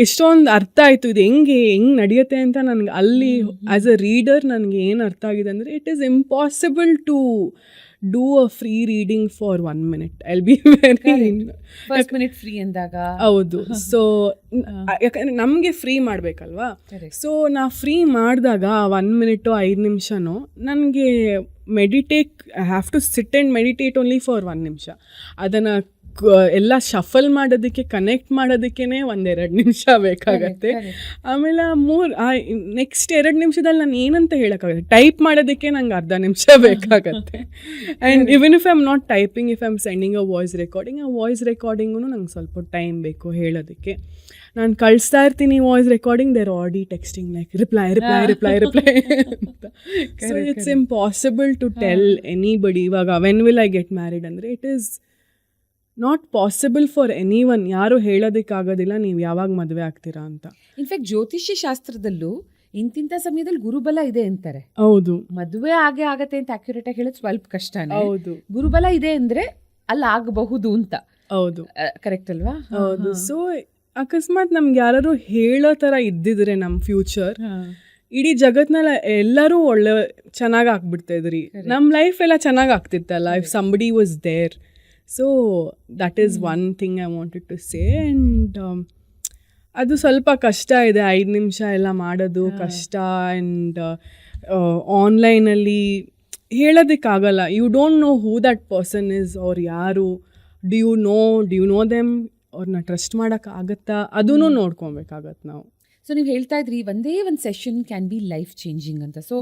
ಎಷ್ಟೊಂದು ಅರ್ಥ ಆಯಿತು ಇದು ಹೆಂಗೆ ನಡೆಯುತ್ತೆ ಅಂತ. ನನಗೆ ಅಲ್ಲಿ as a reader ನನಗೆ ಏನು ಅರ್ಥ ಆಗಿದೆ ಅಂದರೆ, it is impossible to do a free reading for 1 minute. I'll be very first minute free ಅಂದಾಗ ಹೌದು. ಸೊ ಯಾಕಂದರೆ ನಮಗೆ ಫ್ರೀ ಮಾಡಬೇಕಲ್ವಾ? ಸೊ ನಾ ಫ್ರೀ ಮಾಡಿದಾಗ 1 minute 5 ನಿಮಿಷನೋ ನನಗೆ I have to sit and meditate only for 1 ನಿಮಿಷ. ಅದನ್ನು ಎಲ್ಲ ಶಫಲ್ ಮಾಡೋದಕ್ಕೆ, ಕನೆಕ್ಟ್ ಮಾಡೋದಕ್ಕೇ 1-2 ನಿಮಿಷ ಬೇಕಾಗತ್ತೆ. ಆಮೇಲೆ ನೆಕ್ಸ್ಟ್ 2 ನಿಮಿಷದಲ್ಲಿ ನಾನು ಏನಂತ ಹೇಳೋಕ್ಕಾಗುತ್ತೆ, ಟೈಪ್ ಮಾಡೋದಕ್ಕೆ ನಂಗೆ ಅರ್ಧ ನಿಮಿಷ ಬೇಕಾಗತ್ತೆ. And even if I am not typing, if I am sending a voice ರೆಕಾರ್ಡಿಂಗೂ ನಂಗೆ ಸ್ವಲ್ಪ ಟೈಮ್ ಬೇಕು ಹೇಳೋದಕ್ಕೆ. ನಾನು ಕಳಿಸ್ತಾ ಇರ್ತೀನಿ voice recording, there already texting like reply ಅಂತ. So it's impossible to tell anybody ಇವಾಗ when will I get married ಅಂದರೆ it is not possible for anyone. ಯಾರು ಹೇಳೋದಕ್ಕಾಗೋದಿಲ್ಲ ನೀವು ಯಾವಾಗ ಮದುವೆ ಆಗ್ತೀರಾ ಅಂತ. ಇನ್ಫ್ಯಾಕ್ಟ್ ಜ್ಯೋತಿಷ್ಯ ಶಾಸ್ತ್ರದಲ್ಲೂ ಇಂತಿಂಥ ಸಮಯದಲ್ಲಿ ಗುರುಬಲ ಇದೆ ಅಂತಾರೆ. ಹೌದು, ಮದುವೆ ಆಗತ್ತೆ ಅಂತ ಅಕ್ಯುರೇಟ್ ಆಗಿ ಹೇಳೋದು ಸ್ವಲ್ಪ ಕಷ್ಟನೇ. ಹೌದು, ಗುರುಬಲ ಇದೆ ಅಂದ್ರೆ ಅಲ್ಲಿ ಆಗಬಹುದು ಅಂತ. ಹೌದು, ಕರೆಕ್ಟ್ ಅಲ್ವಾ? ಹೌದು. ಸೊ ಅಕಸ್ಮಾತ್ ನಮ್ಗೆ ಯಾರು ಹೇಳೋ ಥರ ಇದ್ದಿದ್ರೆ ನಮ್ಮ ಫ್ಯೂಚರ್, ಇಡೀ ಜಗತ್ನಲ್ಲಿ ಎಲ್ಲರೂ ಚೆನ್ನಾಗಿ ಆಗ್ಬಿಡ್ತಾ ಇದ್ರಿ, ನಮ್ಮ ಲೈಫ್ ಎಲ್ಲ ಚೆನ್ನಾಗಿ ಆಗ್ತಿತ್ತಲ್ಲ if somebody was there. So that is one thing I wanted to say. And ಅದು ಸ್ವಲ್ಪ ಕಷ್ಟ ಇದೆ, 5 ನಿಮಿಷ ಎಲ್ಲ ಮಾಡೋದು ಕಷ್ಟ. ಆ್ಯಂಡ್ ಆನ್ಲೈನಲ್ಲಿ ಹೇಳೋದಕ್ಕಾಗಲ್ಲ. You don't know who that person is, ಅವ್ರು ಯಾರು, ಡು ಯು ನೋ ದೆಮ್, ಅವ್ರನ್ನ ಟ್ರಸ್ಟ್ ಮಾಡೋಕ್ಕಾಗತ್ತಾ, ಅದೂ ನೋಡ್ಕೊಬೇಕಾಗತ್ತೆ ನಾವು. ಸೊ ನೀವು ಹೇಳ್ತಾ ಇದ್ರಿ ಒಂದೇ ಒಂದು session can be life changing ಅಂತ. So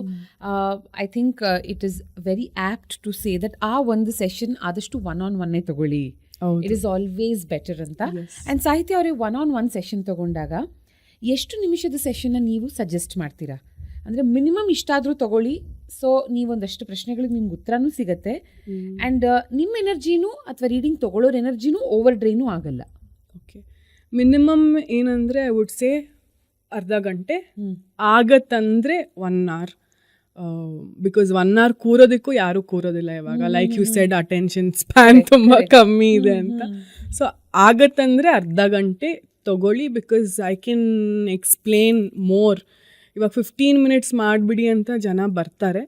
I think it is very apt to say that ಆ ಒಂದು ಸೆಷನ್ ಆದಷ್ಟು 1-on-1 ತಗೊಳ್ಳಿ, ಇಟ್ ಈಸ್ ಆಲ್ವೇಸ್ ಬೆಟರ್ ಅಂತ. ಆ್ಯಂಡ್ ಸಾಹಿತ್ಯ ಅವರೇ 1-on-1 ಸೆಷನ್ ತಗೊಂಡಾಗ ಎಷ್ಟು ನಿಮಿಷದ ಸೆಷನ್ನ ನೀವು ಸಜೆಸ್ಟ್ ಮಾಡ್ತೀರಾ? ಅಂದರೆ ಮಿನಿಮಮ್ ಇಷ್ಟಾದರೂ ತಗೊಳ್ಳಿ. ಸೊ ನೀವೊಂದಷ್ಟು ಪ್ರಶ್ನೆಗಳಿಗೆ ನಿಮ್ಗೆ ಉತ್ತರನೂ ಸಿಗುತ್ತೆ. ಆ್ಯಂಡ್ ನಿಮ್ಮ ಎನರ್ಜಿನೂ ಅಥವಾ ರೀಡಿಂಗ್ ತಗೊಳ್ಳೋರ ಎನರ್ಜಿನೂ ಓವರ್ ಡ್ರೈನೂ ಆಗಲ್ಲ. ಓಕೆ, ಮಿನಿಮಮ್ ಏನಂದರೆ ಐ ವುಡ್ ಸೇ ಅರ್ಧ ಗಂಟೆ ಆಗತ್ತಂದರೆ 1 hour. ಬಿಕಾಸ್ 1 hour ಕೂರೋದಕ್ಕೂ ಯಾರೂ ಕೂರೋದಿಲ್ಲ ಇವಾಗ. Like you said attention span ತುಂಬ ಕಮ್ಮಿ ಇದೆ ಅಂತ. ಸೊ ಆಗತ್ತಂದರೆ ಅರ್ಧ ಗಂಟೆ ತೊಗೊಳ್ಳಿ, because I can explain more. ಇವಾಗ 15 ಮಿನಿಟ್ಸ್ ಮಾಡಿಬಿಡಿ ಅಂತ ಜನ ಬರ್ತಾರೆ,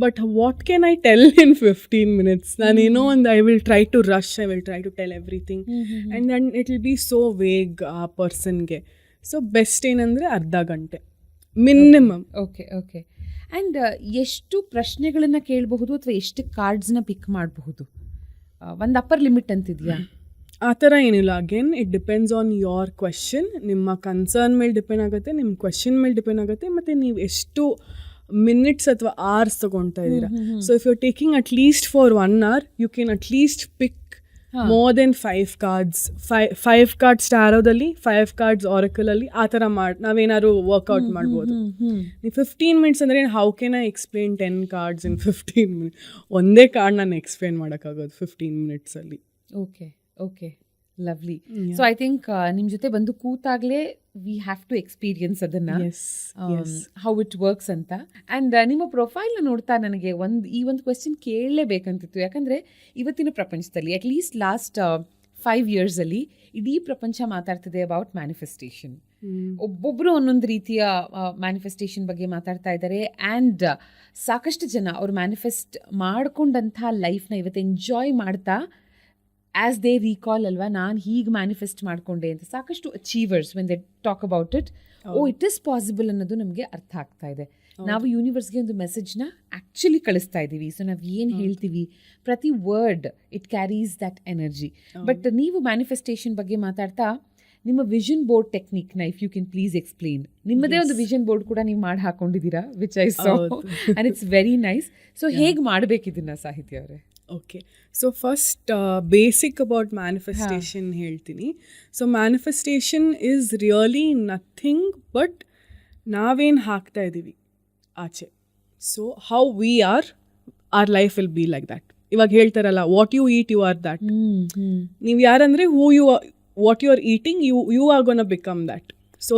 but what can I tell in 15 minutes? ನಾನೇನೋ ಒಂದು I will try to rush, I will try to tell everything and then it will be so vague ಆ ಪರ್ಸನ್ಗೆ. So best ಏನಂದರೆ ಅರ್ಧ ಗಂಟೆ ಮಿನಿಮಮ್. Okay okay. ಆ್ಯಂಡ್ ಎಷ್ಟು ಪ್ರಶ್ನೆಗಳನ್ನು ಕೇಳಬಹುದು ಅಥವಾ ಎಷ್ಟು ಕಾರ್ಡ್ಸ್ನ ಪಿಕ್ ಮಾಡಬಹುದು? ಒಂದು ಅಪ್ಪರ್ ಲಿಮಿಟ್ ಅಂತಿದೆಯಾ? ಆ ಥರ ಏನಿಲ್ಲ. Again it depends on your question. ನಿಮ್ಮ ಕನ್ಸರ್ನ್ ಮೇಲೆ ಡಿಪೆಂಡ್ ಆಗುತ್ತೆ, ನಿಮ್ಮ ಕ್ವೆಶನ್ ಮೇಲೆ ಡಿಪೆಂಡ್ ಆಗುತ್ತೆ, ಮತ್ತು ನೀವು ಎಷ್ಟು ಮಿನಿಟ್ಸ್ ಅಥವಾ ಅವರ್ಸ್ ತೊಗೊಳ್ತಾ ಇದ್ದೀರಾ. So if you are taking at least for 1 hour, you can at least pick more than 5 cards. 5 cards ಟಾರೋದಲ್ಲಿ, 5 cards ಆರಕಲಲ್ಲಿ, ಆ ಥರ ನಾವೇನಾದ್ರು ವರ್ಕೌಟ್ ಮಾಡ್ಬೋದು. ನೀವು 15 ಮಿನಿಟ್ಸ್ ಅಂದರೆ how can I explain 10 cards in 15 minutes? ಒಂದೇ ಕಾರ್ಡ್ ನಾನು ಎಕ್ಸ್ಪ್ಲೇನ್ ಮಾಡೋಕ್ಕಾಗೋದು 15 ಮಿನಿಟ್ಸಲ್ಲಿ. Okay okay, lovely. So I think ನಿಮ್ಮ ಜೊತೆ ಬಂದು ಕೂತಾಗಲೇ ವಿ ಹ್ಯಾವ್ ಟು ಎಕ್ಸ್ಪೀರಿಯನ್ಸ್ ಅದನ್ನು, ಹೌ ಇಟ್ ವರ್ಕ್ಸ್ ಅಂತ. ಆ್ಯಂಡ್ ನಿಮ್ಮ ಪ್ರೊಫೈಲ್ನ ನೋಡ್ತಾ ನನಗೆ ಈ ಒಂದು ಕ್ವೆಶ್ಚನ್ ಕೇಳಲೇಬೇಕಂತಿತ್ತು. ಯಾಕಂದರೆ ಇವತ್ತಿನ ಪ್ರಪಂಚದಲ್ಲಿ ಅಟ್ಲೀಸ್ಟ್ ಲಾಸ್ಟ್ 5 yearsಲ್ಲಿ ಇಡೀ ಪ್ರಪಂಚ ಮಾತಾಡ್ತಿದೆ ಅಬೌಟ್ ಮ್ಯಾನಿಫೆಸ್ಟೇಷನ್. ಒಬ್ಬೊಬ್ಬರು ಒಂದೊಂದು ರೀತಿಯ ಮ್ಯಾನಿಫೆಸ್ಟೇಷನ್ ಬಗ್ಗೆ ಮಾತಾಡ್ತಾ ಇದ್ದಾರೆ. ಆ್ಯಂಡ್ ಸಾಕಷ್ಟು ಜನ ಅವ್ರು ಮ್ಯಾನಿಫೆಸ್ಟ್ ಮಾಡ್ಕೊಂಡಂಥ ಲೈಫ್ನ ಇವತ್ತು ಎಂಜಾಯ್ ಮಾಡ್ತಾ ಆ್ಯಸ್ ದೇ ರೀಕಾಲ್ ಅಲ್ವಾ, ನಾನು ಹೀಗೆ ಮ್ಯಾನಿಫೆಸ್ಟ್ ಮಾಡಿಕೊಂಡೆ ಅಂತ ಸಾಕಷ್ಟು achievers when they talk about it, it is possible ಅನ್ನೋದು ನಮಗೆ ಅರ್ಥ ಆಗ್ತಾ ಇದೆ. ನಾವು ಯೂನಿವರ್ಸ್ಗೆ ಒಂದು ಮೆಸೇಜ್ನ ಆ್ಯಕ್ಚುಲಿ ಕಳಿಸ್ತಾ ಇದ್ದೀವಿ. ಸೊ ನಾವು ಏನು ಹೇಳ್ತೀವಿ, ಪ್ರತಿ word it carries that energy. But ನೀವು ಮ್ಯಾನಿಫೆಸ್ಟೇಷನ್ ಬಗ್ಗೆ ಮಾತಾಡ್ತಾ ನಿಮ್ಮ ವಿಷನ್ ಬೋರ್ಡ್ ಟೆಕ್ನಿಕ್ನ if you can please explain. ನಿಮ್ಮದೇ ಒಂದು ವಿಷನ್ ಬೋರ್ಡ್ ಕೂಡ ನೀವು ಮಾಡಿ ಹಾಕೊಂಡಿದ್ದೀರಾ, which I saw, and it's very nice. So ಹೇಗೆ ಮಾಡಬೇಕಿದನ್ನ ಸಾಹಿತ್ಯ ಅವರೇ? Okay, so first basic about manifestation ಹೇಳ್ತೀನಿ. So manifestation is really nothing but ನಾವೇನು ಹಾಕ್ತಾ ಇದ್ದೀವಿ ಆಚೆ. So how we are, are life will be like that. ಇವಾಗ ಹೇಳ್ತಾರಲ್ಲ, what you eat you are that. ನೀವು ಯಾರಂದರೆ who you what you are eating, you are gonna become that. So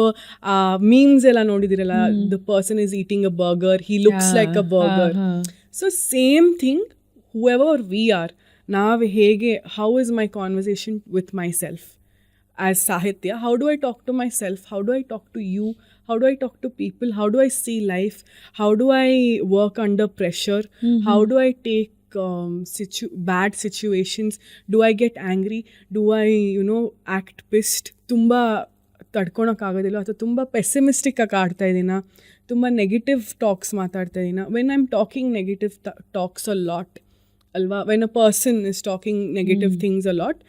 memes ಎಲ್ಲ ನೋಡಿದಿರಲ್ಲ, the person is eating a burger, he looks like a burger. So same thing, whoever we are, ನಾವು ಹೇಗೆ, how is my conversation with myself as Sahitya? How do I talk to myself? How do I talk to you? How do I talk to people? How do I see life? How do I work under pressure? How do I take bad situations? Do I get angry? Do I, act pissed? ತುಂಬ ತಡ್ಕೊಳಕ್ಕಾಗೋದಿಲ್ಲ, ಅಥವಾ ತುಂಬ pessimistic ಆಗಿ ಆಡ್ತಾ ಇದ್ದೀನ, ತುಂಬ negative talks ಮಾತಾಡ್ತಾ ಇದ್ದೀನ. When I am talking negative talks a lot ಅಲ್ವಾ, when a person is talking negative things a lot,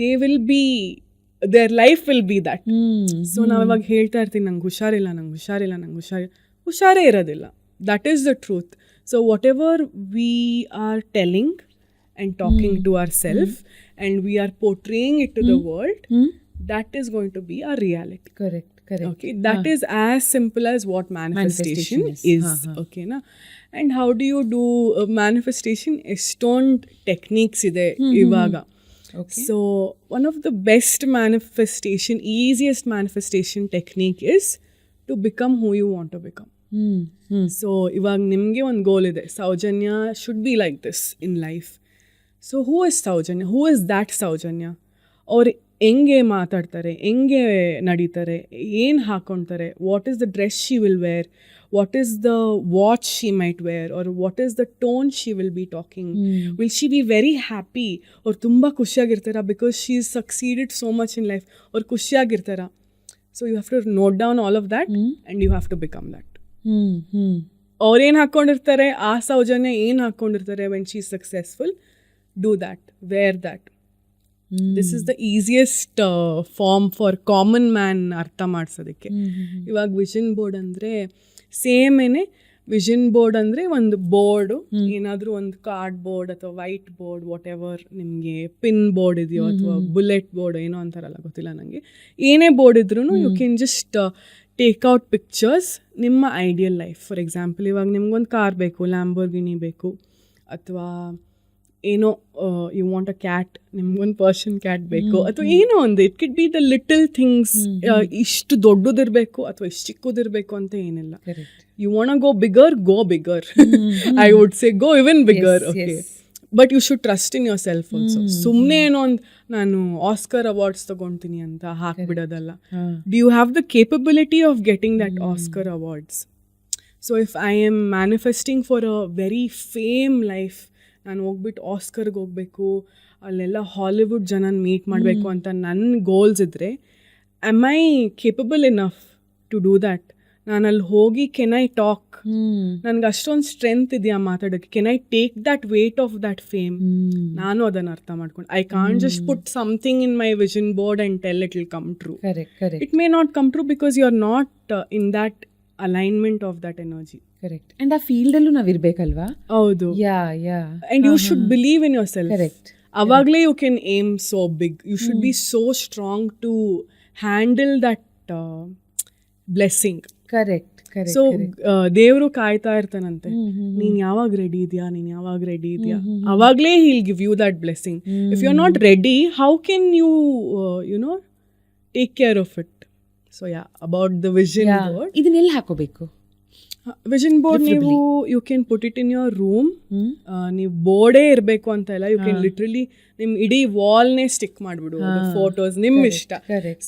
they will be, their life will be that. So ನಾವು ಇವಾಗ ಹೇಳ್ತಾ ಇರ್ತೀನಿ, ನಂಗೆ ಹುಷಾರಿಲ್ಲ, ಹುಷಾರೇ ಇರೋದಿಲ್ಲ. That is the truth. So whatever we are telling and talking to ourself and we are portraying it to the world, that is going to be our reality. Correct. Okay, that is as simple as what manifestation is. Okay na. And how do you do manifestation? Estond techniques ide ivaga. Okay. So one of the best manifestation, easiest manifestation technique is to become who you want to become. So ivaga nimge one goal ide, Saujanya should be like this in life. So who is Saujanya? Who is that Saujanya? Or ಹೆಂಗೆ ಮಾತಾಡ್ತಾರೆ, ಹೆಂಗೆ ನಡೀತಾರೆ, ಏನು ಹಾಕ್ಕೊಳ್ತಾರೆ, what is the dress she will wear, what is the watch she might wear, or what is the tone she will be talking, will she be very happy, ಅವ್ರು ತುಂಬ ಖುಷಿಯಾಗಿರ್ತಾರ because she is succeeded so much in life, ಅವ್ರು ಖುಷಿಯಾಗಿರ್ತಾರ. So you have to note down all of that and you have to become that. ಅವ್ರೇನು ಹಾಕ್ಕೊಂಡಿರ್ತಾರೆ, ಆ ಸೌಜನ್ಯ ಏನು ಹಾಕ್ಕೊಂಡಿರ್ತಾರೆ, when she is successful, do that, wear that. This is the easiest form for common man ಅರ್ಥ ಮಾಡಿಸೋದಕ್ಕೆ. ಇವಾಗ vision board ಅಂದರೆ ಸೇಮೇನೆ. Vision board ಅಂದರೆ ಒಂದು ಬೋರ್ಡು, ಏನಾದರೂ ಒಂದು ಕಾರ್ಡ್ ಬೋರ್ಡ್ ಅಥವಾ ವೈಟ್ ಬೋರ್ಡ್, ವಾಟ್ ಎವರ್ ನಿಮಗೆ ಪಿನ್ ಬೋರ್ಡ್ ಇದೆಯೋ ಅಥವಾ ಬುಲೆಟ್ ಬೋರ್ಡ್ ಏನೋ ಅಂತಾರಲ್ಲ, ಗೊತ್ತಿಲ್ಲ ನನಗೆ. ಏನೇ ಬೋರ್ಡ್ ಇದ್ರೂ you can just take out pictures ನಿಮ್ಮ ಐಡಿಯಲ್ ಲೈಫ್. ಫಾರ್ ಎಕ್ಸಾಂಪಲ್, ಇವಾಗ ನಿಮ್ಗೊಂದು ಕಾರ್ ಬೇಕು, ಲ್ಯಾಂಬೋರ್ಗಿನಿ ಬೇಕು, ಅಥವಾ ಏನೋ ಯು ವಾಂಟ್ ಅ ಕ್ಯಾಟ್, ನಿಮ್ಗೊಂದು ಪರ್ಷನ್ ಕ್ಯಾಟ್ ಬೇಕು, ಅಥವಾ ಏನೋ ಒಂದು, it could be the little things. ಇಷ್ಟು ದೊಡ್ಡದಿರಬೇಕು ಅಥವಾ ಇಷ್ಟು ಚಿಕ್ಕದಿರಬೇಕು ಅಂತ ಏನಿಲ್ಲ. You want go bigger, I would say go even bigger. Okay, but you should trust in yourself also. ಸುಮ್ಮನೆ ಏನೋ ಒಂದು ನಾನು ಆಸ್ಕರ್ ಅವಾರ್ಡ್ಸ್ ತಗೊಳ್ತೀನಿ ಅಂತ ಹಾಕ್ಬಿಡೋದಲ್ಲ. Do you have the capability of getting that Oscar awards? So if I am manifesting for a very fame life, ನಾನು ಹೋಗ್ಬಿಟ್ಟು ಆಸ್ಕರ್ಗೆ ಹೋಗಬೇಕು, ಅಲ್ಲೆಲ್ಲ ಹಾಲಿವುಡ್ ಜನನ ಮೀಟ್ ಮಾಡಬೇಕು ಅಂತ ನನ್ನ ಗೋಲ್ಸ್ ಇದ್ದರೆ, am I capable enough to do that? ನಾನು ಅಲ್ಲಿ ಹೋಗಿ ಕೆನ್ ಐ ಟಾಕ್? ನನಗೆ ಅಷ್ಟೊಂದು ಸ್ಟ್ರೆಂತ್ ಇದೆಯಾ ಮಾತಾಡೋಕ್ಕೆ? Can I take that weight of that fame? ನಾನು ಅದನ್ನು ಅರ್ಥ ಮಾಡ್ಕೊಂಡು, I can't just put something in my vision board and tell it will come true. It may not come true because you are not in that alignment of that energy. Correct. And ಆ ಫೀಲ್ಡಲ್ಲೂ ನಾವು ಇರಬೇಕಲ್ವಾ? ಹೌದು. And you should believe in yourself. Correct. ಅವಾಗಲೇ you can aim so big. You should be so strong to handle that blessing. Correct. So ದೇವರು ಕಾಯ್ತಾ ಇರ್ತಾನಂತೆ, ನೀನ್ ಯಾವಾಗ ರೆಡಿ ಇದೆಯಾ, ಅವಾಗಲೇ he'll give you that blessing. If you're not ready, how can you take care of it? So about the vision board. ಇದನ್ನೆಲ್ಲ ಹಾಕೋಬೇಕು? Vision board ನೀವು you can put it in your room. ನೀವು ಬೋರ್ಡೇ ಇರಬೇಕು ಅಂತ ಇಲ್ಲ, ಯು ಕ್ಯಾನ್ ಲಿಟ್ರಲಿ ನಿಮ್ ಇಡೀ ವಾಲ್ನೇ ಸ್ಟಿಕ್ ಮಾಡಿಬಿಡು ಫೋಟೋಸ್ ನಿಮ್ ಇಷ್ಟ.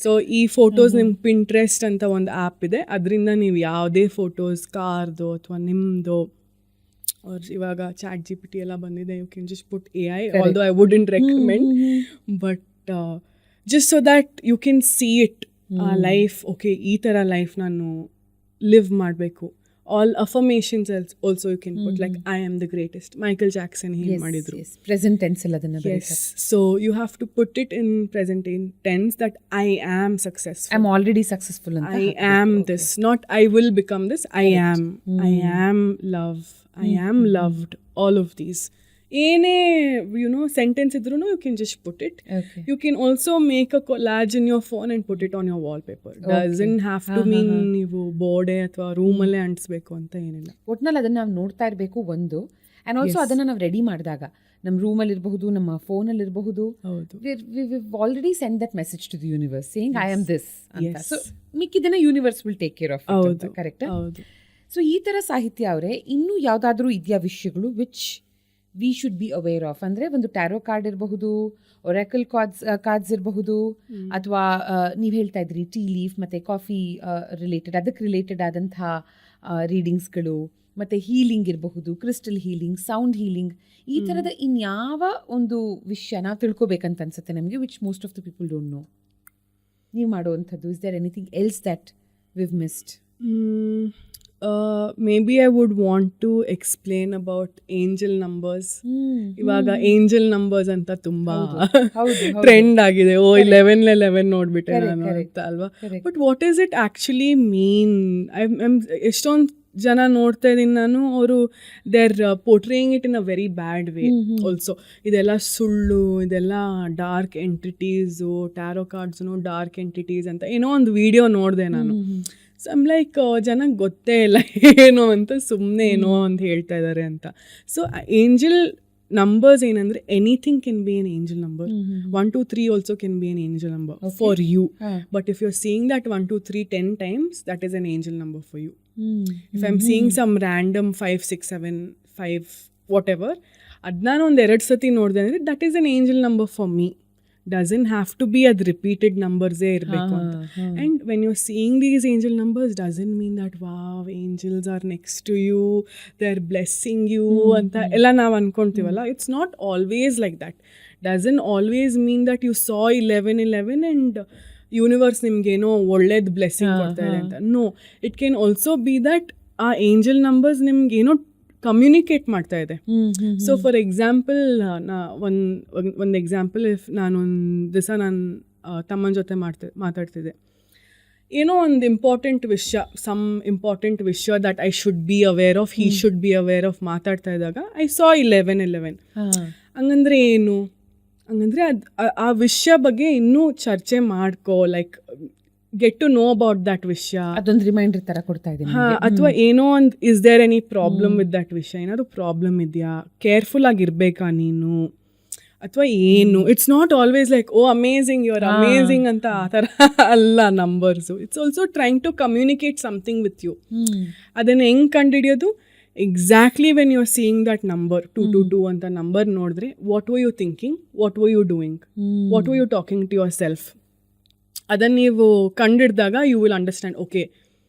ಸೊ ಈ ಫೋಟೋಸ್ ನಿಮ್ ಪಿಂಟ್ರೆಸ್ಟ್ ಅಂತ ಒಂದು ಆ್ಯಪ್ ಇದೆ, ಅದರಿಂದ ನೀವು ಯಾವುದೇ ಫೋಟೋಸ್ ಕಾರ್ದು ಅಥವಾ ನಿಮ್ಮದು, ಇವಾಗ ಚಾಟ್ GPT ಎಲ್ಲ ಬಂದಿದೆ, you can just put AI, although I wouldn't recommend, but just so that you can see it life. Okay, ಈ ಥರ ಲೈಫ್ ನಾನು ಲಿವ್ ಮಾಡಬೇಕು. All affirmations also you can put, like I am the greatest. Michael Jackson he ಮಾಡಿದ್ರು. Present tense ಅಲ್ಲಿ ಅದನ್ನ ಬರೀತಾರೆ. So you have to put it in present tense that I am successful. I'm already successful ಅಂತ. I am this, not I will become this. I am. I am love. I am loved. All of these. ಏನೇ sentence ಇದ್ರೂ you can just put it. Okay. You can also make a collage in your phone and put it on your wallpaper. Doesn't have to mean ನೀವು ಬೋರ್ಡೆ ಅಥವಾ ರೂಮಲ್ಲೇ ಅಂಟಿಸ್ಬೇಕು ಅಂತ ಏನಿಲ್ಲ. ಒಟ್ನಲ್ಲಿ ಅದನ್ನ ನಾವು ನೋಡ್ತಾ ಇರಬೇಕು ಒಂದು. ಆ್ಯಂಡ್ ಆಲ್ಸೋ ಅದನ್ನು ನಾವು ರೆಡಿ ಮಾಡಿದಾಗ ನಮ್ಮ ರೂಮಲ್ಲಿ ಇರಬಹುದು, ನಮ್ಮ ಫೋನಲ್ಲಿ ಇರಬಹುದು, already send that message to the universe saying I am this ಅಂತ. ಸೊ ಮಿಕ್ಕಿದನ್ನ universe will take care of. Correct. So ಈ ಥರ ಸಾಹಿತ್ಯ ಅವರೇ ಇನ್ನೂ ಯಾವುದಾದ್ರೂ ಇದೆಯಾ ವಿಷಯಗಳು which we should be aware of? ಅಂದರೆ ಒಂದು ಟ್ಯಾರೋ ಕಾರ್ಡ್ ಇರಬಹುದು, ಒರಾಕಲ್ ಕಾರ್ಡ್ಸ್ ಇರಬಹುದು, ಅಥವಾ ನೀವು ಹೇಳ್ತಾ ಇದ್ರಿ ಟೀ ಲೀಫ್ ಮತ್ತು ಕಾಫಿ ರಿಲೇಟೆಡ್, ಅದಕ್ಕೆ ರಿಲೇಟೆಡ್ ಆದಂತಹ ರೀಡಿಂಗ್ಸ್ಗಳು, ಮತ್ತು ಹೀಲಿಂಗ್ ಇರಬಹುದು, ಕ್ರಿಸ್ಟಲ್ ಹೀಲಿಂಗ್, ಸೌಂಡ್ ಹೀಲಿಂಗ್, ಈ ಥರದ ಇನ್ಯಾವ ಒಂದು ವಿಷಯ ನಾವು ತಿಳ್ಕೊಬೇಕಂತ ಅನ್ಸುತ್ತೆ ನಮಗೆ, which most of the people don't know? ನೀವು ಮಾಡುವಂಥದ್ದು, is there anything else that we've missed? Maybe I would want to explain about angel numbers. ಇವಾಗ ಏಂಜಲ್ ನಂಬರ್ಸ್ ಅಂತ ತುಂಬಾ ಟ್ರೆಂಡ್ ಆಗಿದೆ. 11 ನೋಡ್ಬಿಟ್ಟೆ ನಾನು ಅಂತ ಅಲ್ವಾ. But what is it actually mean? ಎಷ್ಟೊಂದು ಜನ ನೋಡ್ತಾ ಇದ್ದೀನಿ ನಾನು, ಅವರು they are portraying it in a very bad way also. ಇದೆಲ್ಲ ಸುಳ್ಳು, ಇದೆಲ್ಲ ಡಾರ್ಕ್ ಎಂಟಿಟೀಸು, ಟ್ಯಾರೋ ಕಾರ್ಡ್ಸ್ನು ಡಾರ್ಕ್ ಎಂಟಿಟೀಸ್ ಅಂತ ಏನೋ ಒಂದು ವಿಡಿಯೋ ನೋಡಿದೆ ನಾನು. ಸೊ ಐಮ್ ಲೈಕ್, ಜನಕ್ಕೆ ಗೊತ್ತೇ ಇಲ್ಲ ಏನೋ ಅಂತ, ಸುಮ್ಮನೆ ಏನೋ ಅಂತ ಹೇಳ್ತಾ ಇದ್ದಾರೆ ಅಂತ. ಸೊ ಏಂಜಲ್ numbers ಏನಂದ್ರೆ anything can be an angel number. 1 2 3 also can be an angel number for you. But if you are seeing that 1 2 3 10 times, that is an angel number for you. If I'm seeing some random 5 6 7 5 whatever, ಅದನ್ನ ಒಂದು 2 ಸತಿ ನೋಡಿದೆ ಅಂದರೆ that is an angel number for me. Doesn't have to be ad repeated numbers ಇರಬೇಕು ಅಂತ. And when you're seeing these angel numbers, doesn't mean that wow, angels are next to you, they're blessing you ಅಂತ ಎಲ್ಲ ನಾವು ಅನ್ಕೊಂತೀವಲ್ಲ. It's not always like that. Doesn't always mean that you saw 11 and universe ನಿಮ್ಗೇನೋ ಒಳ್ಳೇದು blessing ಕೊಡ್ತಾ ಇದೆ ಅಂತ. No, it can also be that ಆ angel numbers ನಿಮ್ಗೇನೋ ಕಮ್ಯುನಿಕೇಟ್ ಮಾಡ್ತಾ ಇದೆ. ಸೊ ಫಾರ್ ಎಕ್ಸಾಂಪಲ್, ಒಂದು ಎಕ್ಸಾಂಪಲ್, ಇಫ್ ನಾನೊಂದು ದಿವಸ ನಾನು ತಮ್ಮನ ಜೊತೆ ಮಾತಾಡ್ತಿದ್ದೆ, ಏನೋ ಒಂದು ಇಂಪಾರ್ಟೆಂಟ್ ವಿಷಯ, ಸಮ್ ಇಂಪಾರ್ಟೆಂಟ್ ವಿಷಯ that I should be aware of, he should be aware of ಮಾತಾಡ್ತಾ ಇದ್ದಾಗ ಐ ಸಾ 11. ಹಂಗಂದ್ರೆ ಏನು? ಹಂಗಂದ್ರೆ ಆ ವಿಷಯ ಬಗ್ಗೆ ಇನ್ನೂ ಚರ್ಚೆ ಮಾಡ್ಕೋ, like get to know about that ವಿಷಯ. ಅದೊಂದು ರಿಮೈಂಡರ್ ಥರ ಕೊಡ್ತಾ ಇದ್ದೀನಿ. ಅಥವಾ ಏನೋ ಒಂದು, is there any problem with that ವಿಷಯ? ಏನಾದ್ರು ಪ್ರಾಬ್ಲಮ್ ಇದೆಯಾ? ಕೇರ್ಫುಲ್ ಆಗಿರ್ಬೇಕಾ ನೀನು? ಅಥವಾ ಏನು? It's not always like oh amazing, you are amazing ಅಂತ ಆ ಥರ ಅಲ್ಲ numbers. It's also trying to communicate something with you. ಅದನ್ನು ಹೆಂಗೆ ಕಂಡುಹಿಡಿಯೋದು? Exactly when you are seeing that number 222 ಅಂತ ನಂಬರ್ ನೋಡಿದ್ರೆ what were you thinking, what were you doing, what were you talking to yourself, ಅದನ್ನು ನೀವು ಕಂಡಿಡ್ದಾಗ you will understand. Okay,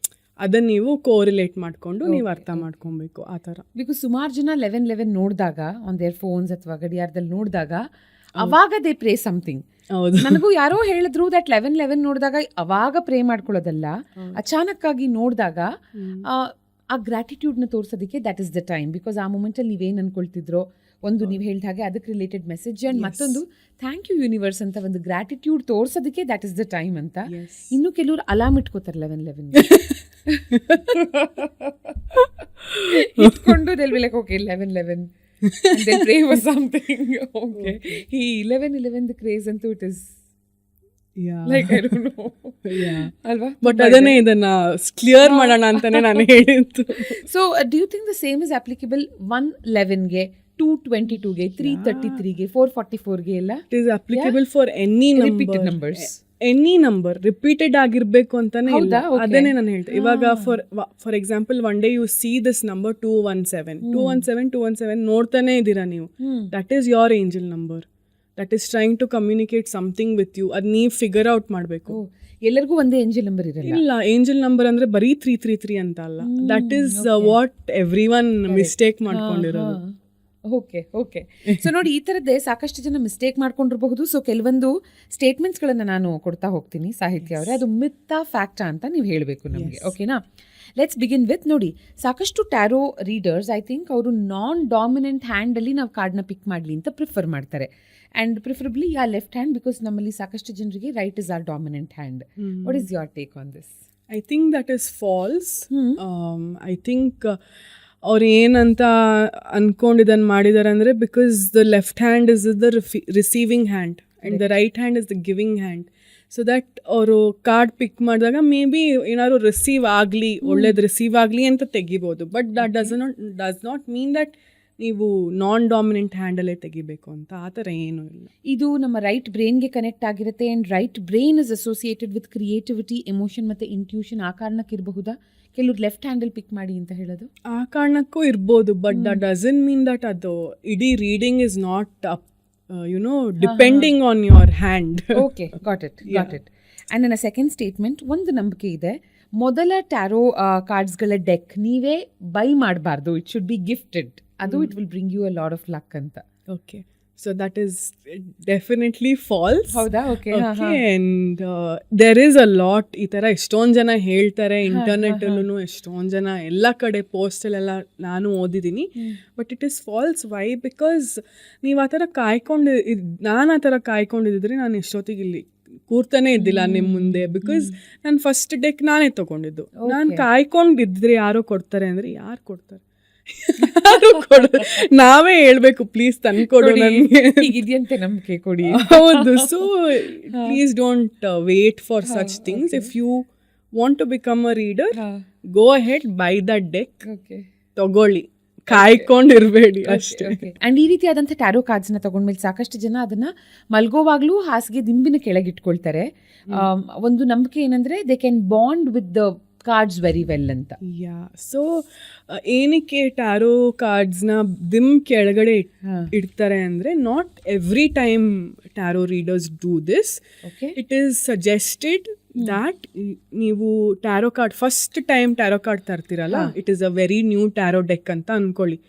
ಅದನ್ನು ನೀವು ಕೋರಿಲೇಟ್ ಮಾಡಿಕೊಂಡು ನೀವು ಅರ್ಥ ಮಾಡ್ಕೊಬೇಕು ಆ ಥರ. ಬಿಕಾಸ್ ಸುಮಾರು ಜನ 1111 ನೋಡಿದಾಗ ಆನ್ ದೇರ್ ಫೋನ್ಸ್ ಅಥವಾ ಗಡಿಯಾರದಲ್ಲಿ ನೋಡಿದಾಗ ಅವಾಗ ದೇ ಪ್ರೇ ಸಮಥಿಂಗ್. ಹೌದು, ನನಗೂ ಯಾರೋ ಹೇಳಿದ್ರು ದಟ್ 1111 ನೋಡಿದಾಗ ಅವಾಗ ಪ್ರೇ ಮಾಡ್ಕೊಳ್ಳೋದಲ್ಲ, ಅಚಾನಕ್ಕಾಗಿ ನೋಡಿದಾಗ ಆ ಗ್ರ್ಯಾಟಿಟ್ಯೂಡ್ನ ತೋರಿಸೋದಕ್ಕೆ that is the time. Because ಆ ಮೂಮೆಂಟಲ್ಲಿ ನೀವೇನು ಅನ್ಕೊಳ್ತಿದ್ರೋ, ಒಂದು ನೀವು ಹೇಳಿದ ಹಾಗೆ ಅದಕ್ಕೆ ರಿಲೇಟೆಡ್ ಮೆಸೇಜ್ ಆ್ಯಂಡ್ ಮತ್ತೊಂದು ಥ್ಯಾಂಕ್ ಯು ಯೂನಿವರ್ಸ್ ಅಂತ ಒಂದು ಗ್ರ್ಯಾಟಿಟ್ಯೂಡ್ ತೋರ್ಸೋದಕ್ಕೆ ದಟ್ ಇಸ್ ದ ಟೈಮ್ ಅಂತ. ಇನ್ನು ಕೆಲವರು ಅಲಾರ್ಮ್ ಇಟ್ಕೋತಾರೆ 1111 ಇಟ್ಕೊಂಡು they'll be like, okay, 1111 and then pray for something. Okay. ಈ 1111 the craze ಅಂತೂ it is like I don't know. ಅಲ್ವಾ? ಬಟ್ ಅದನ್ನೇ ಇದನ್ನ ಕ್ಲಿಯರ್ ಮಾಡೋಣ ಅಂತಾನೆ ನಾನು ಹೇಳಿದ್ದು. So do you think the same is applicable 111ಗೆ, 222ಗೆ, 333ಗೆ, 444ಗೆ ಎಲ್ಲ? It is applicable for any number. Repeated numbers. Any number repeated ಆಗಿರ್ಬೇಕು ಅಂತಾನೆ ಇಲ್ಲ. ಅದನ್ನೇ ನಾನು ಹೇಳ್ತೆ. ಇವಾಗ for example one day you see this number 217 ನೋಡ್ತಾನೆ ಇದ್ದೀರಾ ನೀವು, that is your angel number, that is trying to communicate something with you. ಅದು ನೀವು ಫಿಗರ್ ಔಟ್ ಮಾಡಬೇಕು. ಎಲ್ಲರಿಗೂ ಒಂದೇ ಏಂಜಲ್ ನಂಬರ್ ಇರಲ್ಲ. ಇಲ್ಲ, ಏಂಜಲ್ ನಂಬರ್ ಅಂದ್ರೆ ಬರೀ 333 ಅಂತ ಅಲ್ಲ. That is what everyone mistake ಮಾಡ್ಕೊಂಡಿರೋದು. Okay okay. ಸೊ ನೋಡಿ, ಈ ಥರದ್ದೇ ಸಾಕಷ್ಟು ಜನ ಮಿಸ್ಟೇಕ್ ಮಾಡ್ಕೊಂಡಿರಬಹುದು. ಸೊ ಕೆಲವೊಂದು ಸ್ಟೇಟ್ಮೆಂಟ್ಸ್ಗಳನ್ನು ನಾನು ಕೊಡ್ತಾ ಹೋಗ್ತೀನಿ ಸಾಹಿತ್ಯ ಅವರೇ, ಅದು ಮಿತ್ತಾ ಫ್ಯಾಕ್ಟಾ ಅಂತ ನೀವು ಹೇಳಬೇಕು ನಮಗೆ. ಓಕೆನಾ? ಲೆಟ್ಸ್ ಬಿಗಿನ್ ವಿತ್, ನೋಡಿ, ಸಾಕಷ್ಟು ಟ್ಯಾರೋ ರೀಡರ್ಸ್ ಐ ಥಿಂಕ್ ಅವರು ನಾನ್ ಡಾಮಿನೆಂಟ್ ಹ್ಯಾಂಡಲ್ಲಿ ನಾವು ಕಾರ್ಡ್ನ ಪಿಕ್ ಮಾಡಲಿ ಅಂತ ಪ್ರಿಫರ್ ಮಾಡ್ತಾರೆ. And preferably left hand, because ನಮ್ಮಲ್ಲಿ ಸಾಕಷ್ಟು ಜನರಿಗೆ right is or dominant hand. What is your take on this? I think that is false. I think ಅವ್ರು ಏನಂತ ಅನ್ಕೊಂಡಿದ್ದನ್ನು ಮಾಡಿದ್ದಾರೆ ಅಂದರೆ, because the left hand is the receiving hand and the right hand is the giving hand. So that ಅವರು card pick ಮಾಡಿದಾಗ may be ಏನಾದ್ರು receive ಆಗಲಿ, ಒಳ್ಳೇದು ರಿಸೀವ್ ಆಗಲಿ ಅಂತ ತೆಗಿಬೋದು. But that does not mean that ನೀವು ನಾನ್ ಡಾಮಿನೆಂಟ್ ಹ್ಯಾಂಡಲ್ಲೇ ತೆಗಿಬೇಕು ಅಂತ ಆ ಥರ ಏನೂ ಇಲ್ಲ. ಇದು ನಮ್ಮ ರೈಟ್ ಬ್ರೈನ್ಗೆ ಕನೆಕ್ಟ್ ಆಗಿರುತ್ತೆ. And right brain is associated with creativity, emotion ಮತ್ತು ಇಂಟ್ಯೂಷನ್. ಆ ಕಾರಣಕ್ಕೆ ಇರಬಹುದಾ ಕೆಲವ್ರು ಲೆಫ್ಟ್ ಹ್ಯಾಂಡಲ್ ಪಿಕ್ ಮಾಡಿ ಅಂತ ಹೇಳೋದು? ಆ ಕಾರಣಕ್ಕೂ ಇರ್ಬೋದು. But that doesn't mean that ಅದು ಇಡೀ reading is not depending on your hand. Okay, got it. And ನನ್ನ ಸೆಕೆಂಡ್ ಸ್ಟೇಟ್ಮೆಂಟ್, ಒಂದು ನಂಬಿಕೆ ಇದೆ, ಮೊದಲ ಟ್ಯಾರೋ ಕಾರ್ಡ್ಸ್ಗಳ ಡೆಕ್ ನೀವೇ ಬೈ ಮಾಡಬಾರ್ದು, ಇಟ್ ಶುಡ್ ಬಿ ಗಿಫ್ಟೆಡ್. ಅದು it will bring you a lot of luck ಅಂತ. Okay, so that is definitely false. ಹೌದಾ? Okay. And there is a lot ಈ ಥರ ಎಷ್ಟೊಂದು ಜನ ಹೇಳ್ತಾರೆ. ಇಂಟರ್ನೆಟಲ್ಲೂ ಎಷ್ಟೊಂದು ಜನ ಎಲ್ಲ ಕಡೆ ಪೋಸ್ಟಲ್ಲೆಲ್ಲ ನಾನು ಓದಿದ್ದೀನಿ. But it is false. Why? Because ನೀವು ಆ ಥರ ನಾನು ಆ ಥರ ಕಾಯ್ಕೊಂಡಿದ್ದರೆ ನಾನು ಎಷ್ಟೊತ್ತಿಗೆ ಇಲ್ಲಿ ಕೂರ್ತಾನೆ ಇದ್ದಿಲ್ಲ ನಿಮ್ಮ ಮುಂದೆ. ಬಿಕಾಸ್ ನಾನು ಫಸ್ಟ್ ಡೆಕ್ ನಾನೇ ತೊಗೊಂಡಿದ್ದು. ನಾನು ಕಾಯ್ಕೊಂಡಿದ್ರೆ ಯಾರೋ ಕೊಡ್ತಾರೆ ಅಂದರೆ ಯಾರು ಕೊಡ್ತಾರೆ? ನಾವೇ ಹೇಳ್ಬೇಕು, ಪ್ಲೀಸ್ ತಂದ್ಕೊಡು ನನಗೆ, ಹೀಗಿದೆಯಂತೆ ನಂಬಿಕೆ ಕೊಡಿ. ಹೌದು. So please don't wait for such things. If you want to become a reader, go ahead, buy that deck, ತಗೊಳ್ಳಿ, ಕಾಯ್ಕೊಂಡಿರ್ಬೇಡಿ ಅಷ್ಟೇ. ಅಂಡ್ ಈ ರೀತಿಯಾದಂಥ ಟ್ಯಾರೋ ಕಾರ್ಡ್ಸ್ನ ತಗೊಂಡ್ಮೇಲೆ ಸಾಕಷ್ಟು ಜನ ಅದನ್ನ ಮಲ್ಗೋವಾಗ್ಲೂ ಹಾಸಿಗೆ ದಿಂಬಿನ ಕೆಳಗಿಟ್ಕೊಳ್ತಾರೆ. ಒಂದು ನಂಬಿಕೆ ಏನಂದ್ರೆ they can bond with the cards very well ಅಂತ. ಯಾ, ಸೊ ಏನಕ್ಕೆ ಟ್ಯಾರೋ ಕಾರ್ಡ್ಸ್ನ ದಿಮ್ ಕೆಳಗಡೆ ಇಡ್ತಾರೆ ಅಂದರೆ, not every time tarot readers do this. It is suggested that ನೀವು tarot card first time tarot card ತರ್ತಿರಲ್ಲ, it is a very new tarot deck ಅಂತ ಅಂದ್ಕೊಳ್ಳಿ.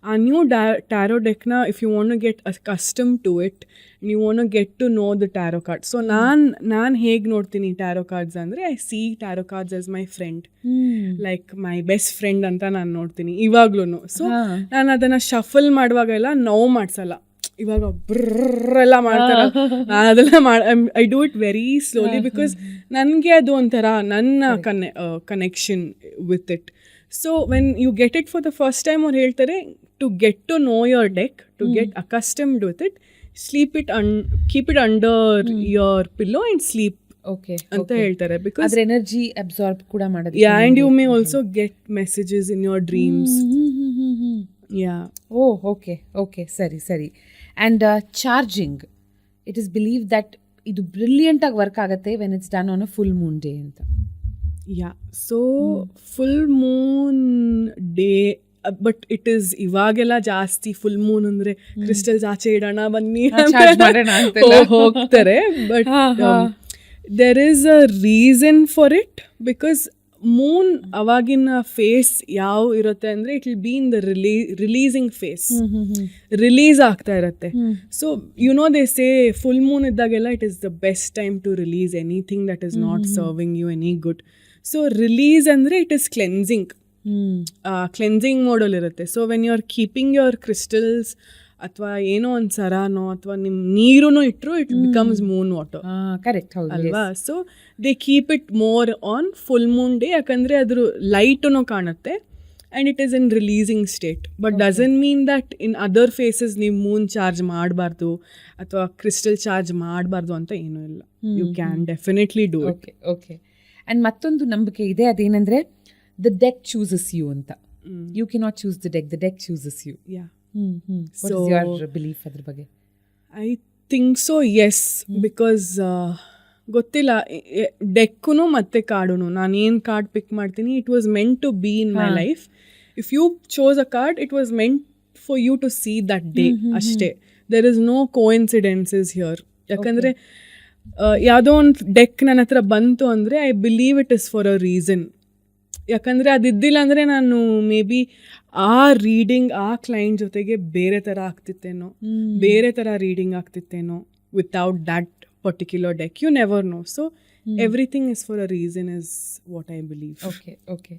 ಆ ನ್ಯೂ ಟ್ಯಾರೋ ಡೆಕ್ನ if you want to get custom to it, ನೀವು want to get to know the tarot card. So ನಾನು ಹೇಗೆ ನೋಡ್ತೀನಿ tarot cards ಅಂದರೆ, I see tarot cards as my friend, like my best friend ಅಂತ ನಾನು ನೋಡ್ತೀನಿ ಇವಾಗ್ಲೂ. ಸೊ ನಾನು ಅದನ್ನು ಶಫಲ್ ಮಾಡುವಾಗೆಲ್ಲ ನೋವು ಮಾಡಿಸಲ್ಲ. ಇವಾಗ ಬ್ರೆಲ್ಲ ಮಾಡ್ತಾರೆ, ಅದೆಲ್ಲ I do it very slowly, because ನನಗೆ ಅದು ಒಂಥರ ನನ್ನ connection with it. So when you get it for the first time, ಅವ್ರು ಹೇಳ್ತಾರೆ to get to know your deck, to get accustomed with it, sleep it keep it under your pillow and sleep. Okay, ಅಂತ ಹೇಳ್ತಾರೆ. Because ಅದರ energy absorb ಕೂಡ ಮಾಡೋದು. Yeah, and you may also get messages in your dreams. Yeah. Oh, okay, ಸರಿ. And charging, it is believed that ಇದು brilliant ಆಗಿ work ಆಗುತ್ತೆ when it's done on a full moon day ಅಂತ. Yeah, so full moon day but it is ಇವಾಗೆಲ್ಲ ಜಾಸ್ತಿ full Moon ಅಂದ್ರೆ crystals ಆಚೆ ಇಡೋಣ ಬನ್ನಿ charge ಮಾಡೋಣ ಅಂತೆಲ್ಲ. ಹೋಗ್ತಾರೆ. But there is a reason for it, because moon ಅವಾಗಿನ ಫೇಸ್ ಯಾವ ಇರುತ್ತೆ ಅಂದ್ರೆ it will be in the releasing phase, release ಆಗ್ತಾ ಇರುತ್ತೆ. So you know they say full moon ಇದ್ದಾಗೆಲ್ಲ it is the best time to release anything that is not serving you any good. So release ಅಂದರೆ it is cleansing, cleansing ಮೋಡಲ್ ಇರುತ್ತೆ. So when you are keeping your crystals ಅಥವಾ ಏನೋ ಒಂದು ಸರಾನೋ ಅಥವಾ ನಿಮ್ಮ ನೀರೂ ಇಟ್ಟರು it becomes moon water, correct, ಹೌದು ಅಲ್ವಾ? So they keep it more on full moon day, ಯಾಕಂದರೆ ಅದ್ರ ಲೈಟೂ ಕಾಣುತ್ತೆ and it is in releasing state. But doesn't mean that in other phases ನೀವು ಮೂನ್ ಚಾರ್ಜ್ ಮಾಡಬಾರ್ದು ಅಥವಾ ಕ್ರಿಸ್ಟಲ್ ಚಾರ್ಜ್ ಮಾಡಬಾರ್ದು ಅಂತ ಏನೂ ಇಲ್ಲ. You can definitely do it. Okay okay. And ಮತ್ತೊಂದು ನಂಬಿಕೆ ಇದೆ, ಅದೇನೆಂದರೆ ದ ಡೆಕ್ ಚೂಸಸ್ ಯು ಅಂತ. You cannot choose the deck chooses you. Yeah, so your belief ಅದ್ರ ಬಗ್ಗೆ? I think so, yes. Because ಗೊತ್ತಿಲ್ಲ, ಡೆಕ್ಕೂ ಮತ್ತು ಕಾರ್ಡು ನಾನೇನು ಕಾರ್ಡ್ ಪಿಕ್ ಮಾಡ್ತೀನಿ, it was meant to be in my life. If you chose a card it was meant for you to see that day ಅಷ್ಟೇ. There is no coincidences here. ಯಾಕಂದರೆ ಯಾವುದೋ ಒಂದು deck ನನ್ನ ಹತ್ರ ಬಂತು ಅಂದರೆ I believe it is for a reason. ಯಾಕಂದರೆ ಅದಿದ್ದಿಲ್ಲ ಅಂದರೆ ನಾನು ಮೇ ಬಿ ಆ ರೀಡಿಂಗ್ ಆ ಕ್ಲೈಂಟ್ ಜೊತೆಗೆ ಬೇರೆ ಥರ ಆಗ್ತಿತ್ತೇನೋ, ಬೇರೆ ಥರ ರೀಡಿಂಗ್ ಆಗ್ತಿತ್ತೇನೋ without that particular deck. You never know. So everything is for a reason is what I believe. Okay okay.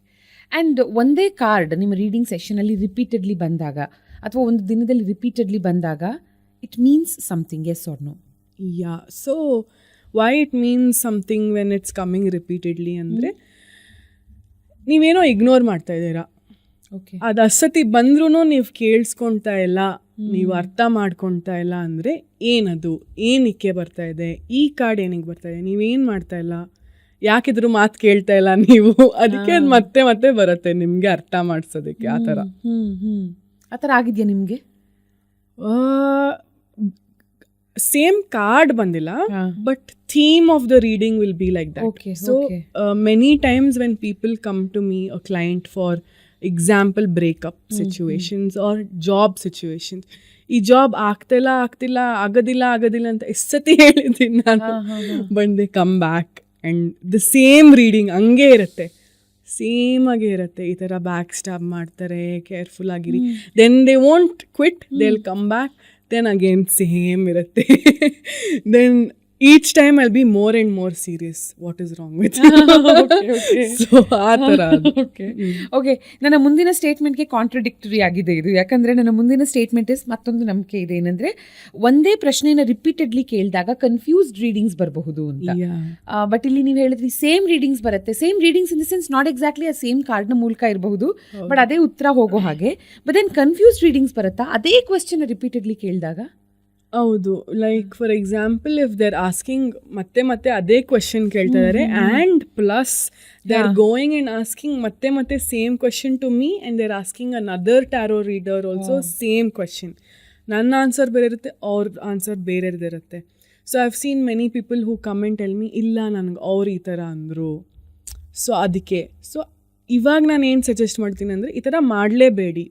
And ಒಂದೇ ಕಾರ್ಡ್ ನಿಮ್ಮ ರೀಡಿಂಗ್ ಸೆಷನಲ್ಲಿ ರಿಪೀಟೆಡ್ಲಿ ಬಂದಾಗ ಅಥವಾ ಒಂದು ದಿನದಲ್ಲಿ ರಿಪೀಟೆಡ್ಲಿ ಬಂದಾಗ it means something, yes or no? Yeah. So why it means something when it's coming repeatedly ಅಂದರೆ ನೀವೇನೋ ಇಗ್ನೋರ್ ಮಾಡ್ತಾ ಇದ್ದೀರಾ. ಓಕೆ. ಅದು ಅಸತಿ ಬಂದ್ರೂ ನೀವು ಕೇಳಿಸ್ಕೊಳ್ತಾ ಇಲ್ಲ, ನೀವು ಅರ್ಥ ಮಾಡ್ಕೊಳ್ತಾ ಇಲ್ಲ ಅಂದರೆ ಏನದು, ಏನಕ್ಕೆ ಬರ್ತಾ ಇದೆ, ಈ ಕಾರ್ಡ್ ಏನಕ್ಕೆ ಬರ್ತಾ ಇದೆ, ನೀವೇನು ಮಾಡ್ತಾ ಇಲ್ಲ, ಯಾಕಿದ್ರು ಮಾತು ಕೇಳ್ತಾ ಇಲ್ಲ ನೀವು, ಅದಕ್ಕೆ ಅದು ಮತ್ತೆ ಮತ್ತೆ ಬರುತ್ತೆ ನಿಮಗೆ ಅರ್ಥ ಮಾಡಿಸೋದಕ್ಕೆ. ಆ ಥರ ಆ ಥರ ಆಗಿದೆಯಾ ನಿಮಗೆ? ಸೇಮ್ ಕಾರ್ಡ್ ಬಂದಿಲ್ಲ, but theme of the reading will be like that. So many times when people come to me a client for example breakup situations or job situations, ಈ ಜಾಬ್ ಆಗ್ತಿಲ್ಲ ಆಗೋದಿಲ್ಲ ಅಂತ ಎಷ್ಟತಿ ಹೇಳಿದ್ದೀನಿ ನಾನು, but they come back and the same reading ಹಂಗೆ ಇರುತ್ತೆ, same ಆಗೇ ಇರುತ್ತೆ. ಈ ಥರ ಬ್ಯಾಕ್ ಸ್ಟಾಬ್ ಮಾಡ್ತಾರೆ, ಕೇರ್ಫುಲ್ ಆಗಿರಿ, then they won't quit, they will come back, then again same irutte. Then each time I'll be more and more serious. What is wrong with you? Okay. So ಆ ಥರ. Okay. ನನ್ನ ಮುಂದಿನ ಸ್ಟೇಟ್ಮೆಂಟ್ಗೆ contradictory ಆಗಿದೆ ಇದು. ಯಾಕಂದರೆ ನನ್ನ ಮುಂದಿನ ಸ್ಟೇಟ್ಮೆಂಟ್ ಇಸ್ ಮತ್ತೊಂದು ನಂಬಿಕೆ ಇದೆ, ಏನಂದರೆ ಒಂದೇ ಪ್ರಶ್ನೆನ ರಿಪೀಟೆಡ್ಲಿ ಕೇಳಿದಾಗ ಕನ್ಫ್ಯೂಸ್ಡ್ ರೀಡಿಂಗ್ಸ್ ಬರಬಹುದು ಅಂತ. ಬಟ್ ಇಲ್ಲಿ ನೀವು ಹೇಳಿದ್ರಿ ಸೇಮ್ ರೀಡಿಂಗ್ಸ್ ಬರುತ್ತೆ. Same readings in the sense not exactly ಆ ಸೇಮ್ ಕಾರ್ಡ್ನ ಮೂಲಕ ಇರಬಹುದು, ಬಟ್ ಅದೇ ಉತ್ತರ ಹೋಗೋ ಹಾಗೆ. ಬಟ್ ದೆನ್ ಕನ್ಫ್ಯೂಸ್ಡ್ ರೀಡಿಂಗ್ಸ್ ಬರುತ್ತಾ ಅದೇ ಕ್ವೆಶ್ಚನ್ ರಿಪೀಟೆಡ್ಲಿ ಕೇಳಿದಾಗ? ಹೌದು. Like for example if they are asking ಮತ್ತೆ ಅದೇ ಕ್ವೆಶನ್ ಕೇಳ್ತಾ ಇದ್ದಾರೆ and plus they are going and asking ಮತ್ತೆ same question to me and they are asking another tarot reader also same question. ನನ್ನ answer ಬೇರೆ ಇರುತ್ತೆ, ಅವ್ರ ಆನ್ಸರ್ ಬೇರೆದಿರುತ್ತೆ. So I have seen many people who come and tell me, ಇಲ್ಲ ನನಗೆ ಅವ್ರು ಈ ಥರ ಅಂದರು, ಸೊ ಅದಕ್ಕೆ. ಸೊ ಇವಾಗ ನಾನು ಏನು ಸಜೆಸ್ಟ್ ಮಾಡ್ತೀನಿ ಅಂದರೆ ಈ ಥರ ಮಾಡಲೇಬೇಡಿ.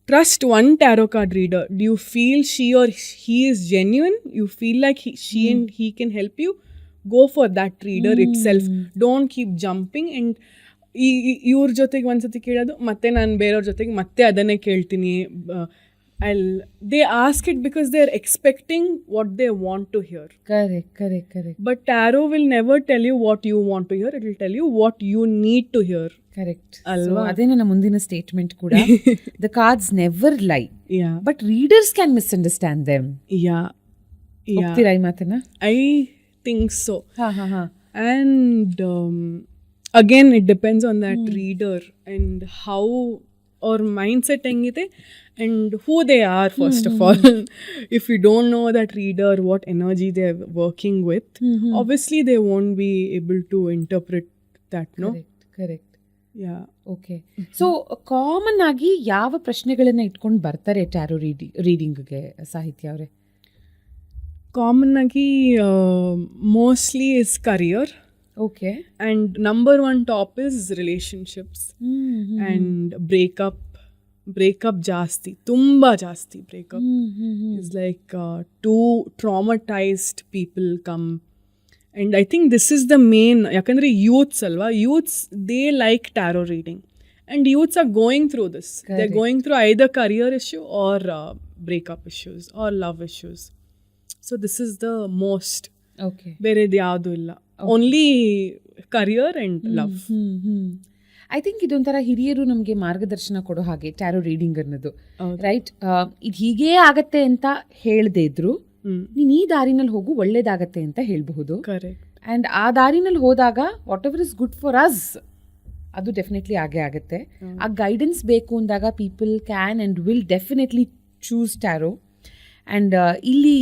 Trust one tarot card reader. Do you feel she or he is genuine? You feel like she and he can help you? Go for that reader itself. Don't keep jumping and ಇವ್ರ ಜೊತೆಗೆ ಒಂದ್ಸತಿ ಕೇಳೋದು ಮತ್ತೆ ನಾನು ಬೇರೆಯವ್ರ ಜೊತೆಗೆ ಮತ್ತೆ ಅದನ್ನೇ ಕೇಳ್ತೀನಿ. They ask it because they are expecting what they want to hear. Correct. But tarot will never tell you what you want to hear. It will tell you what you need to hear. Correct ಅಲ್ವಾ? ಅದೇ ನನ್ನ ಮುಂದಿನ statement ಕೂಡ. The cards never ಲೈ, Yeah. But readers can misunderstand them. Yeah. ಒಪ್ತೀರಾ ಈ ಮಾತನ್ನ? I think so. ಹಾ. And again it depends on that reader and how or mindset hengide and who they are first of all. If you don't know that reader, what energy they're working with, obviously they won't be able to interpret that. No, correct. Yeah. Okay. So common ಆಗಿ ಯಾವ ಪ್ರಶ್ನೆಗಳನ್ನ ಇಟ್ಕೊಂಡು ಬರ್ತಾರೆ taro ರೀಡಿಂಗ್ಗೆ ಸಾಹಿತ್ಯ ಅವರೇ? Common ಆಗಿ mostly is career. Okay. And number one top is relationships and breakup breakup ಜಾಸ್ತಿ, ತುಂಬ ಜಾಸ್ತಿ breakup. It's like too traumatized people come. And I think this is the main, ಯಾಕಂದರೆ ಯೂತ್ಸ್ ಅಲ್ವಾ, youths they like tarot reading. And youths are going through this. They are going through either career issue or breakup issues or love issues. So this is the most. Okay, ಬೇರೆದು ಯಾವುದೂ ಇಲ್ಲ, only career and love. I think ಇದೊಂಥರ ಹಿರಿಯರು ನಮಗೆ ಮಾರ್ಗದರ್ಶನ ಕೊಡೋ ಹಾಗೆ tarot reading ಅನ್ನೋದು, ರೈಟ್? ಇದು ಹೀಗೇ ಆಗತ್ತೆ ಅಂತ ಹೇಳದೇ ಇದ್ರು ನೀನು ಈ ದಾರಿನಲ್ಲಿ ಹೋಗು ಒಳ್ಳೇದಾಗತ್ತೆ ಅಂತ ಹೇಳಬಹುದು. ಕರೆಕ್ಟ್. ಆ್ಯಂಡ್ ಆ ದಾರಿನಲ್ಲಿ ಹೋದಾಗ what ever is good for us ಅದು ಡೆಫಿನೆಟ್ಲಿ ಆಗೇ ಆಗುತ್ತೆ. ಆ ಗೈಡೆನ್ಸ್ ಬೇಕು ಅಂದಾಗ people can and will definitely choose tarot. And ಇಲ್ಲಿ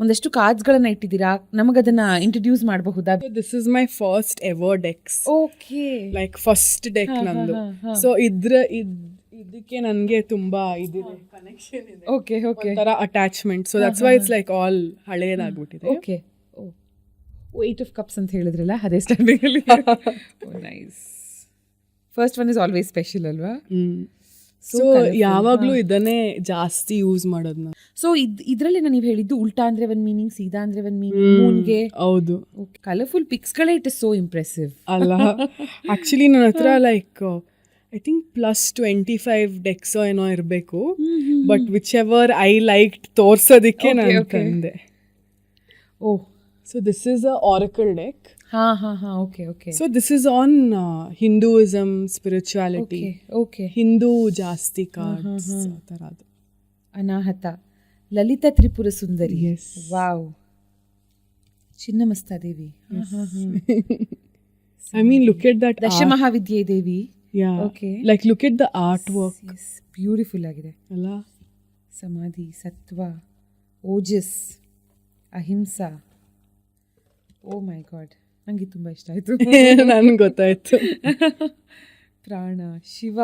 ಒಂದಷ್ಟು ಕಾರ್ಡ್ಸ್ಗಳನ್ನ ಇಟ್ಟಿದ್ದೀರಾ, ನಮಗದನ್ನ ಇಂಟ್ರೊಡ್ಯೂಸ್ ಮಾಡಬಹುದಾ? This is my first ever decks. Okay, like first deck ನಂದು. ಸೊ ಇದಕ್ಕೆ ನನಗೆ ತುಂಬಾ ಇದಿದೆ, ಕನೆಕ್ಷನ್ ಇದೆ. ಓಕೆ ಓಕೆ, ಒಂಥರ attachment. So that's why it's like all ಹಳೇದಾಗ್ಬಿಟ್ಟಿದೆ. ಓಕೆ, ಏಟ್ ಆಫ್ ಕಪ್ಸ್ ಅಂತ ಹೇಳಿದ್ರಲ್ಲ, ಅದೇ ಸ್ಟ್ಯಾಂಡಿಂಗ್ ಅಲ್ಲಿ. Nice. First one is always special ಅಲ್ವಾ? ಸೊ ಯಾವಾಗಲೂ ಇದನ್ನೇ ಜಾಸ್ತಿ ಯೂಸ್ ಮಾಡೋದು ನಾವು. ಸೊ ಇದರಲ್ಲಿ ನೀವು ಹೇಳಿದ್ದು ಉಲ್ಟಾ ಅಂದ್ರೆ ಒಂದು ಮೀನಿಂಗ್, ಸೀದಾ ಅಂದ್ರೆ ಒಂದು ಮೀನಿಂಗ್, ಮೂನ್ಗೆ. ಹೌದು, ಕಲರ್ಫುಲ್ ಪಿಕ್ಸ್ಗಳೇ ಇಟ್ ಇಸ್ ಸೋ ಇಂಪ್ರೆಸಿವ್ ಅಲ್ಲ. ಆ್ಯಕ್ಚುಲಿ ನನ್ನ ಹತ್ರ ಲೈಕ್ ಐ ಥಿಂಕ್ +25 ಡೆಕ್ಸ್ ಏನೋ ಇರಬೇಕು. But which ever I like ತೋರ್ಸೋದಕ್ಕೆ ನಾನು ತಂದೆ. Oh, so this is a oracle deck. Okay okay. So this is on Hinduism, spirituality. Okay, Hindu ಜಾಸ್ತಿ ಕಾರ್ಡ್ಸ್ ಆ ಥರದ್ದು. Anahata, Lalita Tripura Sundari. Yes. Wow. Chinnamasta Devi. I mean, look at that Dashamahavidya Devi. Yeah. Okay. Like, look at the artwork. Yes, beautiful ಆಗಿದೆ. ಅಲ್ಲ? ಸಮಾಧಿ, ಸತ್ವ, ಓಜಸ್, ಅಹಿಂಸಾ. ಓ ಮೈ god, ನನಗೆ ತುಂಬ ಇಷ್ಟ ಆಯಿತು. ನನ್ಗೆ ಗೊತ್ತಾಯ್ತು. ಪ್ರಾಣ, ಶಿವ,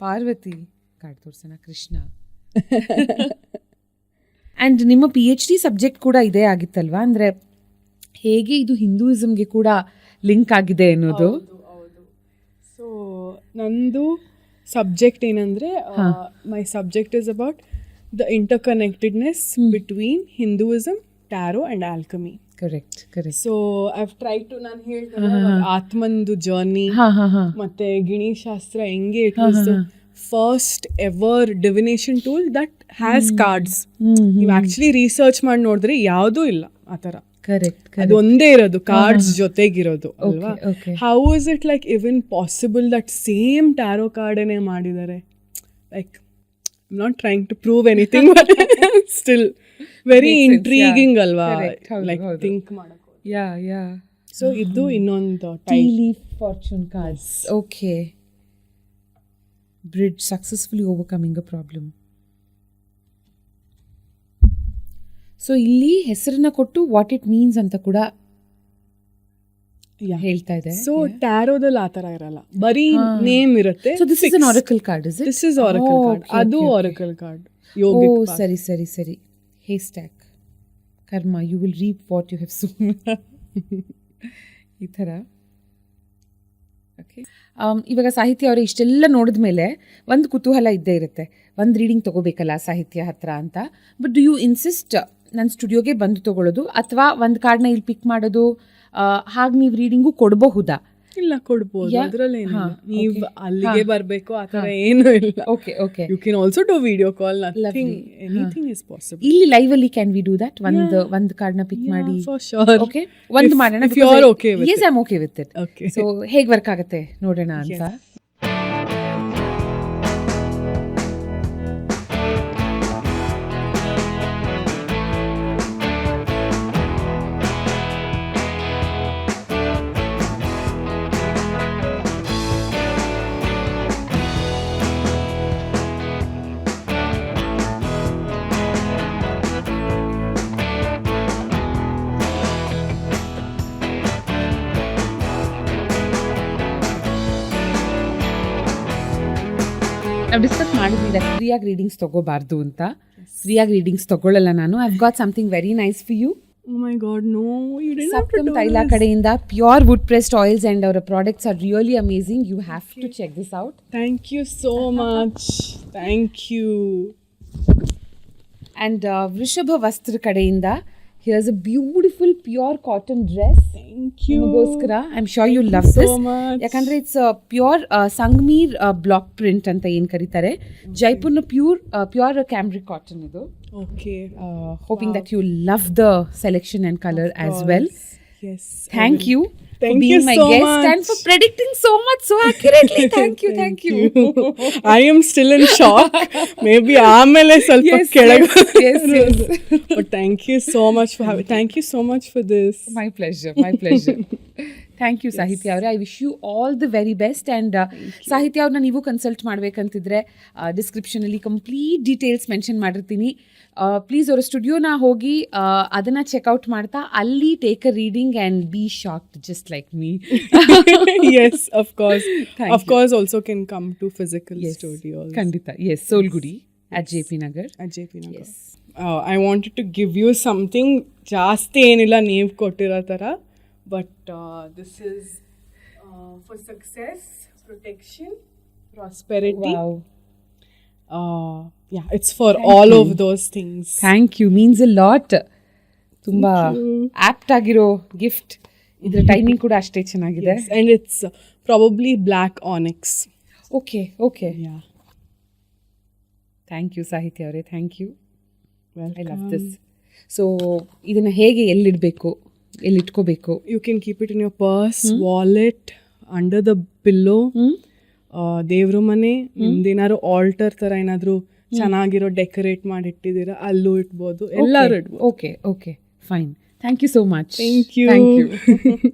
ಪಾರ್ವತಿ, ಕಾರ್ಡ್ ತೋರ್ಸೋಣ, ಕೃಷ್ಣ. ಆ್ಯಂಡ್ ನಿಮ್ಮ PhD ಸಬ್ಜೆಕ್ಟ್ ಕೂಡ ಇದೇ ಆಗಿತ್ತಲ್ವಾ? ಅಂದರೆ ಹೇಗೆ ಇದು ಹಿಂದೂಯಿಸಮ್ಗೆ ಕೂಡ ಲಿಂಕ್ ಆಗಿದೆ ಅನ್ನೋದು. ಸೊ ನಂದು ಸಬ್ಜೆಕ್ಟ್ ಏನಂದರೆ, my subject is about the interconnectedness between Hinduism, tarot and alchemy. Correct correct. So I have try to, ನಾನು ಹೇಳ್ತೇನೆ ಆತ್ಮಂದು ಜರ್ನಿ ಮತ್ತೆ ಗಿಣಿಶಾಸ್ತ್ರ ಹೆಂಗೆ it was the first ever divination tool that has cards. ನೀವು actually research ಮಾಡಿ ನೋಡಿದ್ರೆ ಯಾವುದೂ ಇಲ್ಲ ಆ ಥರ. ಕರೆಕ್ಟ್, ಅದು ಒಂದೇ ಇರೋದು, ಕಾರ್ಡ್ಸ್ ಜೊತೆಗಿರೋದು ಅಲ್ವಾ? How is it like even possible that same tarot ಕಾರ್ಡನ್ನೇ ಮಾಡಿದ್ದಾರೆ? Like I am not trying to prove anything, but still very intriguing ಅಲ್ವಾ? ಲೈಕ್ ಥಿಂಕ್ ಮಾಡಕ್ಕೆ. ಯಾ. ಸೊ ಇದು ಇನ್ನೊಂದು tea leaf fortune cards. Okay. Bridge, successfully overcoming a problem. So ಇಲ್ಲಿ ಹೆಸರನ್ನ ಕೊಟ್ಟು what it means ಅಂತ ಕೂಡ ಹೇಳ್ತಾ ಇದೆ. ಸೊ ಟ್ಯಾರೋದಲ್ಲಿ ಆ ಥರ ಇರಲ್ಲ, ಬರೀ ನೇಮ್ ಇರುತ್ತೆ. So this is an oracle card, is it? This is oracle card. ಅದು ಆರಕಲ್ ಕಾರ್ಡ್. ಓ ಸರಿ. Hey stack karma, you will reap what you have sown. ಈ ಥರ. ಓಕೆ. ಇವಾಗ ಸಾಹಿತ್ಯ ಅವರೇ ಇಷ್ಟೆಲ್ಲ ನೋಡಿದ ಮೇಲೆ ಒಂದು ಕುತೂಹಲ ಇದ್ದೇ ಇರುತ್ತೆ, ಒಂದು ರೀಡಿಂಗ್ ತೊಗೋಬೇಕಲ್ಲ ಸಾಹಿತ್ಯ ಹತ್ರ ಅಂತ. ಬಟ್ ಡು ಯು ಇನ್ಸಿಸ್ಟ್ ನನ್ನ ಸ್ಟುಡಿಯೋಗೆ ಬಂದು ತೊಗೊಳ್ಳೋದು, ಅಥವಾ ಒಂದು ಕಾರ್ಡ್ನ ಇಲ್ಲಿ ಪಿಕ್ ಮಾಡೋದು, ಹಾಗೆ ನೀವು ರೀಡಿಂಗು ಕೊಡಬಹುದಾ? ಇಲ್ಲ, ಕೊಡ್ಬೋದು, ಅದರಲ್ಲಿ ನೀವು ಅಲ್ಲಿಗೆ ಬರಬೇಕು ಆ ಥರ ಏನೂ ಇಲ್ಲ. Okay okay. You can also do video call, nothing, anything is possible. ಇಲ್ಲಿ ಲೈವ್ ಅಲ್ಲಿ ಕ್ಯಾನ್ ವಿ ಡೂ ದಟ್? ಒಂದು ಕಾರ್ಡ್ನ ಪಿಕ್ ಮಾಡಿ. For sure. ಓಕೆ, ಒಂದು ಮಾಡೋಣ. If you are okay with it. Yes, I am okay with it. Okay. So ಹೇಗೆ work ಆಗುತ್ತೆ ನೋಡೋಣ ಅಂತ. ನಾವು ಡಿಸ್ಕಸ್ ಮಾಡಿದ್ವಿ ಫ್ರೀಯಾಗಿ ರೀಡಿಂಗ್ಸ್ ತೊಗೋಬಾರ್ದು ಅಂತ. ಫ್ರೀಯಾಗಿ ರೀಡಿಂಗ್ಸ್ ತೊಗೊಳ್ಳಲ್ಲ ನಾನು. I have got something very nice for you. Oh my God, no, you didn't have to Saptam do Taila this. ಕಡೆಯಿಂದ pure wood pressed oils and ಅವರ products are really amazing. You have to check this out. Thank you so much. Thank you. And Vrishabha Vastra ಕಡೆಯಿಂದ here's a beautiful pure cotton dress Thank you. ನಿಮಗೋಸ್ಕರ. I am sure you love so this. much. ಯಾಕಂದ್ರೆ it's pure ಸಂಗ್ಮೀರ್ block print ಅಂತ ಏನು ಕರೀತಾರೆ. ಜೈಪುರ್ನ pure cambric cotton ಇದು. Okay. Hoping that you love the selection and color as well. Yes. Thank you for Thank being you my so guest much. and for predicting so much so accurately. Thank you. I am still in shock. Maybe ಆಮೇಲೆ ಸ್ವಲ್ಪ Yes, ಕೆಳಗೆ yes. But thank you so much for having. Thank you so much for this. My pleasure. Thank you Sahitya ಅವರೇ. I wish you all the very best. And Sahitya ಅವ್ರನ್ನ ನೀವು consult ಮಾಡಬೇಕಂತಿದ್ರೆ ಡಿಸ್ಕ್ರಿಪ್ಷನಲ್ಲಿ complete details mention ಮಾಡಿರ್ತೀನಿ. Please ಅವರ ಸ್ಟುಡಿಯೋನ ಹೋಗಿ ಅದನ್ನು ಚೆಕ್ಔಟ್ ಮಾಡ್ತಾ ಅಲ್ಲಿ take a reading and be shocked just like me. Yes, of course. Thank Of course, also can come to physical studios. ಖಂಡಿತ. Yes, Soulgudi at JP Nagar. At JP Nagar. Yes. I wanted to give you something ಜಾಸ್ತಿ ಏನಿಲ್ಲ ನೀವು ಕೊಟ್ಟಿರೋ ಥರ, but this is for success, protection, prosperity. Wow. Yeah, it's for all of those things. Thank you, means a lot. ತುಂಬ apt ಆಗಿರೋ gift. ಇದರ timing ಕೂಡ ಅಷ್ಟೇ ಚೆನ್ನಾಗಿದೆ. Yes, and it's probably black onyx. Okay. Yeah. Thank you Sahitya ಅವರೇ, thank you. I love Welcome. This. So ಇದನ್ನು ಹೇಗೆ ಎಲ್ಲಿಡಬೇಕು, ಎಲ್ಲಿಟ್ಕೋಬೇಕು? You can keep it in your purse, wallet, under the pillow. ದೇವ್ರ ಮನೆ, ನಿಮ್ದೇನಾದ್ರು ಆಲ್ಟರ್ ಥರ ಏನಾದರೂ ಚೆನ್ನಾಗಿರೋ ಡೆಕೋರೇಟ್ ಮಾಡಿ ಇಟ್ಟಿದ್ದೀರಾ ಅಲ್ಲೂ ಇಟ್ಬೋದು, ಎಲ್ಲರೂ ಇಡ್ಬೋದು. Okay, fine. Thank you so much. Thank you. Thank you.